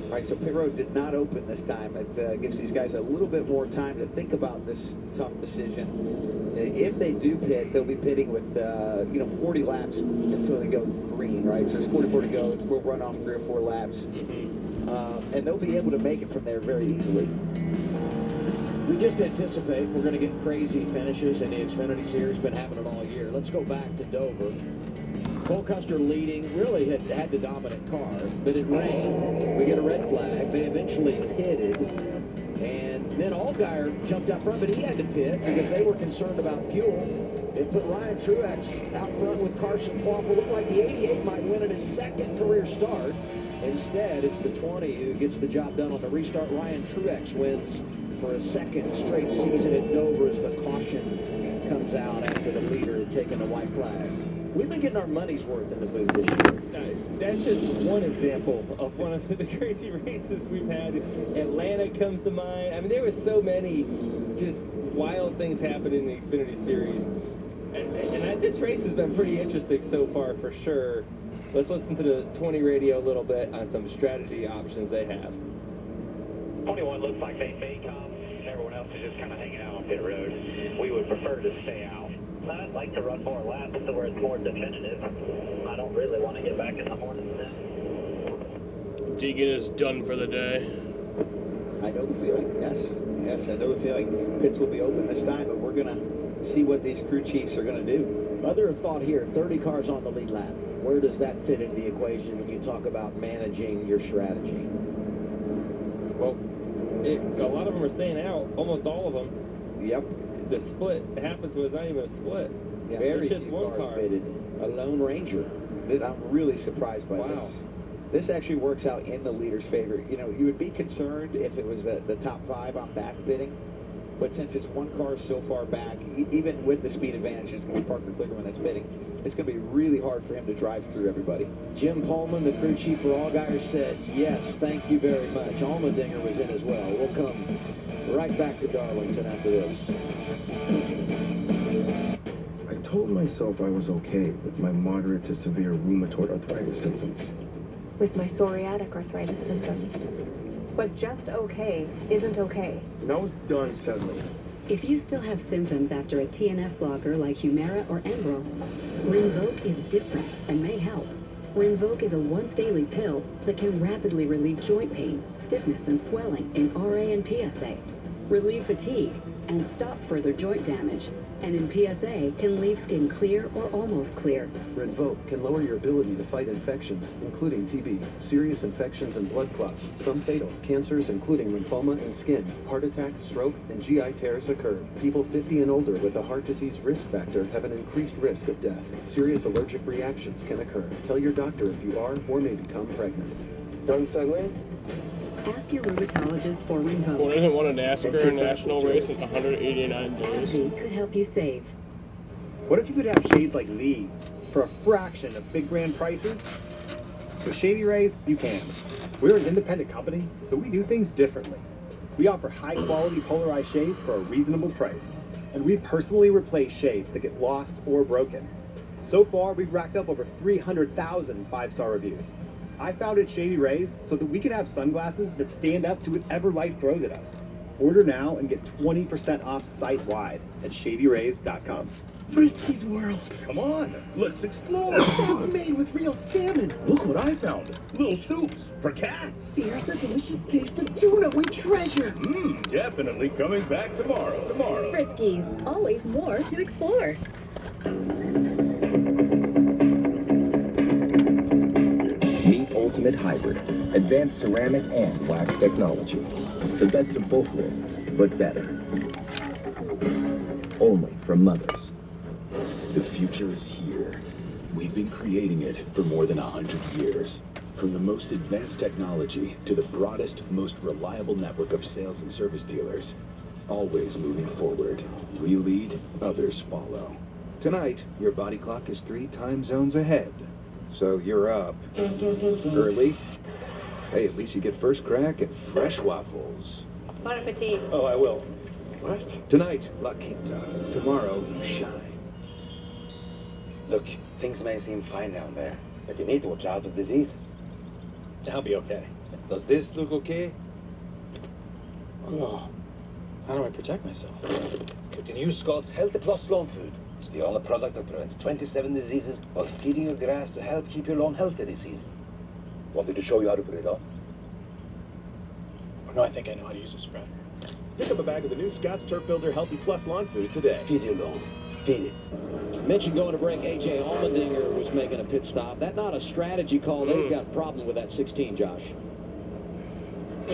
Speaker 19: All right, so pit road did not open this time. It gives these guys a little bit more time to think about this tough decision. If they do pit, they'll be pitting with 40 laps until they go green, right? So there's 44 to go. We'll run off 3 or 4 laps, and they'll be able to make it from there very easily.
Speaker 2: We just anticipate we're going to get crazy finishes in the Xfinity Series. Been happening all year. Let's go back to Dover. Cole Custer leading, really had the dominant car, but it rained. We get a red flag. They eventually pitted, and then Allgaier jumped up front, but he had to pit because they were concerned about fuel. It put Ryan Truex out front with Carson Kwapel. Looked like the 88 might win at his second career start. Instead, it's the 20 who gets the job done on the restart. Ryan Truex wins for a second straight season at Dover as the caution comes out after the leader taking a white flag. We've been getting our money's worth in the booth this year.
Speaker 4: That's just one example of one of the crazy races we've had. Atlanta comes to mind. I mean, there were so many just wild things happening in the Xfinity Series. And this race has been pretty interesting so far, for sure. Let's listen to the 20 radio a little bit on some strategy options they have.
Speaker 9: 21 looks like they may come. Everyone else is just kind of hanging out on pit road. We would prefer to stay out. I'd like to run more laps to where it's more definitive. I don't really want to get back in the morning.
Speaker 3: Deegan is done for the day.
Speaker 19: I know the feeling. Yes, I know the feeling. Pits will be open this time, but we're going to see what these crew chiefs are going to do.
Speaker 2: Mother of thought here, 30 cars on the lead lap. Where does that fit in the equation when you talk about managing your strategy?
Speaker 4: Well, a lot of them are staying out, almost all of them.
Speaker 19: Yep.
Speaker 4: The split happens when it's not even a split.
Speaker 2: Yeah,
Speaker 19: Very
Speaker 4: it's just
Speaker 19: few
Speaker 4: one
Speaker 19: cars
Speaker 4: car.
Speaker 19: pitted.
Speaker 2: A Lone Ranger.
Speaker 19: I'm really surprised by
Speaker 4: Wow.
Speaker 19: this. This actually works out in the leader's favor. You know, you would be concerned if it was the top 5 on back bidding, but since it's one car so far back, even with the speed advantage, it's going to be Parker Kligerman that's bidding. It's going to be really hard for him to drive through everybody.
Speaker 2: Jim Pullman, the crew chief for Allgaier, said, yes, thank you very much. Allmendinger was in as well. We'll come right back to Darlington after this.
Speaker 15: I told myself I was okay with my moderate to severe rheumatoid arthritis symptoms.
Speaker 16: With my psoriatic arthritis symptoms. But just okay isn't okay.
Speaker 15: And I was done settling.
Speaker 11: If you still have symptoms after a TNF blocker like Humira or Enbrel, Rinvoq is different and may help. Rinvoq is a once-daily pill that can rapidly relieve joint pain, stiffness, and swelling in RA and PSA, relieve fatigue, and stop further joint damage. And in PSA, can leave skin clear or almost clear.
Speaker 6: Rinvoq can lower your ability to fight infections, including TB, serious infections and blood clots, some fatal. Cancers, including lymphoma and skin, heart attack, stroke, and GI tears occur. People 50 and older with a heart disease risk factor have an increased risk of death. Serious allergic reactions can occur. Tell your doctor if you are or may become pregnant.
Speaker 15: Done settling?
Speaker 11: Ask your rheumatologist for Rinvoq.
Speaker 3: Well, isn't one a NASCAR national race in 189 days?
Speaker 11: AbbVie could help you save.
Speaker 17: What if you could have shades like these for a fraction of big brand prices? With Shady Rays, you can. We're an independent company, so we do things differently. We offer high-quality polarized shades for a reasonable price, and we personally replace shades that get lost or broken. So far, we've racked up over 300,000 five-star reviews. I founded Shady Rays so that we could have sunglasses that stand up to whatever light throws at us. Order now and get 20% off site-wide at shadyrays.com.
Speaker 12: Frisky's World.
Speaker 14: Come on, let's explore.
Speaker 12: That's made with real salmon.
Speaker 14: Look what I found. Little soups for cats.
Speaker 12: There's the delicious taste of tuna we treasure.
Speaker 14: Definitely coming back tomorrow.
Speaker 20: Friskies, always more to explore.
Speaker 7: Meet Ultimate Hybrid, advanced ceramic and wax technology. The best of both worlds, but better. Only from Mothers.
Speaker 12: The future is here. We've been creating it for more than 100 years. From the most advanced technology to the broadest, most reliable network of sales and service dealers. Always moving forward. We lead, others follow.
Speaker 7: Tonight, your body clock is 3 time zones ahead. So you're up early. Hey, at least you get first crack at fresh waffles.
Speaker 18: Bon appetit.
Speaker 4: Oh, I will.
Speaker 7: What? Tonight, La Quinta. Tomorrow, you shine.
Speaker 8: Look, things may seem fine down there, but you need to watch out for diseases.
Speaker 17: I'll be okay.
Speaker 8: Does this look okay?
Speaker 17: Oh, how do I protect myself?
Speaker 8: With the new Scott's Healthy Plus Lawn Food. It's the only product that prevents 27 diseases while feeding your grass to help keep your lawn healthy this season. Want me to show you how to put it on?
Speaker 17: Oh, no, I think I know how to use a spreader. Pick up a bag of the new Scott's Turf Builder Healthy Plus Lawn Food today.
Speaker 8: Feed your lawn. Feed it.
Speaker 2: Mentioned going to break, A.J. Allmendinger was making a pit stop. That not a strategy call. They've got a problem with that 16, Josh.
Speaker 4: For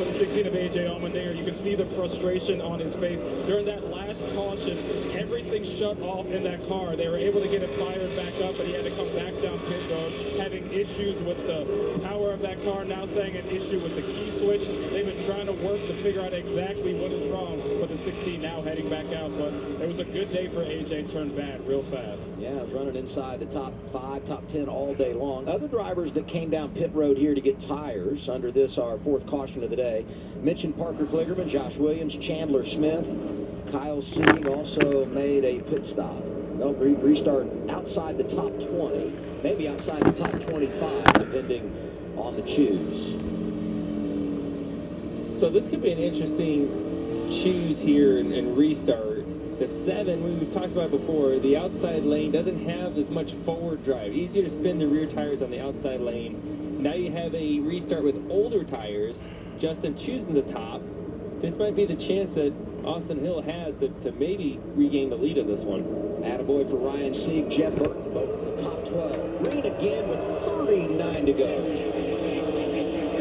Speaker 4: the 16 of A.J. Allmendinger, you can see the frustration on his face. During that last caution, everything shut off in that car. They were able to get it fired back up, but he had to come back down pit road, having issues with the power of that car, now saying an issue with the key switch. They've been trying to work to figure out exactly what is wrong with the 16 now heading back out, but it was a good day for A.J. Turned bad real fast.
Speaker 2: Yeah, it was running inside the top 5, top 10 all day long. Other drivers that came down pit road here to get tires under this, our 4th caution of the day. Mentioned Parker Kligerman, Josh Williams, Chandler Smith, Kyle Sieg also made a pit stop. They'll restart outside the top 20, maybe outside the top 25, depending on the choose.
Speaker 4: So this could be an interesting choose here and restart. The 7, we've talked about before, the outside lane doesn't have as much forward drive. Easier to spin the rear tires on the outside lane. Now you have a restart with older tires. Justin choosing the top. This might be the chance that Austin Hill has to maybe regain the lead of this one.
Speaker 2: Attaboy for Ryan Sieg, Jeb Burton, both in the top 12. Green again with 39 to go.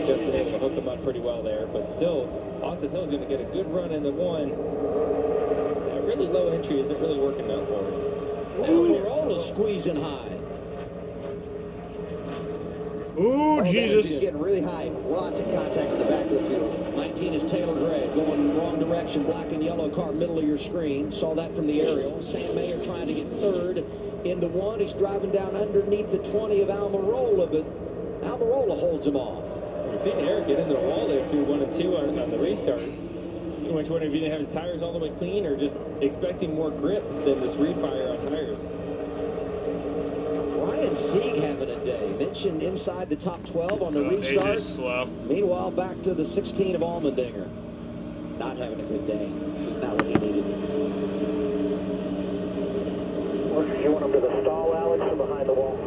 Speaker 4: Justin able to hook them up pretty well there, but still, Austin Hill is going to get a good run in the 1. That really low entry isn't really working out for him.
Speaker 2: Almirola squeezing high.
Speaker 3: Ooh, Jesus.
Speaker 19: He's getting really high. Lots of contact in the back of the field.
Speaker 2: 19 is Taylor Gray, going wrong direction, black and yellow car, middle of your screen. Saw that from the aerial. Sam Mayer trying to get 3rd in the 1. He's driving down underneath the 20 of Almirola, but Almirola holds him off.
Speaker 4: We've seen Eric get into the wall there through 1 and 2 on the restart. Which one, if he didn't have his tires all the way clean or just expecting more grip than this refire on tires?
Speaker 2: Ryan Sieg having a day. Mentioned inside the top 12 on the restart.
Speaker 3: Slow.
Speaker 2: Meanwhile, back to the 16 of Allmendinger. Not having a good day.
Speaker 19: This is not what he needed.
Speaker 9: You want him to the stall, Alex, or behind the wall?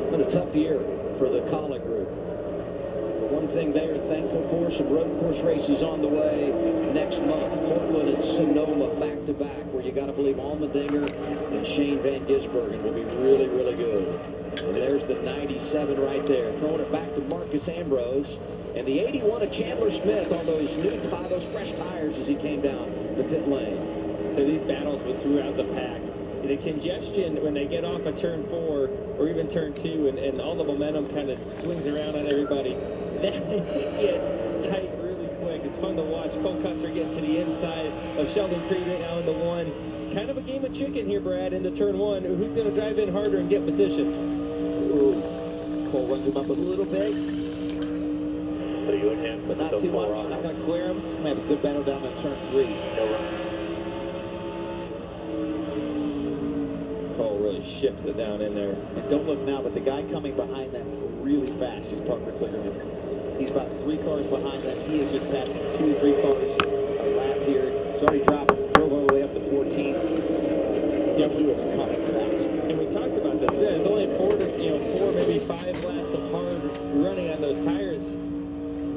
Speaker 2: It's been a tough year for the Kala group. The one thing they are thankful for, some road course races on the way next month. Portland and Sonoma back-to-back, where you got to believe Allmendinger and Shane Van Gisbergen will be really, really good. And there's the 97 right there. Throwing it back to Marcus Ambrose. And the 81 of Chandler Smith on those those fresh tires as he came down the pit lane.
Speaker 4: So these battles were throughout the pack. The congestion when they get off of turn 4 or even turn 2 and all the momentum kind of swings around on everybody, then it gets tight really quick. It's fun to watch. Cole Custer getting to the inside of Sheldon Creed right now in the 1. Kind of a game of chicken here, Brad, into turn 1. Who's going to drive in harder and get position?
Speaker 19: Ooh. Cole runs him up a little bit. But not too much. Not going to clear him. He's going to have a good battle down in turn 3.
Speaker 4: Cole really ships it down in there.
Speaker 19: And don't look now, but the guy coming behind them really fast is Parker Kligerman. He's about 3 cars behind them. He is just passing 2-3 cars a lap here. He's already drove and he is coming fast.
Speaker 4: And we talked about this. Yeah, there's only four, maybe 5 laps of hard running on those tires.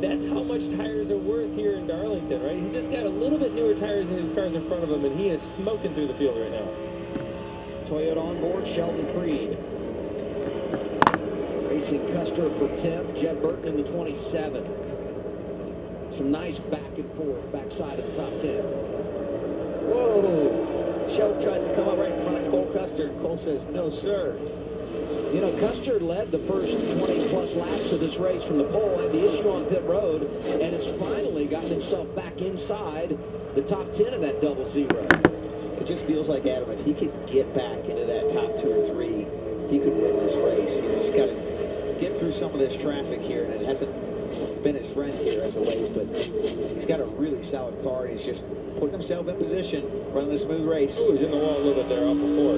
Speaker 4: That's how much tires are worth here in Darlington, right? He's just got a little bit newer tires than his cars in front of him, and he is smoking through the field right now.
Speaker 2: Toyota on board, Sheldon Creed. Racing Custer for 10th, Jeb Burton in the 27. Some nice back and forth, backside of the top 10.
Speaker 19: Whoa! Sheldon tries to come up right in front of Cole Custer, and Cole says, no, sir.
Speaker 2: You know, Custer led the first 20-plus laps of this race from the pole, had the issue on pit road, and has finally gotten himself back inside the top 10 of that double zero.
Speaker 19: It just feels like, Adam, if he could get back into that top 2 or 3, he could win this race. You know, he's got to get through some of this traffic here, and it hasn't been his friend here as of late, but he's got a really solid car. He's just putting himself in position, running a smooth race.
Speaker 4: Ooh, he's in the wall a little bit there off of 4.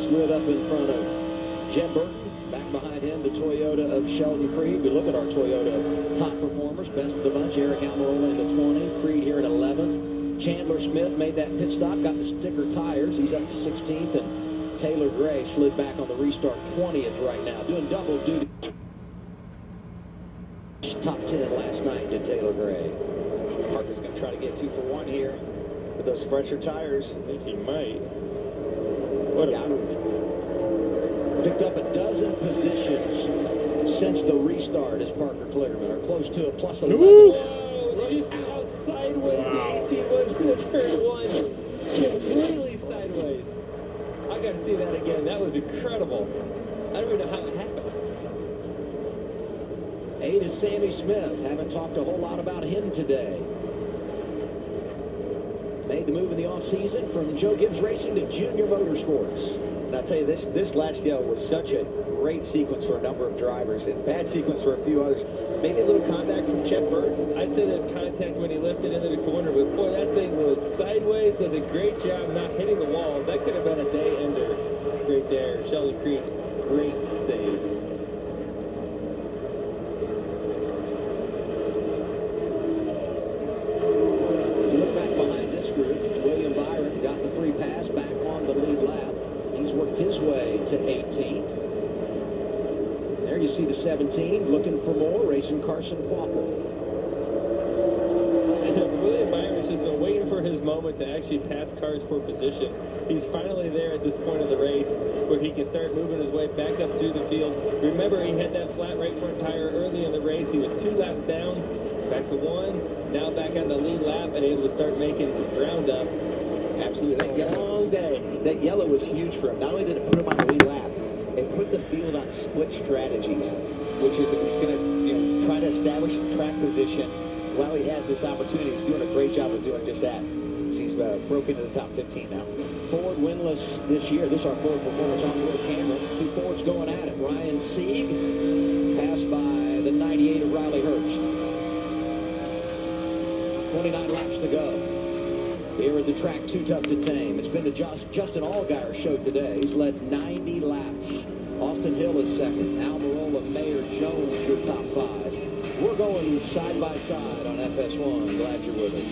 Speaker 2: Slid up in front of Jeb Burton. Back behind him, the Toyota of Sheldon Creed. We look at our Toyota top performers. Best of the bunch, Eric Almirola in the 20. Creed here in 11th. Chandler Smith made that pit stop, got the sticker tires. He's up to 16th. And Taylor Gray slid back on the restart 20th right now. Doing double duty. Top 10 last night to Taylor Gray.
Speaker 19: Parker's going to try to get 2 for 1 here with those fresher tires.
Speaker 4: I think he might. What a move.
Speaker 2: Picked up a dozen positions since the restart as Parker Kligerman, are close to a plus 11.
Speaker 4: Whoa, did you see how sideways the 18 was in the turn 1? Completely sideways. I got to see that again. That was incredible. I don't even know how it happened.
Speaker 2: 8 is Sammy Smith. Haven't talked a whole lot about him today. Made the move in the offseason from Joe Gibbs Racing to Junior Motorsports.
Speaker 19: And I'll tell you, this last yell was such a great sequence for a number of drivers and bad sequence for a few others. Maybe a little contact from Chet Burton.
Speaker 4: I'd say there's contact when he lifted into the corner, but boy, that thing was sideways. Does a great job not hitting the wall. That could have been a day ender right there. Sheldon Creed, great save.
Speaker 2: You look back behind this group, William Byron got the free pass back on the lead lap. He's worked his way to 18th. There you see the 17, looking for more, racing Carson Quapple.
Speaker 4: William Byron's just been waiting for his moment to actually pass cars for position. He's finally there at this point of the race where he can start moving his way back up through the field. Remember, he had that flat right front tire early in the race. He was 2 laps down, back to 1, now back on the lead lap and able to start making some ground up.
Speaker 19: Absolutely.
Speaker 4: Long day.
Speaker 19: That yellow was huge for him. Not only did it put him on the lead lap, it put the field on split strategies, which is he's going to try to establish track position while he has this opportunity. He's doing a great job of doing just that. He's broken into the top 15 now.
Speaker 2: Ford winless this year. This is our Ford performance on-board camera. 2 Fords going at it. Ryan Sieg passed by the 98 of Riley Hurst. 29 laps to go. Here at the track, Too Tough to Tame. It's been the Justin Allgaier show today. He's led 90 laps. Austin Hill is second. Almirola, Mayer, Jones, your top 5. We're going side by side on FS1. Glad you're with us.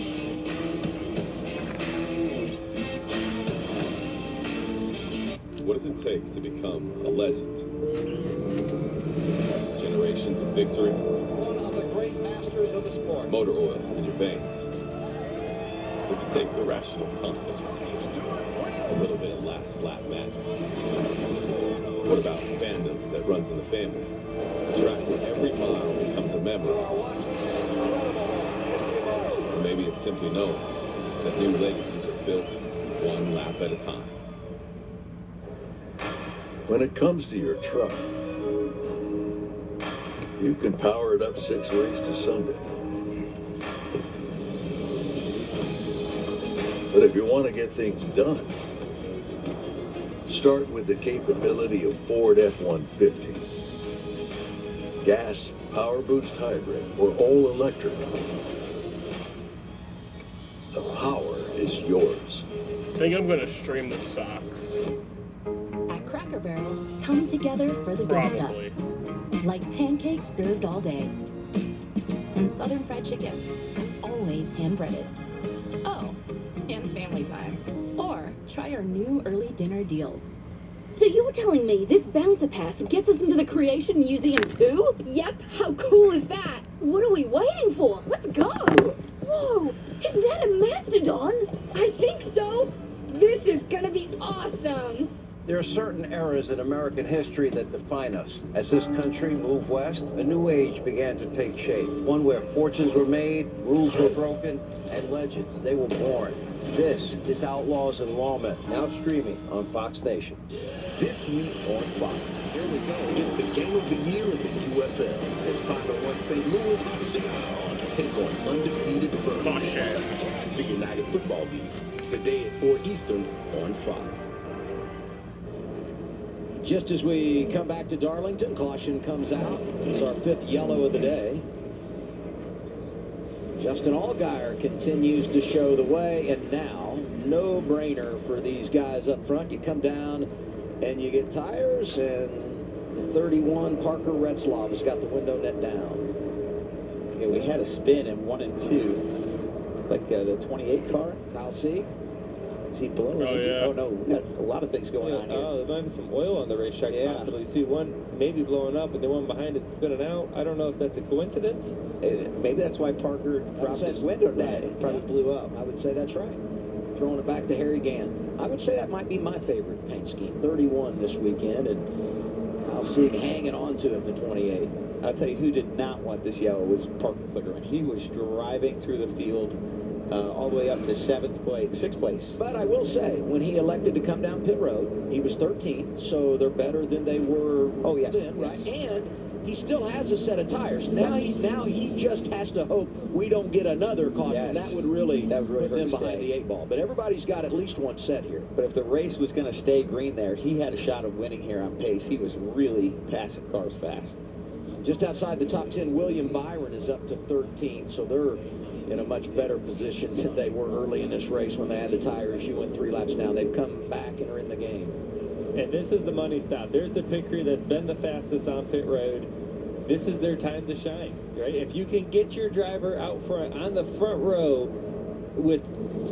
Speaker 10: What does it take to become a legend? Generations of victory?
Speaker 2: One of the great masters of the sport.
Speaker 10: Motor oil in your veins? Does it take irrational confidence? A little bit of last lap magic? What about fandom that runs in the family? A track where every mile becomes a memory? Or maybe it's simply knowing that new legacies are built 1 lap at a time.
Speaker 14: When it comes to your truck, you can power it up 6 ways to Sunday. But if you want to get things done, start with the capability of Ford F-150. Gas, power boost hybrid, or all electric. The power is yours.
Speaker 3: I think I'm going to stream the socks.
Speaker 20: At Cracker Barrel, come together for the good stuff. Like pancakes served all day. And Southern fried chicken that's always hand-breaded. Oh, and family time. Or try our new early dinner deals.
Speaker 13: So you're telling me this bouncer pass gets us into the Creation Museum too? Yep, how cool is that? What are we waiting for? Let's go! Whoa, is that a mastodon? I think so. This is gonna be awesome.
Speaker 8: There are certain eras in American history that define us. As this country moved west, a new age began to take shape. One where fortunes were made, rules were broken, and legends, they were born. This is Outlaws and Lawmen, now streaming on Fox Nation.
Speaker 21: This week on Fox, here we go. It's the game of the year in the UFL. As 501 St. Louis stay on to take on undefeated Caution. The United Football League. Today at 4 Eastern on Fox.
Speaker 2: Just as we come back to Darlington, caution comes out. It's our 5th yellow of the day. Justin Allgaier continues to show the way, and now, no-brainer for these guys up front. You come down and you get tires, and the 31, Parker Retzlaff, has got the window net down.
Speaker 19: Yeah, we had a spin in 1 and 2, like the 28 car.
Speaker 2: Kyle Sieg.
Speaker 19: Is he blowing?
Speaker 4: Oh, yeah.
Speaker 19: Oh, no, we got a lot of things going on here.
Speaker 4: Oh, there might be some oil on the racetrack possibly. See one maybe blowing up, and the one behind it spinning out. I don't know if that's a coincidence.
Speaker 19: Maybe that's why Parker dropped his window net. It probably blew up.
Speaker 2: I would say that's right. Throwing it back to Harry Gann. I would say that might be my favorite paint scheme. 31 this weekend, and Kyle Sieg hanging on to it in the 28.
Speaker 19: I'll tell you who did not want this yellow was Parker Kligerman. He was driving through the field all the way up to 6th place.
Speaker 2: But I will say, when he elected to come down pit road, he was 13th, so they're better than they were then, right? And he still has a set of tires. Now he just has to hope we don't get another caution. That would really put them behind the 8 ball. But everybody's got at least one set here.
Speaker 19: But if the race was going to stay green there, he had a shot of winning here on pace. He was really passing cars fast.
Speaker 2: Just outside the top 10, William Byron is up to 13th, so they're in a much better position than they were early in this race when they had the tires. You went 3 laps down. They've come back and are in the game.
Speaker 4: And this is the money stop. There's the pit crew that's been the fastest on pit road. This is their time to shine, right? If you can get your driver out front on the front row with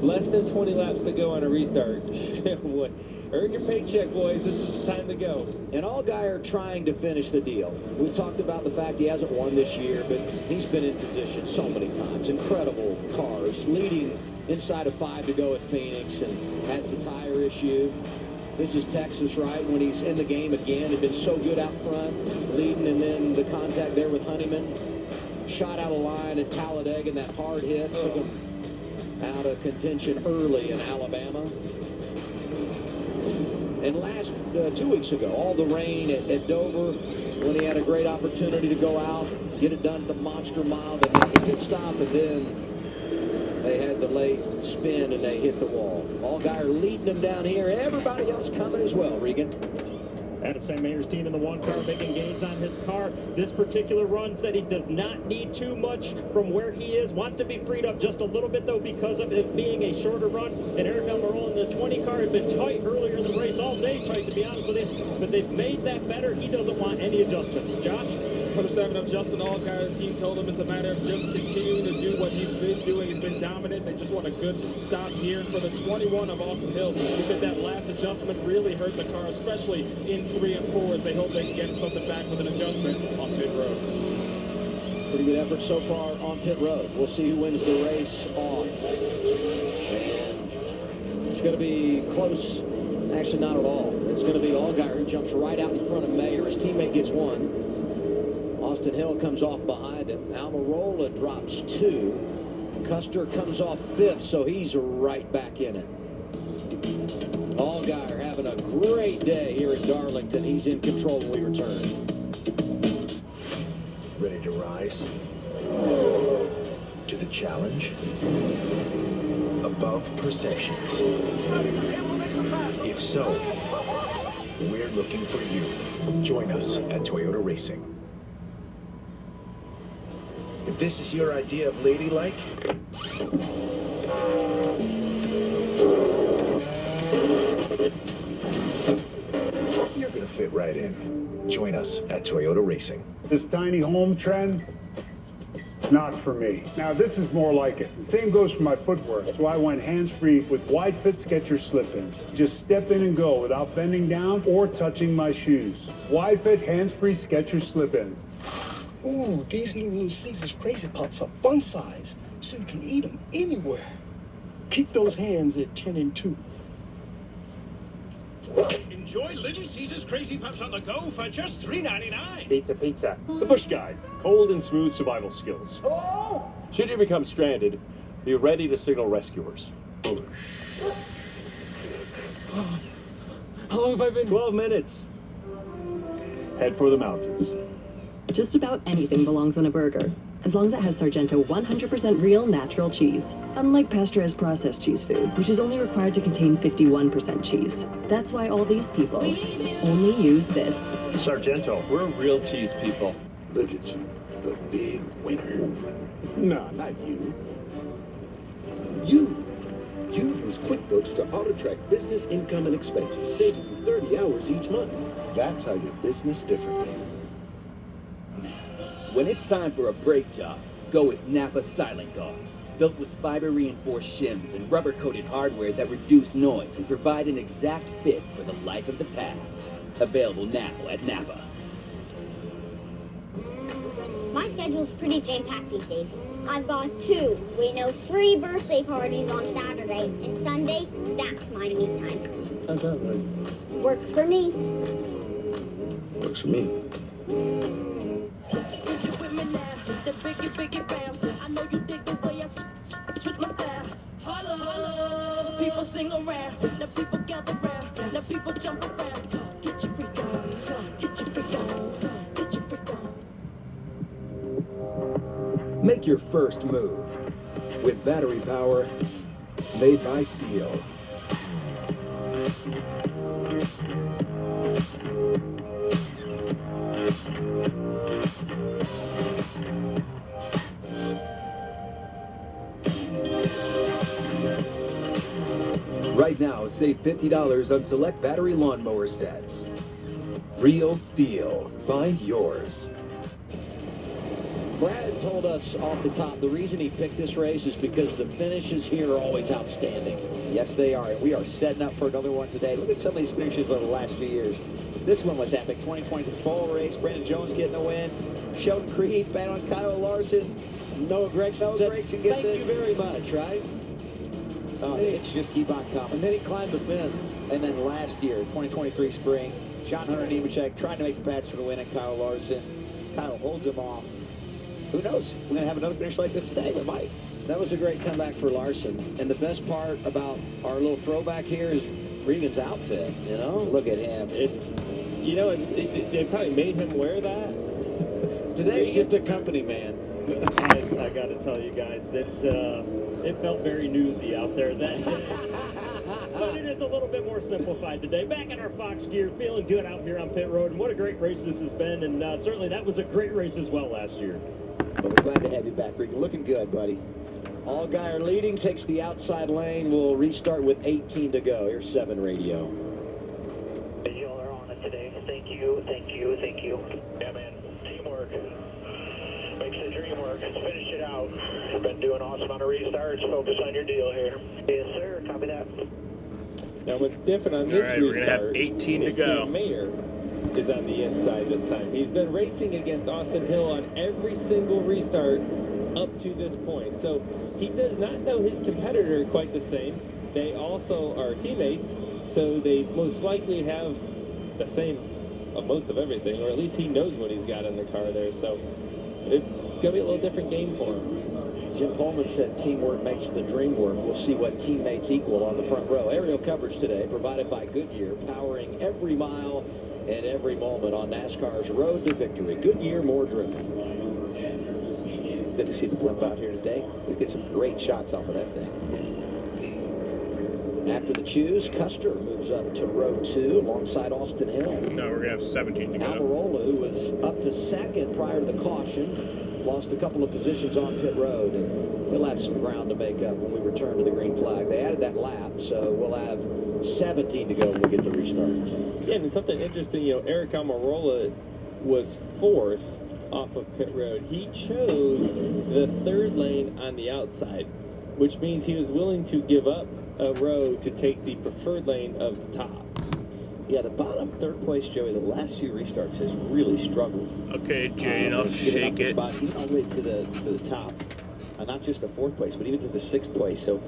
Speaker 4: less than 20 laps to go on a restart, earn your paycheck, boys. This is the time to go.
Speaker 2: And Allgaier trying to finish the deal. We've talked about the fact he hasn't won this year, but he's been in position so many times. Incredible cars, leading inside of 5 to go at Phoenix, and has the tire issue. This is Texas, right? When he's in the game again, had been so good out front, leading, and then the contact there with Honeyman. Shot out of line at Talladega, and that hard hit took him out of contention early in Alabama. And last 2 weeks ago, all the rain at Dover, when he had a great opportunity to go out, get it done at the Monster Mile, they made a good stop, and then they had the late spin and they hit the wall. Allgaier leading them down here. Everybody else coming as well, Regan.
Speaker 22: Adam St. Mayor's team in the 1 car making gains on his car. This particular run said he does not need too much from where he is. Wants to be freed up just a little bit, though, because of it being a shorter run. And Eric Almirola in the 20 car had been tight earlier in the race, all day tight, to be honest with you. But they've made that better. He doesn't want any adjustments. Josh?
Speaker 23: For the 7 of Justin Allgaier, the team told him it's a matter of just continuing to do what he's been doing. He's been dominant. They just want a good stop here. And for the 21 of Austin Hill, he said that last adjustment really hurt the car, especially in 3 and 4, as they hope they can get something back with an adjustment on pit road.
Speaker 2: Pretty good effort so far on pit road. We'll see who wins the race off. And it's going to be close. Actually, not at all. It's going to be Allgaier who jumps right out in front of Mayer. His teammate gets 1. Austin Hill comes off behind him. Almirola drops 2. Custer comes off 5th, so he's right back in it. Allgaier having a great day here in Darlington. He's in control when we return.
Speaker 21: Ready to rise to the challenge above perceptions? If so, we're looking for you. Join us at Toyota Racing. If this is your idea of ladylike, you're gonna fit right in. Join us at Toyota Racing.
Speaker 24: This tiny home trend
Speaker 1: Not for me. Now this is more like it. Same goes for my footwear. So I went hands-free with wide fit Skechers slip-ins. Just step in and go without bending down or touching my shoes. Wide fit hands-free Skechers slip-ins.
Speaker 15: Ooh, these new Little Caesars Crazy Pups are fun size, so you can eat them anywhere. Keep those hands at 10 and 2.
Speaker 5: Enjoy Little Caesars Crazy Pups on the go for just $3.99.
Speaker 16: Pizza. The Bush Guide. Cold and smooth survival skills.
Speaker 5: Oh!
Speaker 16: Should you become stranded, be ready to signal rescuers.
Speaker 22: How long have I been?
Speaker 16: 12 minutes. Head for the mountains.
Speaker 11: Just about anything belongs on a burger, as long as it has Sargento 100% real natural cheese. Unlike pasteurized processed cheese food, which is only required to contain 51% cheese. That's why all these people only use this.
Speaker 16: Sargento, we're real cheese people.
Speaker 15: Look at you, the big winner. Nah, not you. You use QuickBooks to auto-track business income and expenses, saving you 30 hours each month. That's how your business differently.
Speaker 24: When it's time for a brake job, go with Napa Silent Guard. Built with fiber-reinforced shims and rubber-coated hardware that reduce noise and provide an exact fit for the life of the pad. Available now at Napa.
Speaker 25: My schedule's pretty jam-packed these days. I've got 2, 3 birthday parties on Saturday, and Sunday, that's my me time.
Speaker 15: How's that like?
Speaker 25: Works for me.
Speaker 15: Works for me.
Speaker 26: The biggie bounce. I know you dig the way I switch my style. Holla, people sing around. Now people gather round. Now people jump around. Get your freak on. Get your freak on. Get your freak on.
Speaker 7: Make your first move with battery power made by Steel. Right now, save $50 on select battery lawnmower sets. Real Steel. Find yours.
Speaker 2: Brad told us off the top the reason he picked this race is because the finishes here are always outstanding.
Speaker 19: Yes, they are. And we are setting up for another one today. Look at some of these finishes over the last few years. This one was epic. 2020 fall race. Brandon Jones getting a win. Sheldon Creed battling Kyle Larson.
Speaker 2: Noah Gregson said, thank you very much, right?
Speaker 19: It's just keep on coming.
Speaker 2: And then he climbed the fence.
Speaker 19: And then last year, 2023 spring, John Hunter Nemechek trying to make the pass for the win, and Kyle Larson. Kyle holds him off. Who knows? We're going to have another finish like this today. We might.
Speaker 2: That was a great comeback for Larson. And the best part about our little throwback here is Regan's outfit, you know?
Speaker 19: Look at him.
Speaker 4: They probably made him wear that.
Speaker 2: Today he's just a company man.
Speaker 22: I got to tell you guys, it felt very newsy out there that day. But it is a little bit more simplified today. Back in our Fox gear, feeling good out here on pit road, and what a great race this has been, and certainly that was a great race as well last year.
Speaker 19: Well, we're glad to have you back, Regan. Looking good, buddy.
Speaker 2: Allgaier leading, takes the outside lane. We'll restart with 18 to go. Here's 7 radio.
Speaker 9: Y'all are on it today. Thank you, thank you, thank you. Yeah, man. Teamwork. Makes the dream work. Finish it out. You've been doing awesome on the restarts. Focus on your deal here. Yes, sir. Copy that.
Speaker 4: Now, what's different on this
Speaker 3: All right, we're
Speaker 4: restart
Speaker 3: gonna have 18 to
Speaker 4: is
Speaker 3: go.
Speaker 4: Sam Mayer is on the inside this time. He's been racing against Austin Hill on every single restart up to this point. So he does not know his competitor quite the same. They also are teammates, so they most likely have the same of most of everything, or at least he knows what he's got in the car there. So it's going to be a little different game for him.
Speaker 2: Jim Pullman said teamwork makes the dream work. We'll see what teammates equal on the front row. Aerial coverage today provided by Goodyear, powering every mile and every moment on NASCAR's road to victory. Goodyear, more driven.
Speaker 19: Good to see the blimp out here today. We get some great shots off of that thing.
Speaker 2: After the choose, Custer moves up to row 2 alongside Austin Hill.
Speaker 3: No, we're going to have 17 to go.
Speaker 2: Almirola, who was up to second prior to the caution, lost a couple of positions on pit road, and he'll have some ground to make up when we return to the green flag. They added that lap, so we'll have 17 to go when we get the restart.
Speaker 4: Yeah, and something interesting, Eric Almirola was 4th off of pit road. He chose the third lane on the outside, which means he was willing to give up a row to take the preferred lane of the top.
Speaker 19: Yeah, the bottom third place, Joey, the last few restarts has really struggled.
Speaker 3: Okay, Jane, I'll shake it.
Speaker 19: Spot, even all the way to the top. Not just the fourth place, but even to the sixth place. So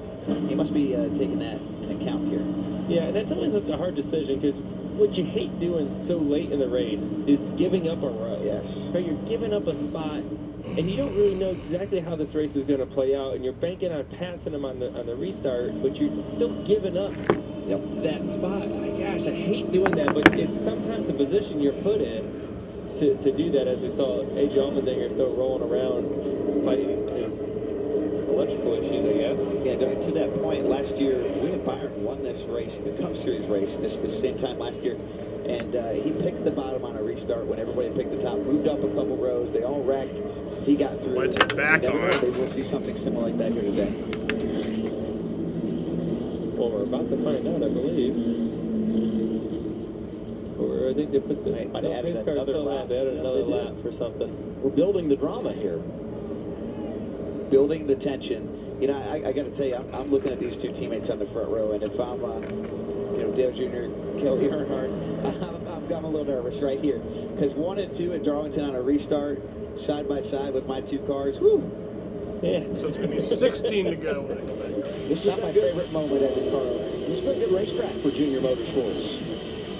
Speaker 19: he must be taking that in account here.
Speaker 4: Yeah, and that's always such a hard decision because what you hate doing so late in the race is giving up a row.
Speaker 19: Yes.
Speaker 4: Right, you're giving up a spot, and you don't really know exactly how this race is going to play out, and you're banking on passing them on the restart, but you're still giving up that spot. Gosh, I hate doing that, but it's sometimes the position you're put in to do that, as we saw A.J. Allmendinger still rolling around fighting his electrical issues, I guess.
Speaker 19: Yeah, to that point, last year, William Byron won this race, the Cup Series race, this same time last year, and he picked the bottom on a restart when everybody picked the top, moved up a couple rows, they all wrecked, he got through.
Speaker 3: What's it back on?
Speaker 19: Maybe we'll see something similar like that here today.
Speaker 4: Well, we're about to find out, I believe. Or I think they put the pace car still lap. They added another lap for something.
Speaker 2: We're building the drama here.
Speaker 19: Building the tension. You know, I got to tell you, I'm looking at these two teammates on the front row, and if I'm, Dale Jr., Kelly Earnhardt, I'm a little nervous right here. Because 1 and 2 at Darlington on a restart, side by side with my two cars, whoo.
Speaker 4: Yeah.
Speaker 3: So it's going to be 16 to go.
Speaker 2: This is not my favorite moment as a car. This has been a good racetrack for Junior Motorsports.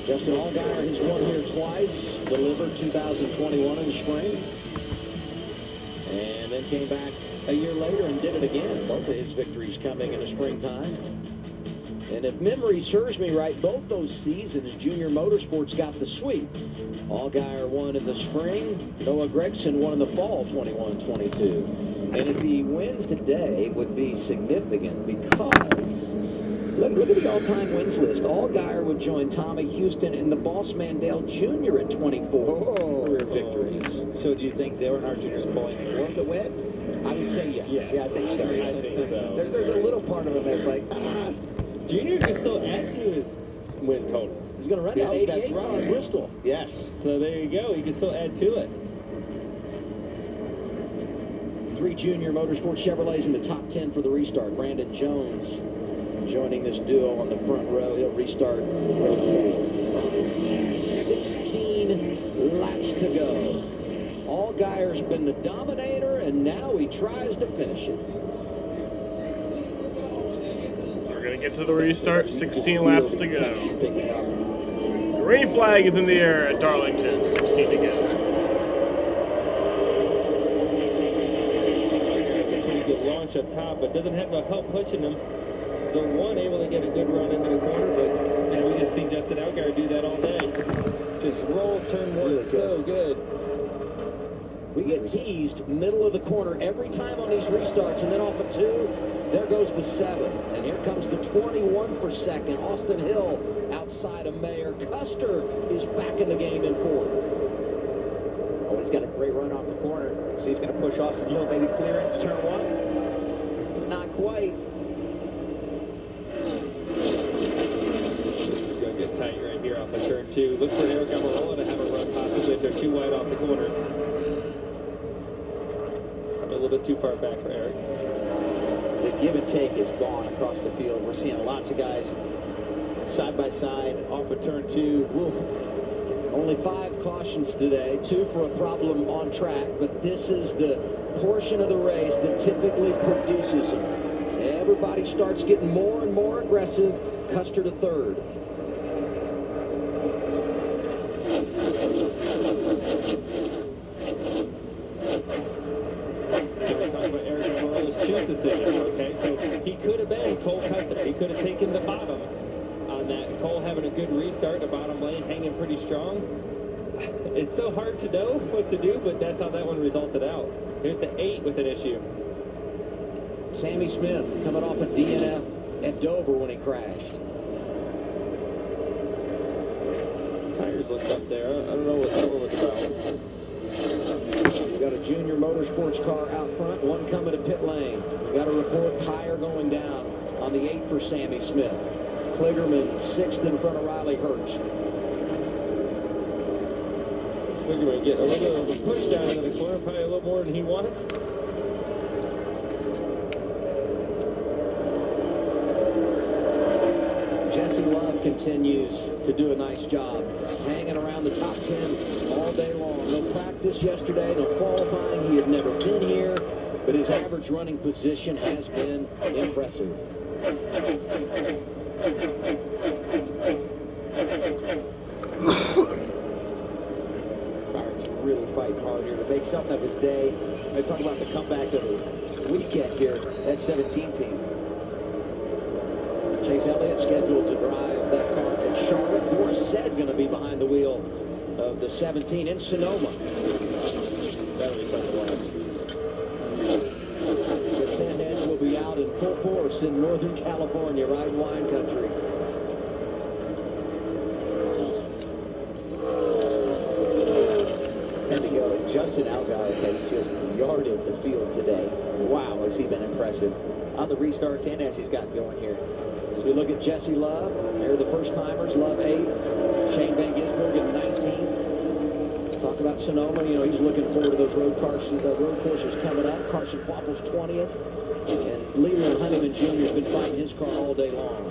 Speaker 2: Justin Allgaier, he's won here twice, delivered 2021 in the spring, and then came back a year later and did it again. Both of his victories coming in the springtime. And if memory serves me right, both those seasons, Junior Motorsports got the sweep. Allgaier won in the spring, Noah Gragson won in the fall, 21-22. And if he wins today, it would be significant because look at the all-time wins list. Allgaier would join Tommy Houston and the Boss Man Dale Jr. at 24 career victories.
Speaker 19: So do you think Dale Earnhardt Jr. is pulling for him to win?
Speaker 2: I would say yes.
Speaker 19: Yeah, I think so. There's a little part of him that's like,
Speaker 4: Junior can still add to his win total.
Speaker 2: He's going to run out 88 in Bristol.
Speaker 19: Yes.
Speaker 4: So there you go. He can still add to it.
Speaker 2: 3 Junior Motorsports Chevrolets in the top 10 for the restart. Brandon Jones joining this duo on the front row. He'll restart row 4. 16 laps to go. Allgaier's been the dominator, and now he tries to finish it.
Speaker 3: So we're going to get to the restart. 16 laps to go. Green flag is in the air at Darlington. 16 to go.
Speaker 4: Launch up top, but doesn't have the help pushing them. The one able to get a good run into the corner, but we just see Justin Allgaier do that all day. Just roll, turn one, so good.
Speaker 2: We get teased middle of the corner every time on these restarts, and then off of 2, there goes the 7. And here comes the 21 for second. Austin Hill outside of Mayer. Custer is back in the game in 4th.
Speaker 19: Oh, he's got a great run off the corner. So he's going to push Austin Hill, maybe clear into turn 1. Not quite.
Speaker 4: Gonna get tight right here off of turn 2. Look for Eric Almirola to have a run, possibly if they're too wide off the corner. Probably a little bit too far back for Eric.
Speaker 19: The give and take is gone across the field. We're seeing lots of guys side by side off of turn 2. Woo.
Speaker 2: Only 5 cautions today, 2 for a problem on track, but this is the portion of the race that typically produces them. Everybody starts getting more and more aggressive. Custer to 3rd.
Speaker 4: We're talking about Eric Almirola's choose decision, okay? So he could have been Cole Custer. He could have taken the bottom on that. Cole having a good restart, the bottom lane hanging pretty strong. It's so hard to know what to do, but that's how that one resulted out. Here's the 8 with an issue.
Speaker 2: Sammy Smith coming off a DNF at Dover when he crashed.
Speaker 4: Tires looked up there. I don't know what that one was about.
Speaker 2: We got a Junior Motorsports car out front, one coming to pit lane. We got a report tire going down on the 8 for Sammy Smith. Kligerman 6th in front of Riley Hurst.
Speaker 4: We're going to get a little bit of a push down into the corner, probably a little more than he wants.
Speaker 2: Jesse Love continues to do a nice job hanging around the top 10 all day long. No practice yesterday, no qualifying. He had never been here, but his average running position has been impressive.
Speaker 19: Byron's really fighting hard here to make something of his day. I talk about the comeback of the weekend here, that 17 team.
Speaker 2: Chase Elliott scheduled to drive that car at Charlotte. Boris said going to be behind the wheel of the 17 in Sonoma. That'll be fun to watch. The Sandheads will be out in full force in Northern California, riding wine country.
Speaker 19: Justin Allgaier has just yarded the field today. Wow, has he been impressive on the restarts and as he's gotten going here.
Speaker 2: As we look at Jesse Love, they're the first-timers. Love 8th, Shane Van Gisbergen in 19th. Talk about Sonoma, you know, he's looking forward to those road courses coming up. Carson Quapple's 20th, and Leland Honeyman Jr. has been fighting his car all day long.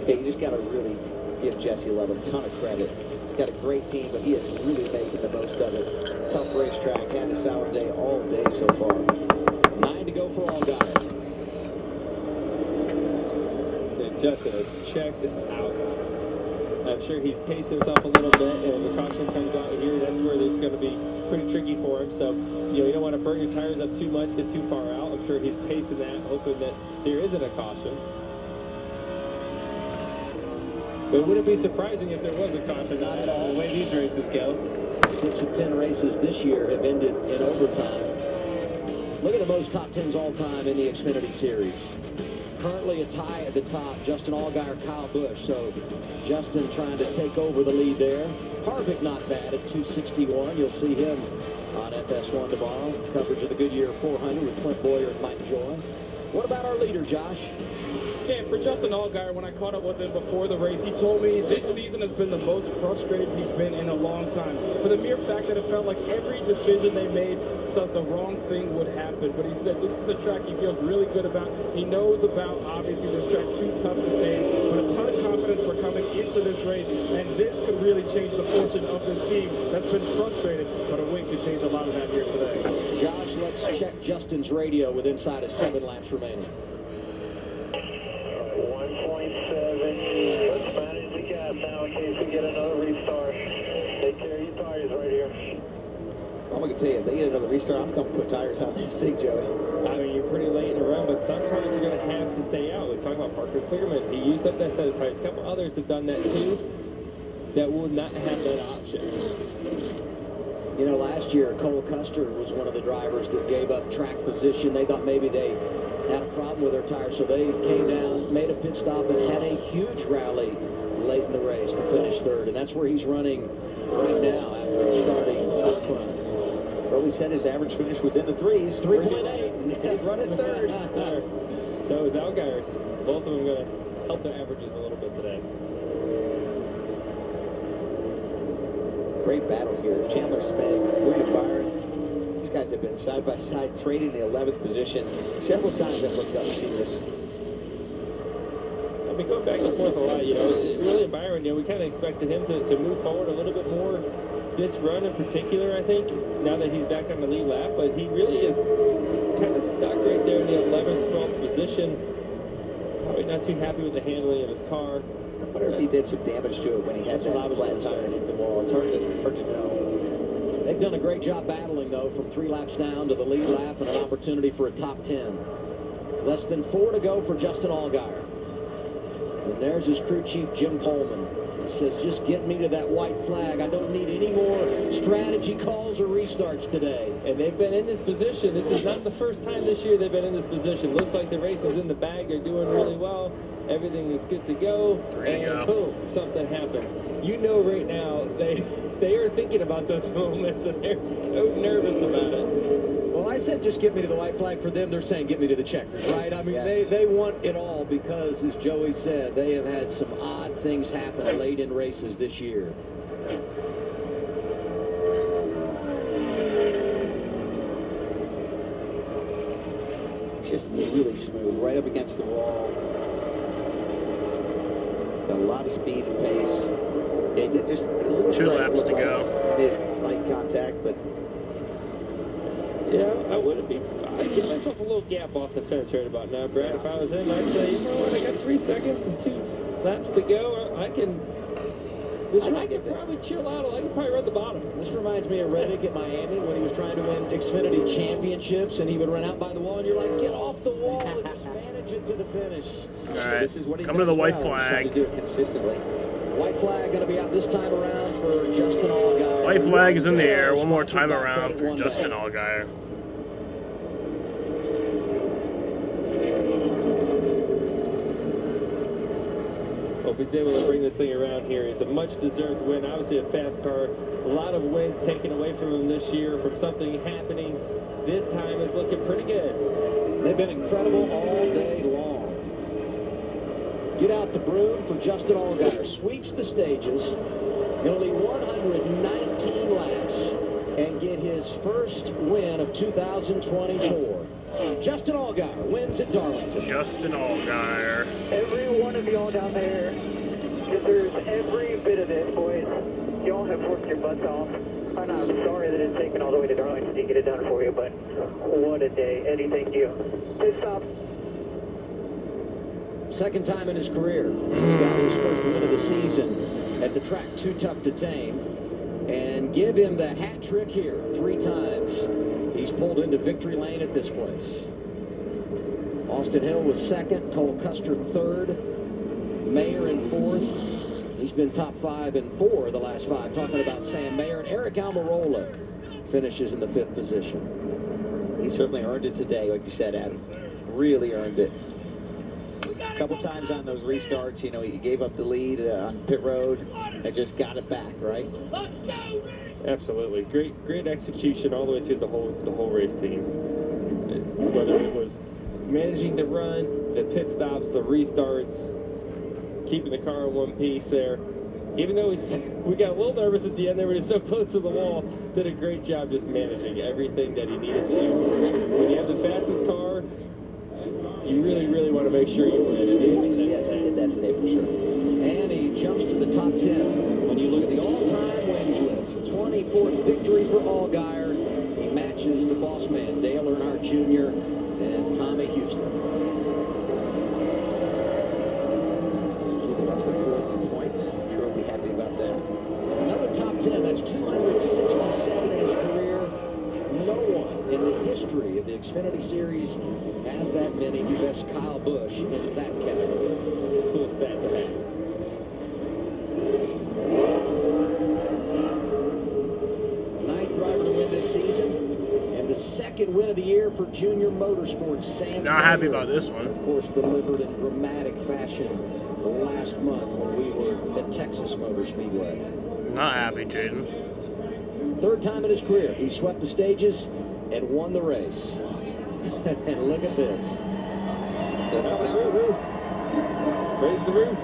Speaker 19: You just got to really give Jesse Love a ton of credit. He's got a great team, but he is really making the most of it. Tough racetrack, had a sour day all day so far.
Speaker 2: 9 to go for all guys.
Speaker 4: And Justin is checked out. I'm sure he's paced himself a little bit, and if a caution comes out here, that's where it's going to be pretty tricky for him. So, you know, you don't want to burn your tires up too much, get too far out. I'm sure he's pacing that, hoping that there isn't a caution. But would it be surprising if there was a caution? Not at all. The way these races go.
Speaker 2: 6 of 10 races this year have ended in overtime. Look at the most top 10s all time in the Xfinity Series. Currently a tie at the top, Justin Allgaier, Kyle Busch. So Justin trying to take over the lead there. Harvick not bad at 261. You'll see him on FS1 tomorrow. Coverage of the Goodyear 400 with Clint Boyer and Mike Joy. What about our leader, Josh?
Speaker 22: Yeah, for Justin Allgaier, when I caught up with him before the race, he told me this season has been the most frustrated he's been in a long time. For the mere fact that it felt like every decision they made, the wrong thing would happen. But he said this is a track he feels really good about. He knows about, obviously, this track too tough to tame, but a ton of confidence for coming into this race, and this could really change the fortune of this team that's been frustrated, but a win could change a lot of that here today.
Speaker 2: Josh, let's check Justin's radio with inside of 7 laps remaining.
Speaker 9: 1.7. Let's manage the gas now in case we get another restart. Take care of your tires right here.
Speaker 19: I'm going to tell you, if they get another restart, I'm coming to put tires on this thing, Joey.
Speaker 4: I mean, you're pretty late in the run, but some cars are going to have to stay out. We talk about Parker Clearman. He used up that set of tires. A couple others have done that too. That will not have that option.
Speaker 2: You know, last year, Cole Custer was one of the drivers that gave up track position. They thought maybe they had a problem with their tires, so they came down, made a pit stop, and had a huge rally late in the race to finish 3rd. And that's where he's running right now after starting up front.
Speaker 19: Well, we said his average finish was in the 3s.
Speaker 2: 3.8.
Speaker 19: He's running 3rd.
Speaker 4: So is Allgaier's. Both of them going to help their averages a little bit today.
Speaker 19: Great battle here. Chandler Smith, William Byron. These guys have been side by side, trading the 11th position. Several times I've looked up to see this.
Speaker 4: I've been going back and forth a lot, you know. William Byron, you know, we kind of expected him to move forward a little bit more this run in particular, I think, now that he's back on the lead lap, but he really is kind of stuck right there in the 11th, 12th position. Probably not too happy with the handling of his car.
Speaker 19: I wonder if he did some damage to it when he had that flat tire and hit the wall. It's hard to know.
Speaker 2: They've done a great job battling, though, from 3 laps down to the lead lap and an opportunity for a top 10. Less than 4 to go for Justin Allgaier. And there's his crew chief, Jim Pullman. He says, just get me to that white flag. I don't need any more strategy calls or restarts today.
Speaker 4: And they've been in this position. This is not the first time this year they've been in this position. Looks like the race is in the bag. They're doing really well. Everything is good to go. And boom, something happens. You know right now they are thinking about those moments, and they're so nervous about it.
Speaker 2: Well, I said just get me to the white flag. For them, they're saying get me to the checkers, right? I mean,
Speaker 19: Yes.
Speaker 2: they want it all because, as Joey said, they have had some odd things happen late in races this year.
Speaker 19: It's just really smooth, right up against the wall. Got a lot of speed and pace. They did just a little
Speaker 3: 2 laps to go.
Speaker 19: Light contact, but
Speaker 4: Yeah, I'd give myself a little gap off the fence right about now, Brad. If I was in, I'd say, you know what, I got 3 seconds and 2 laps to go. I can probably chill out. I can probably run the bottom.
Speaker 2: This reminds me of Reddick at Miami when he was trying to win Xfinity championships, and he would run out by the wall, and you're like, get off the wall and just manage it to the finish.
Speaker 3: All right,
Speaker 19: this is what he
Speaker 3: come to the
Speaker 19: does
Speaker 3: white
Speaker 19: well. He's trying
Speaker 3: flag.
Speaker 19: to do it consistently.
Speaker 2: White flag going to be out this time around for Justin Allgaier.
Speaker 3: White flag is in the air. One more time around for Justin Allgaier.
Speaker 4: Well, if he's able to bring this thing around here, it's a much-deserved win. Obviously, a fast car. A lot of wins taken away from him this year from something happening. This time it's looking pretty good.
Speaker 2: They've been incredible all day long. Get out the broom for Justin Allgaier. Sweeps the stages. Going to lead 119 laps and get his first win of 2024. Justin Allgaier wins at Darlington.
Speaker 3: Justin Allgaier.
Speaker 9: Every one of y'all down there deserves every bit of this, boys. Y'all have worked your butts off. And I'm sorry that it's taken all the way to Darlington to get it done for you, but what a day. Eddie, thank you. Pit stop.
Speaker 2: Second time in his career. He's got his first win of the season at the track Too Tough to Tame. And give him the hat trick here 3 times. He's pulled into victory lane at this place. Austin Hill was second, Cole Custer third, Mayer in fourth. He's been top 5 in 4 of the last 5. Talking about Sam Mayer, and Eric Almirola finishes in the 5th position.
Speaker 19: He certainly earned it today, like you said, Adam. Really earned it. A couple times on those restarts, you know, he gave up the lead on pit road and just got it back, right?
Speaker 4: Absolutely. Great execution all the way through the whole race team. Whether it was managing the run, the pit stops, the restarts, keeping the car in one piece there. Even though we got a little nervous at the end there when he was so close to the wall, did a great job just managing everything that he needed to. When you have the fastest car, you really want to make sure you win.
Speaker 19: Yes, he did that today for sure.
Speaker 2: And he jumps to the top 10. When you look at the all-time wins list, the 24th victory for Allgaier. He matches the boss man, Dale Earnhardt Jr. and Tommy Houston.
Speaker 19: Moving up to 4th in points. I'm sure he'll be happy about that.
Speaker 2: Another top 10. That's 267 in his career. No one in the history of the Xfinity Series has that many. You best Kyle Busch in that category.
Speaker 4: It's a cool stat to have.
Speaker 2: Ninth driver to win this season, and the second win of the year for Junior Motorsports. Sam
Speaker 3: Not happy
Speaker 2: Mayer,
Speaker 3: about this one.
Speaker 2: of course, delivered in dramatic fashion last month when we were at Texas Motor Speedway.
Speaker 3: Not happy, Jaden.
Speaker 2: Third time in his career, he swept the stages and won the race. And look at this.
Speaker 19: So coming out the roof.
Speaker 4: Raise the roof.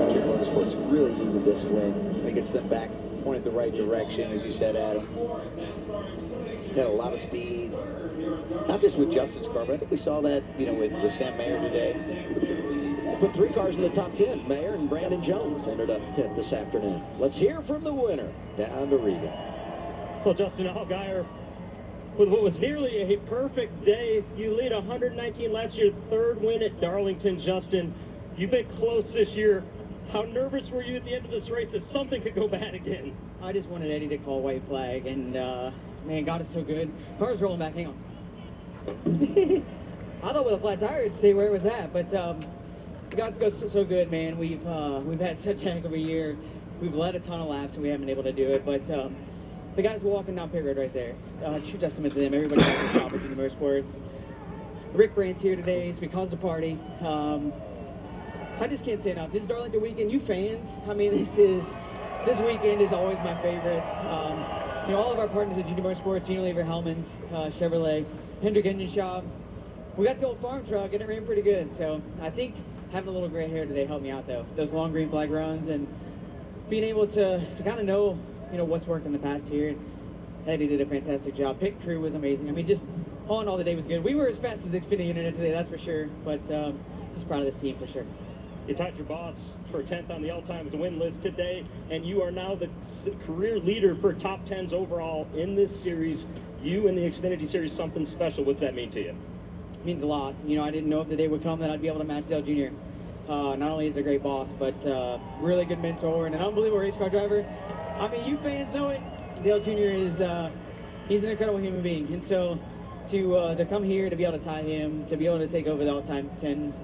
Speaker 19: Junior Motorsports really needed this win. It gets them back, pointed the right direction, as you said, Adam. Had a lot of speed. Not just with Justin's car, but I think we saw that, you know, with Sam Mayer today.
Speaker 2: They put 3 cars in the top 10. Mayer and Brandon Jones ended up 10th this afternoon. Let's hear from the winner, down to Regan.
Speaker 22: Well, Justin Allgaier, with what was nearly a perfect day, you lead 119 laps, your 3rd win at Darlington. Justin, you've been close this year. How nervous were you at the end of this race that something could go bad again?
Speaker 6: I just wanted Eddie to call white flag, and man, God is so good. Car's rolling back. Hang on. I thought with a flat tire it'd stay where it was at, but God's so good, man. We've had such a heck of a year. We've led a ton of laps, and we haven't been able to do it. But the guys walking down pit road right there, true testament to them. Everybody does their job at Junior Motorsports. Rick Brandt's here today, so we caused a party. I just can't say enough. This is Darlington weekend. You fans, I mean, this weekend is always my favorite. You know, all of our partners at Junior Motorsports, Unilever, Hellman's, Chevrolet, Hendrick Engine Shop, we got the old farm truck and it ran pretty good. So I think having a little gray hair today helped me out though. Those long green flag runs and being able to kind of know, you know, what's worked in the past here. Eddie did a fantastic job. Pit crew was amazing. I mean, just all in all, the day was good. We were as fast as Xfinity Internet today, that's for sure. But just proud of this team for sure.
Speaker 22: You tied your boss for 10th on the all-times win list today, and you are now the career leader for top 10s overall in this series. You in the Xfinity Series, something special. What's that mean to you?
Speaker 6: It means a lot. You know, I didn't know if the day would come that I'd be able to match Dale Jr. Not only is he a great boss, but really good mentor and an unbelievable race car driver. I mean, you fans know it. Dale Jr. is he's an incredible human being, and so to come here, to be able to tie him, to be able to take over the all-time 10s,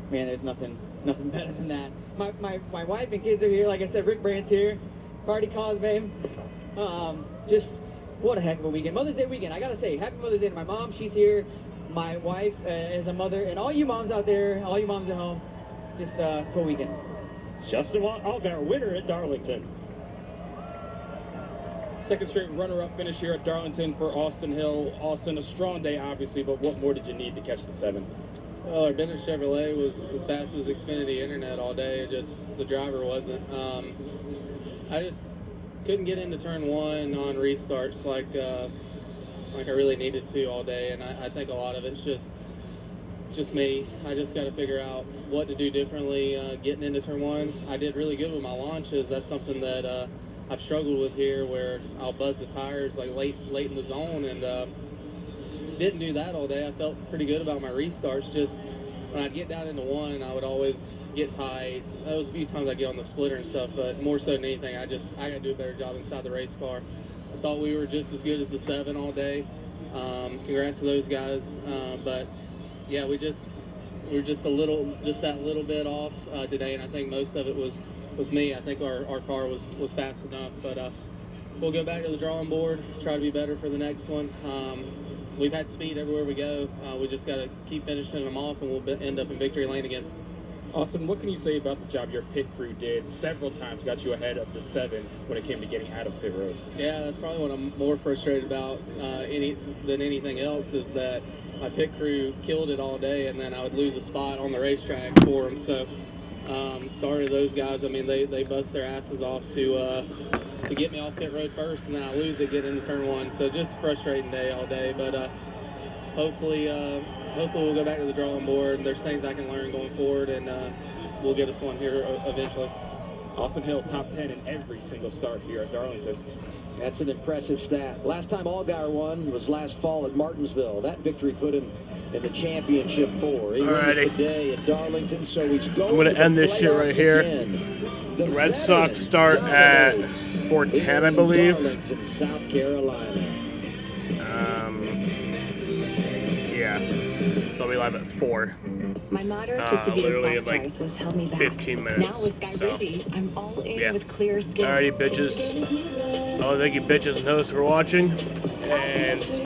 Speaker 6: man, there's nothing better than that. My wife and kids are here. Like I said, Rick Brandt's here. Party cause, babe. Just what a heck of a weekend. Mother's Day weekend. I gotta say, happy Mother's Day to my mom. She's here. My wife is a mother, and all you moms out there, all you moms at home, just a cool weekend.
Speaker 22: Justin Allgaier, winner at Darlington.
Speaker 23: Second straight runner-up finish here at Darlington for Austin Hill. Austin, a strong day, obviously, but what more did you need to catch the 7?
Speaker 10: Well, our Bennett Chevrolet was as fast as Xfinity Internet all day. The driver wasn't. I just couldn't get into turn 1 on restarts like I really needed to all day, and I think a lot of it's just me. I just got to figure out what to do differently getting into turn 1. I did really good with my launches. That's something that I've struggled with here, where I'll buzz the tires like late in the zone, and didn't do that all day. I felt pretty good about my restarts. Just when I'd get down into 1, I would always get tight. There was a few times I get on the splitter and stuff, but more so than anything, I got to do a better job inside the race car. I thought we were just as good as the 7 all day. Congrats to those guys. But yeah, we were just that little bit off today, and I think most of it was me. I think our car was fast enough, but we'll go back to the drawing board, try to be better for the next one. We've had speed everywhere we go. We just got to keep finishing them off, and we'll end up in victory lane again.
Speaker 22: Austin, what can you say about the job your pit crew did? Several times got you ahead of the 7 when it came to getting out of pit road.
Speaker 10: Yeah, that's probably what I'm more frustrated about than anything else, is that my pit crew killed it all day, and then I would lose a spot on the racetrack for them. So sorry to those guys. I mean, they bust their asses off to get me off pit road first, and then I lose it, get into turn 1. So just frustrating day all day, but hopefully we'll go back to the drawing board. There's things I can learn going forward, and we'll get us one here eventually.
Speaker 22: Austin Hill, top 10 in every single start here at Darlington.
Speaker 2: That's an impressive stat. Last time Allgaier won was last fall at Martinsville. That victory put him in the championship 4. He wins today at Darlington, so he's going.
Speaker 3: I'm going to end this shit right here. The Red Sox start at 4:10, I believe.
Speaker 2: Darlington, South Carolina.
Speaker 3: Yeah. So I'll be live at 4.
Speaker 11: My moderate to severe
Speaker 3: literally
Speaker 11: cross
Speaker 3: like
Speaker 11: viruses held me back.
Speaker 3: 15 minutes.
Speaker 11: Now with Sky Busy, I'm all in with clear skin.
Speaker 3: Alrighty, bitches. Oh, thank you, bitches and hosts, for watching. And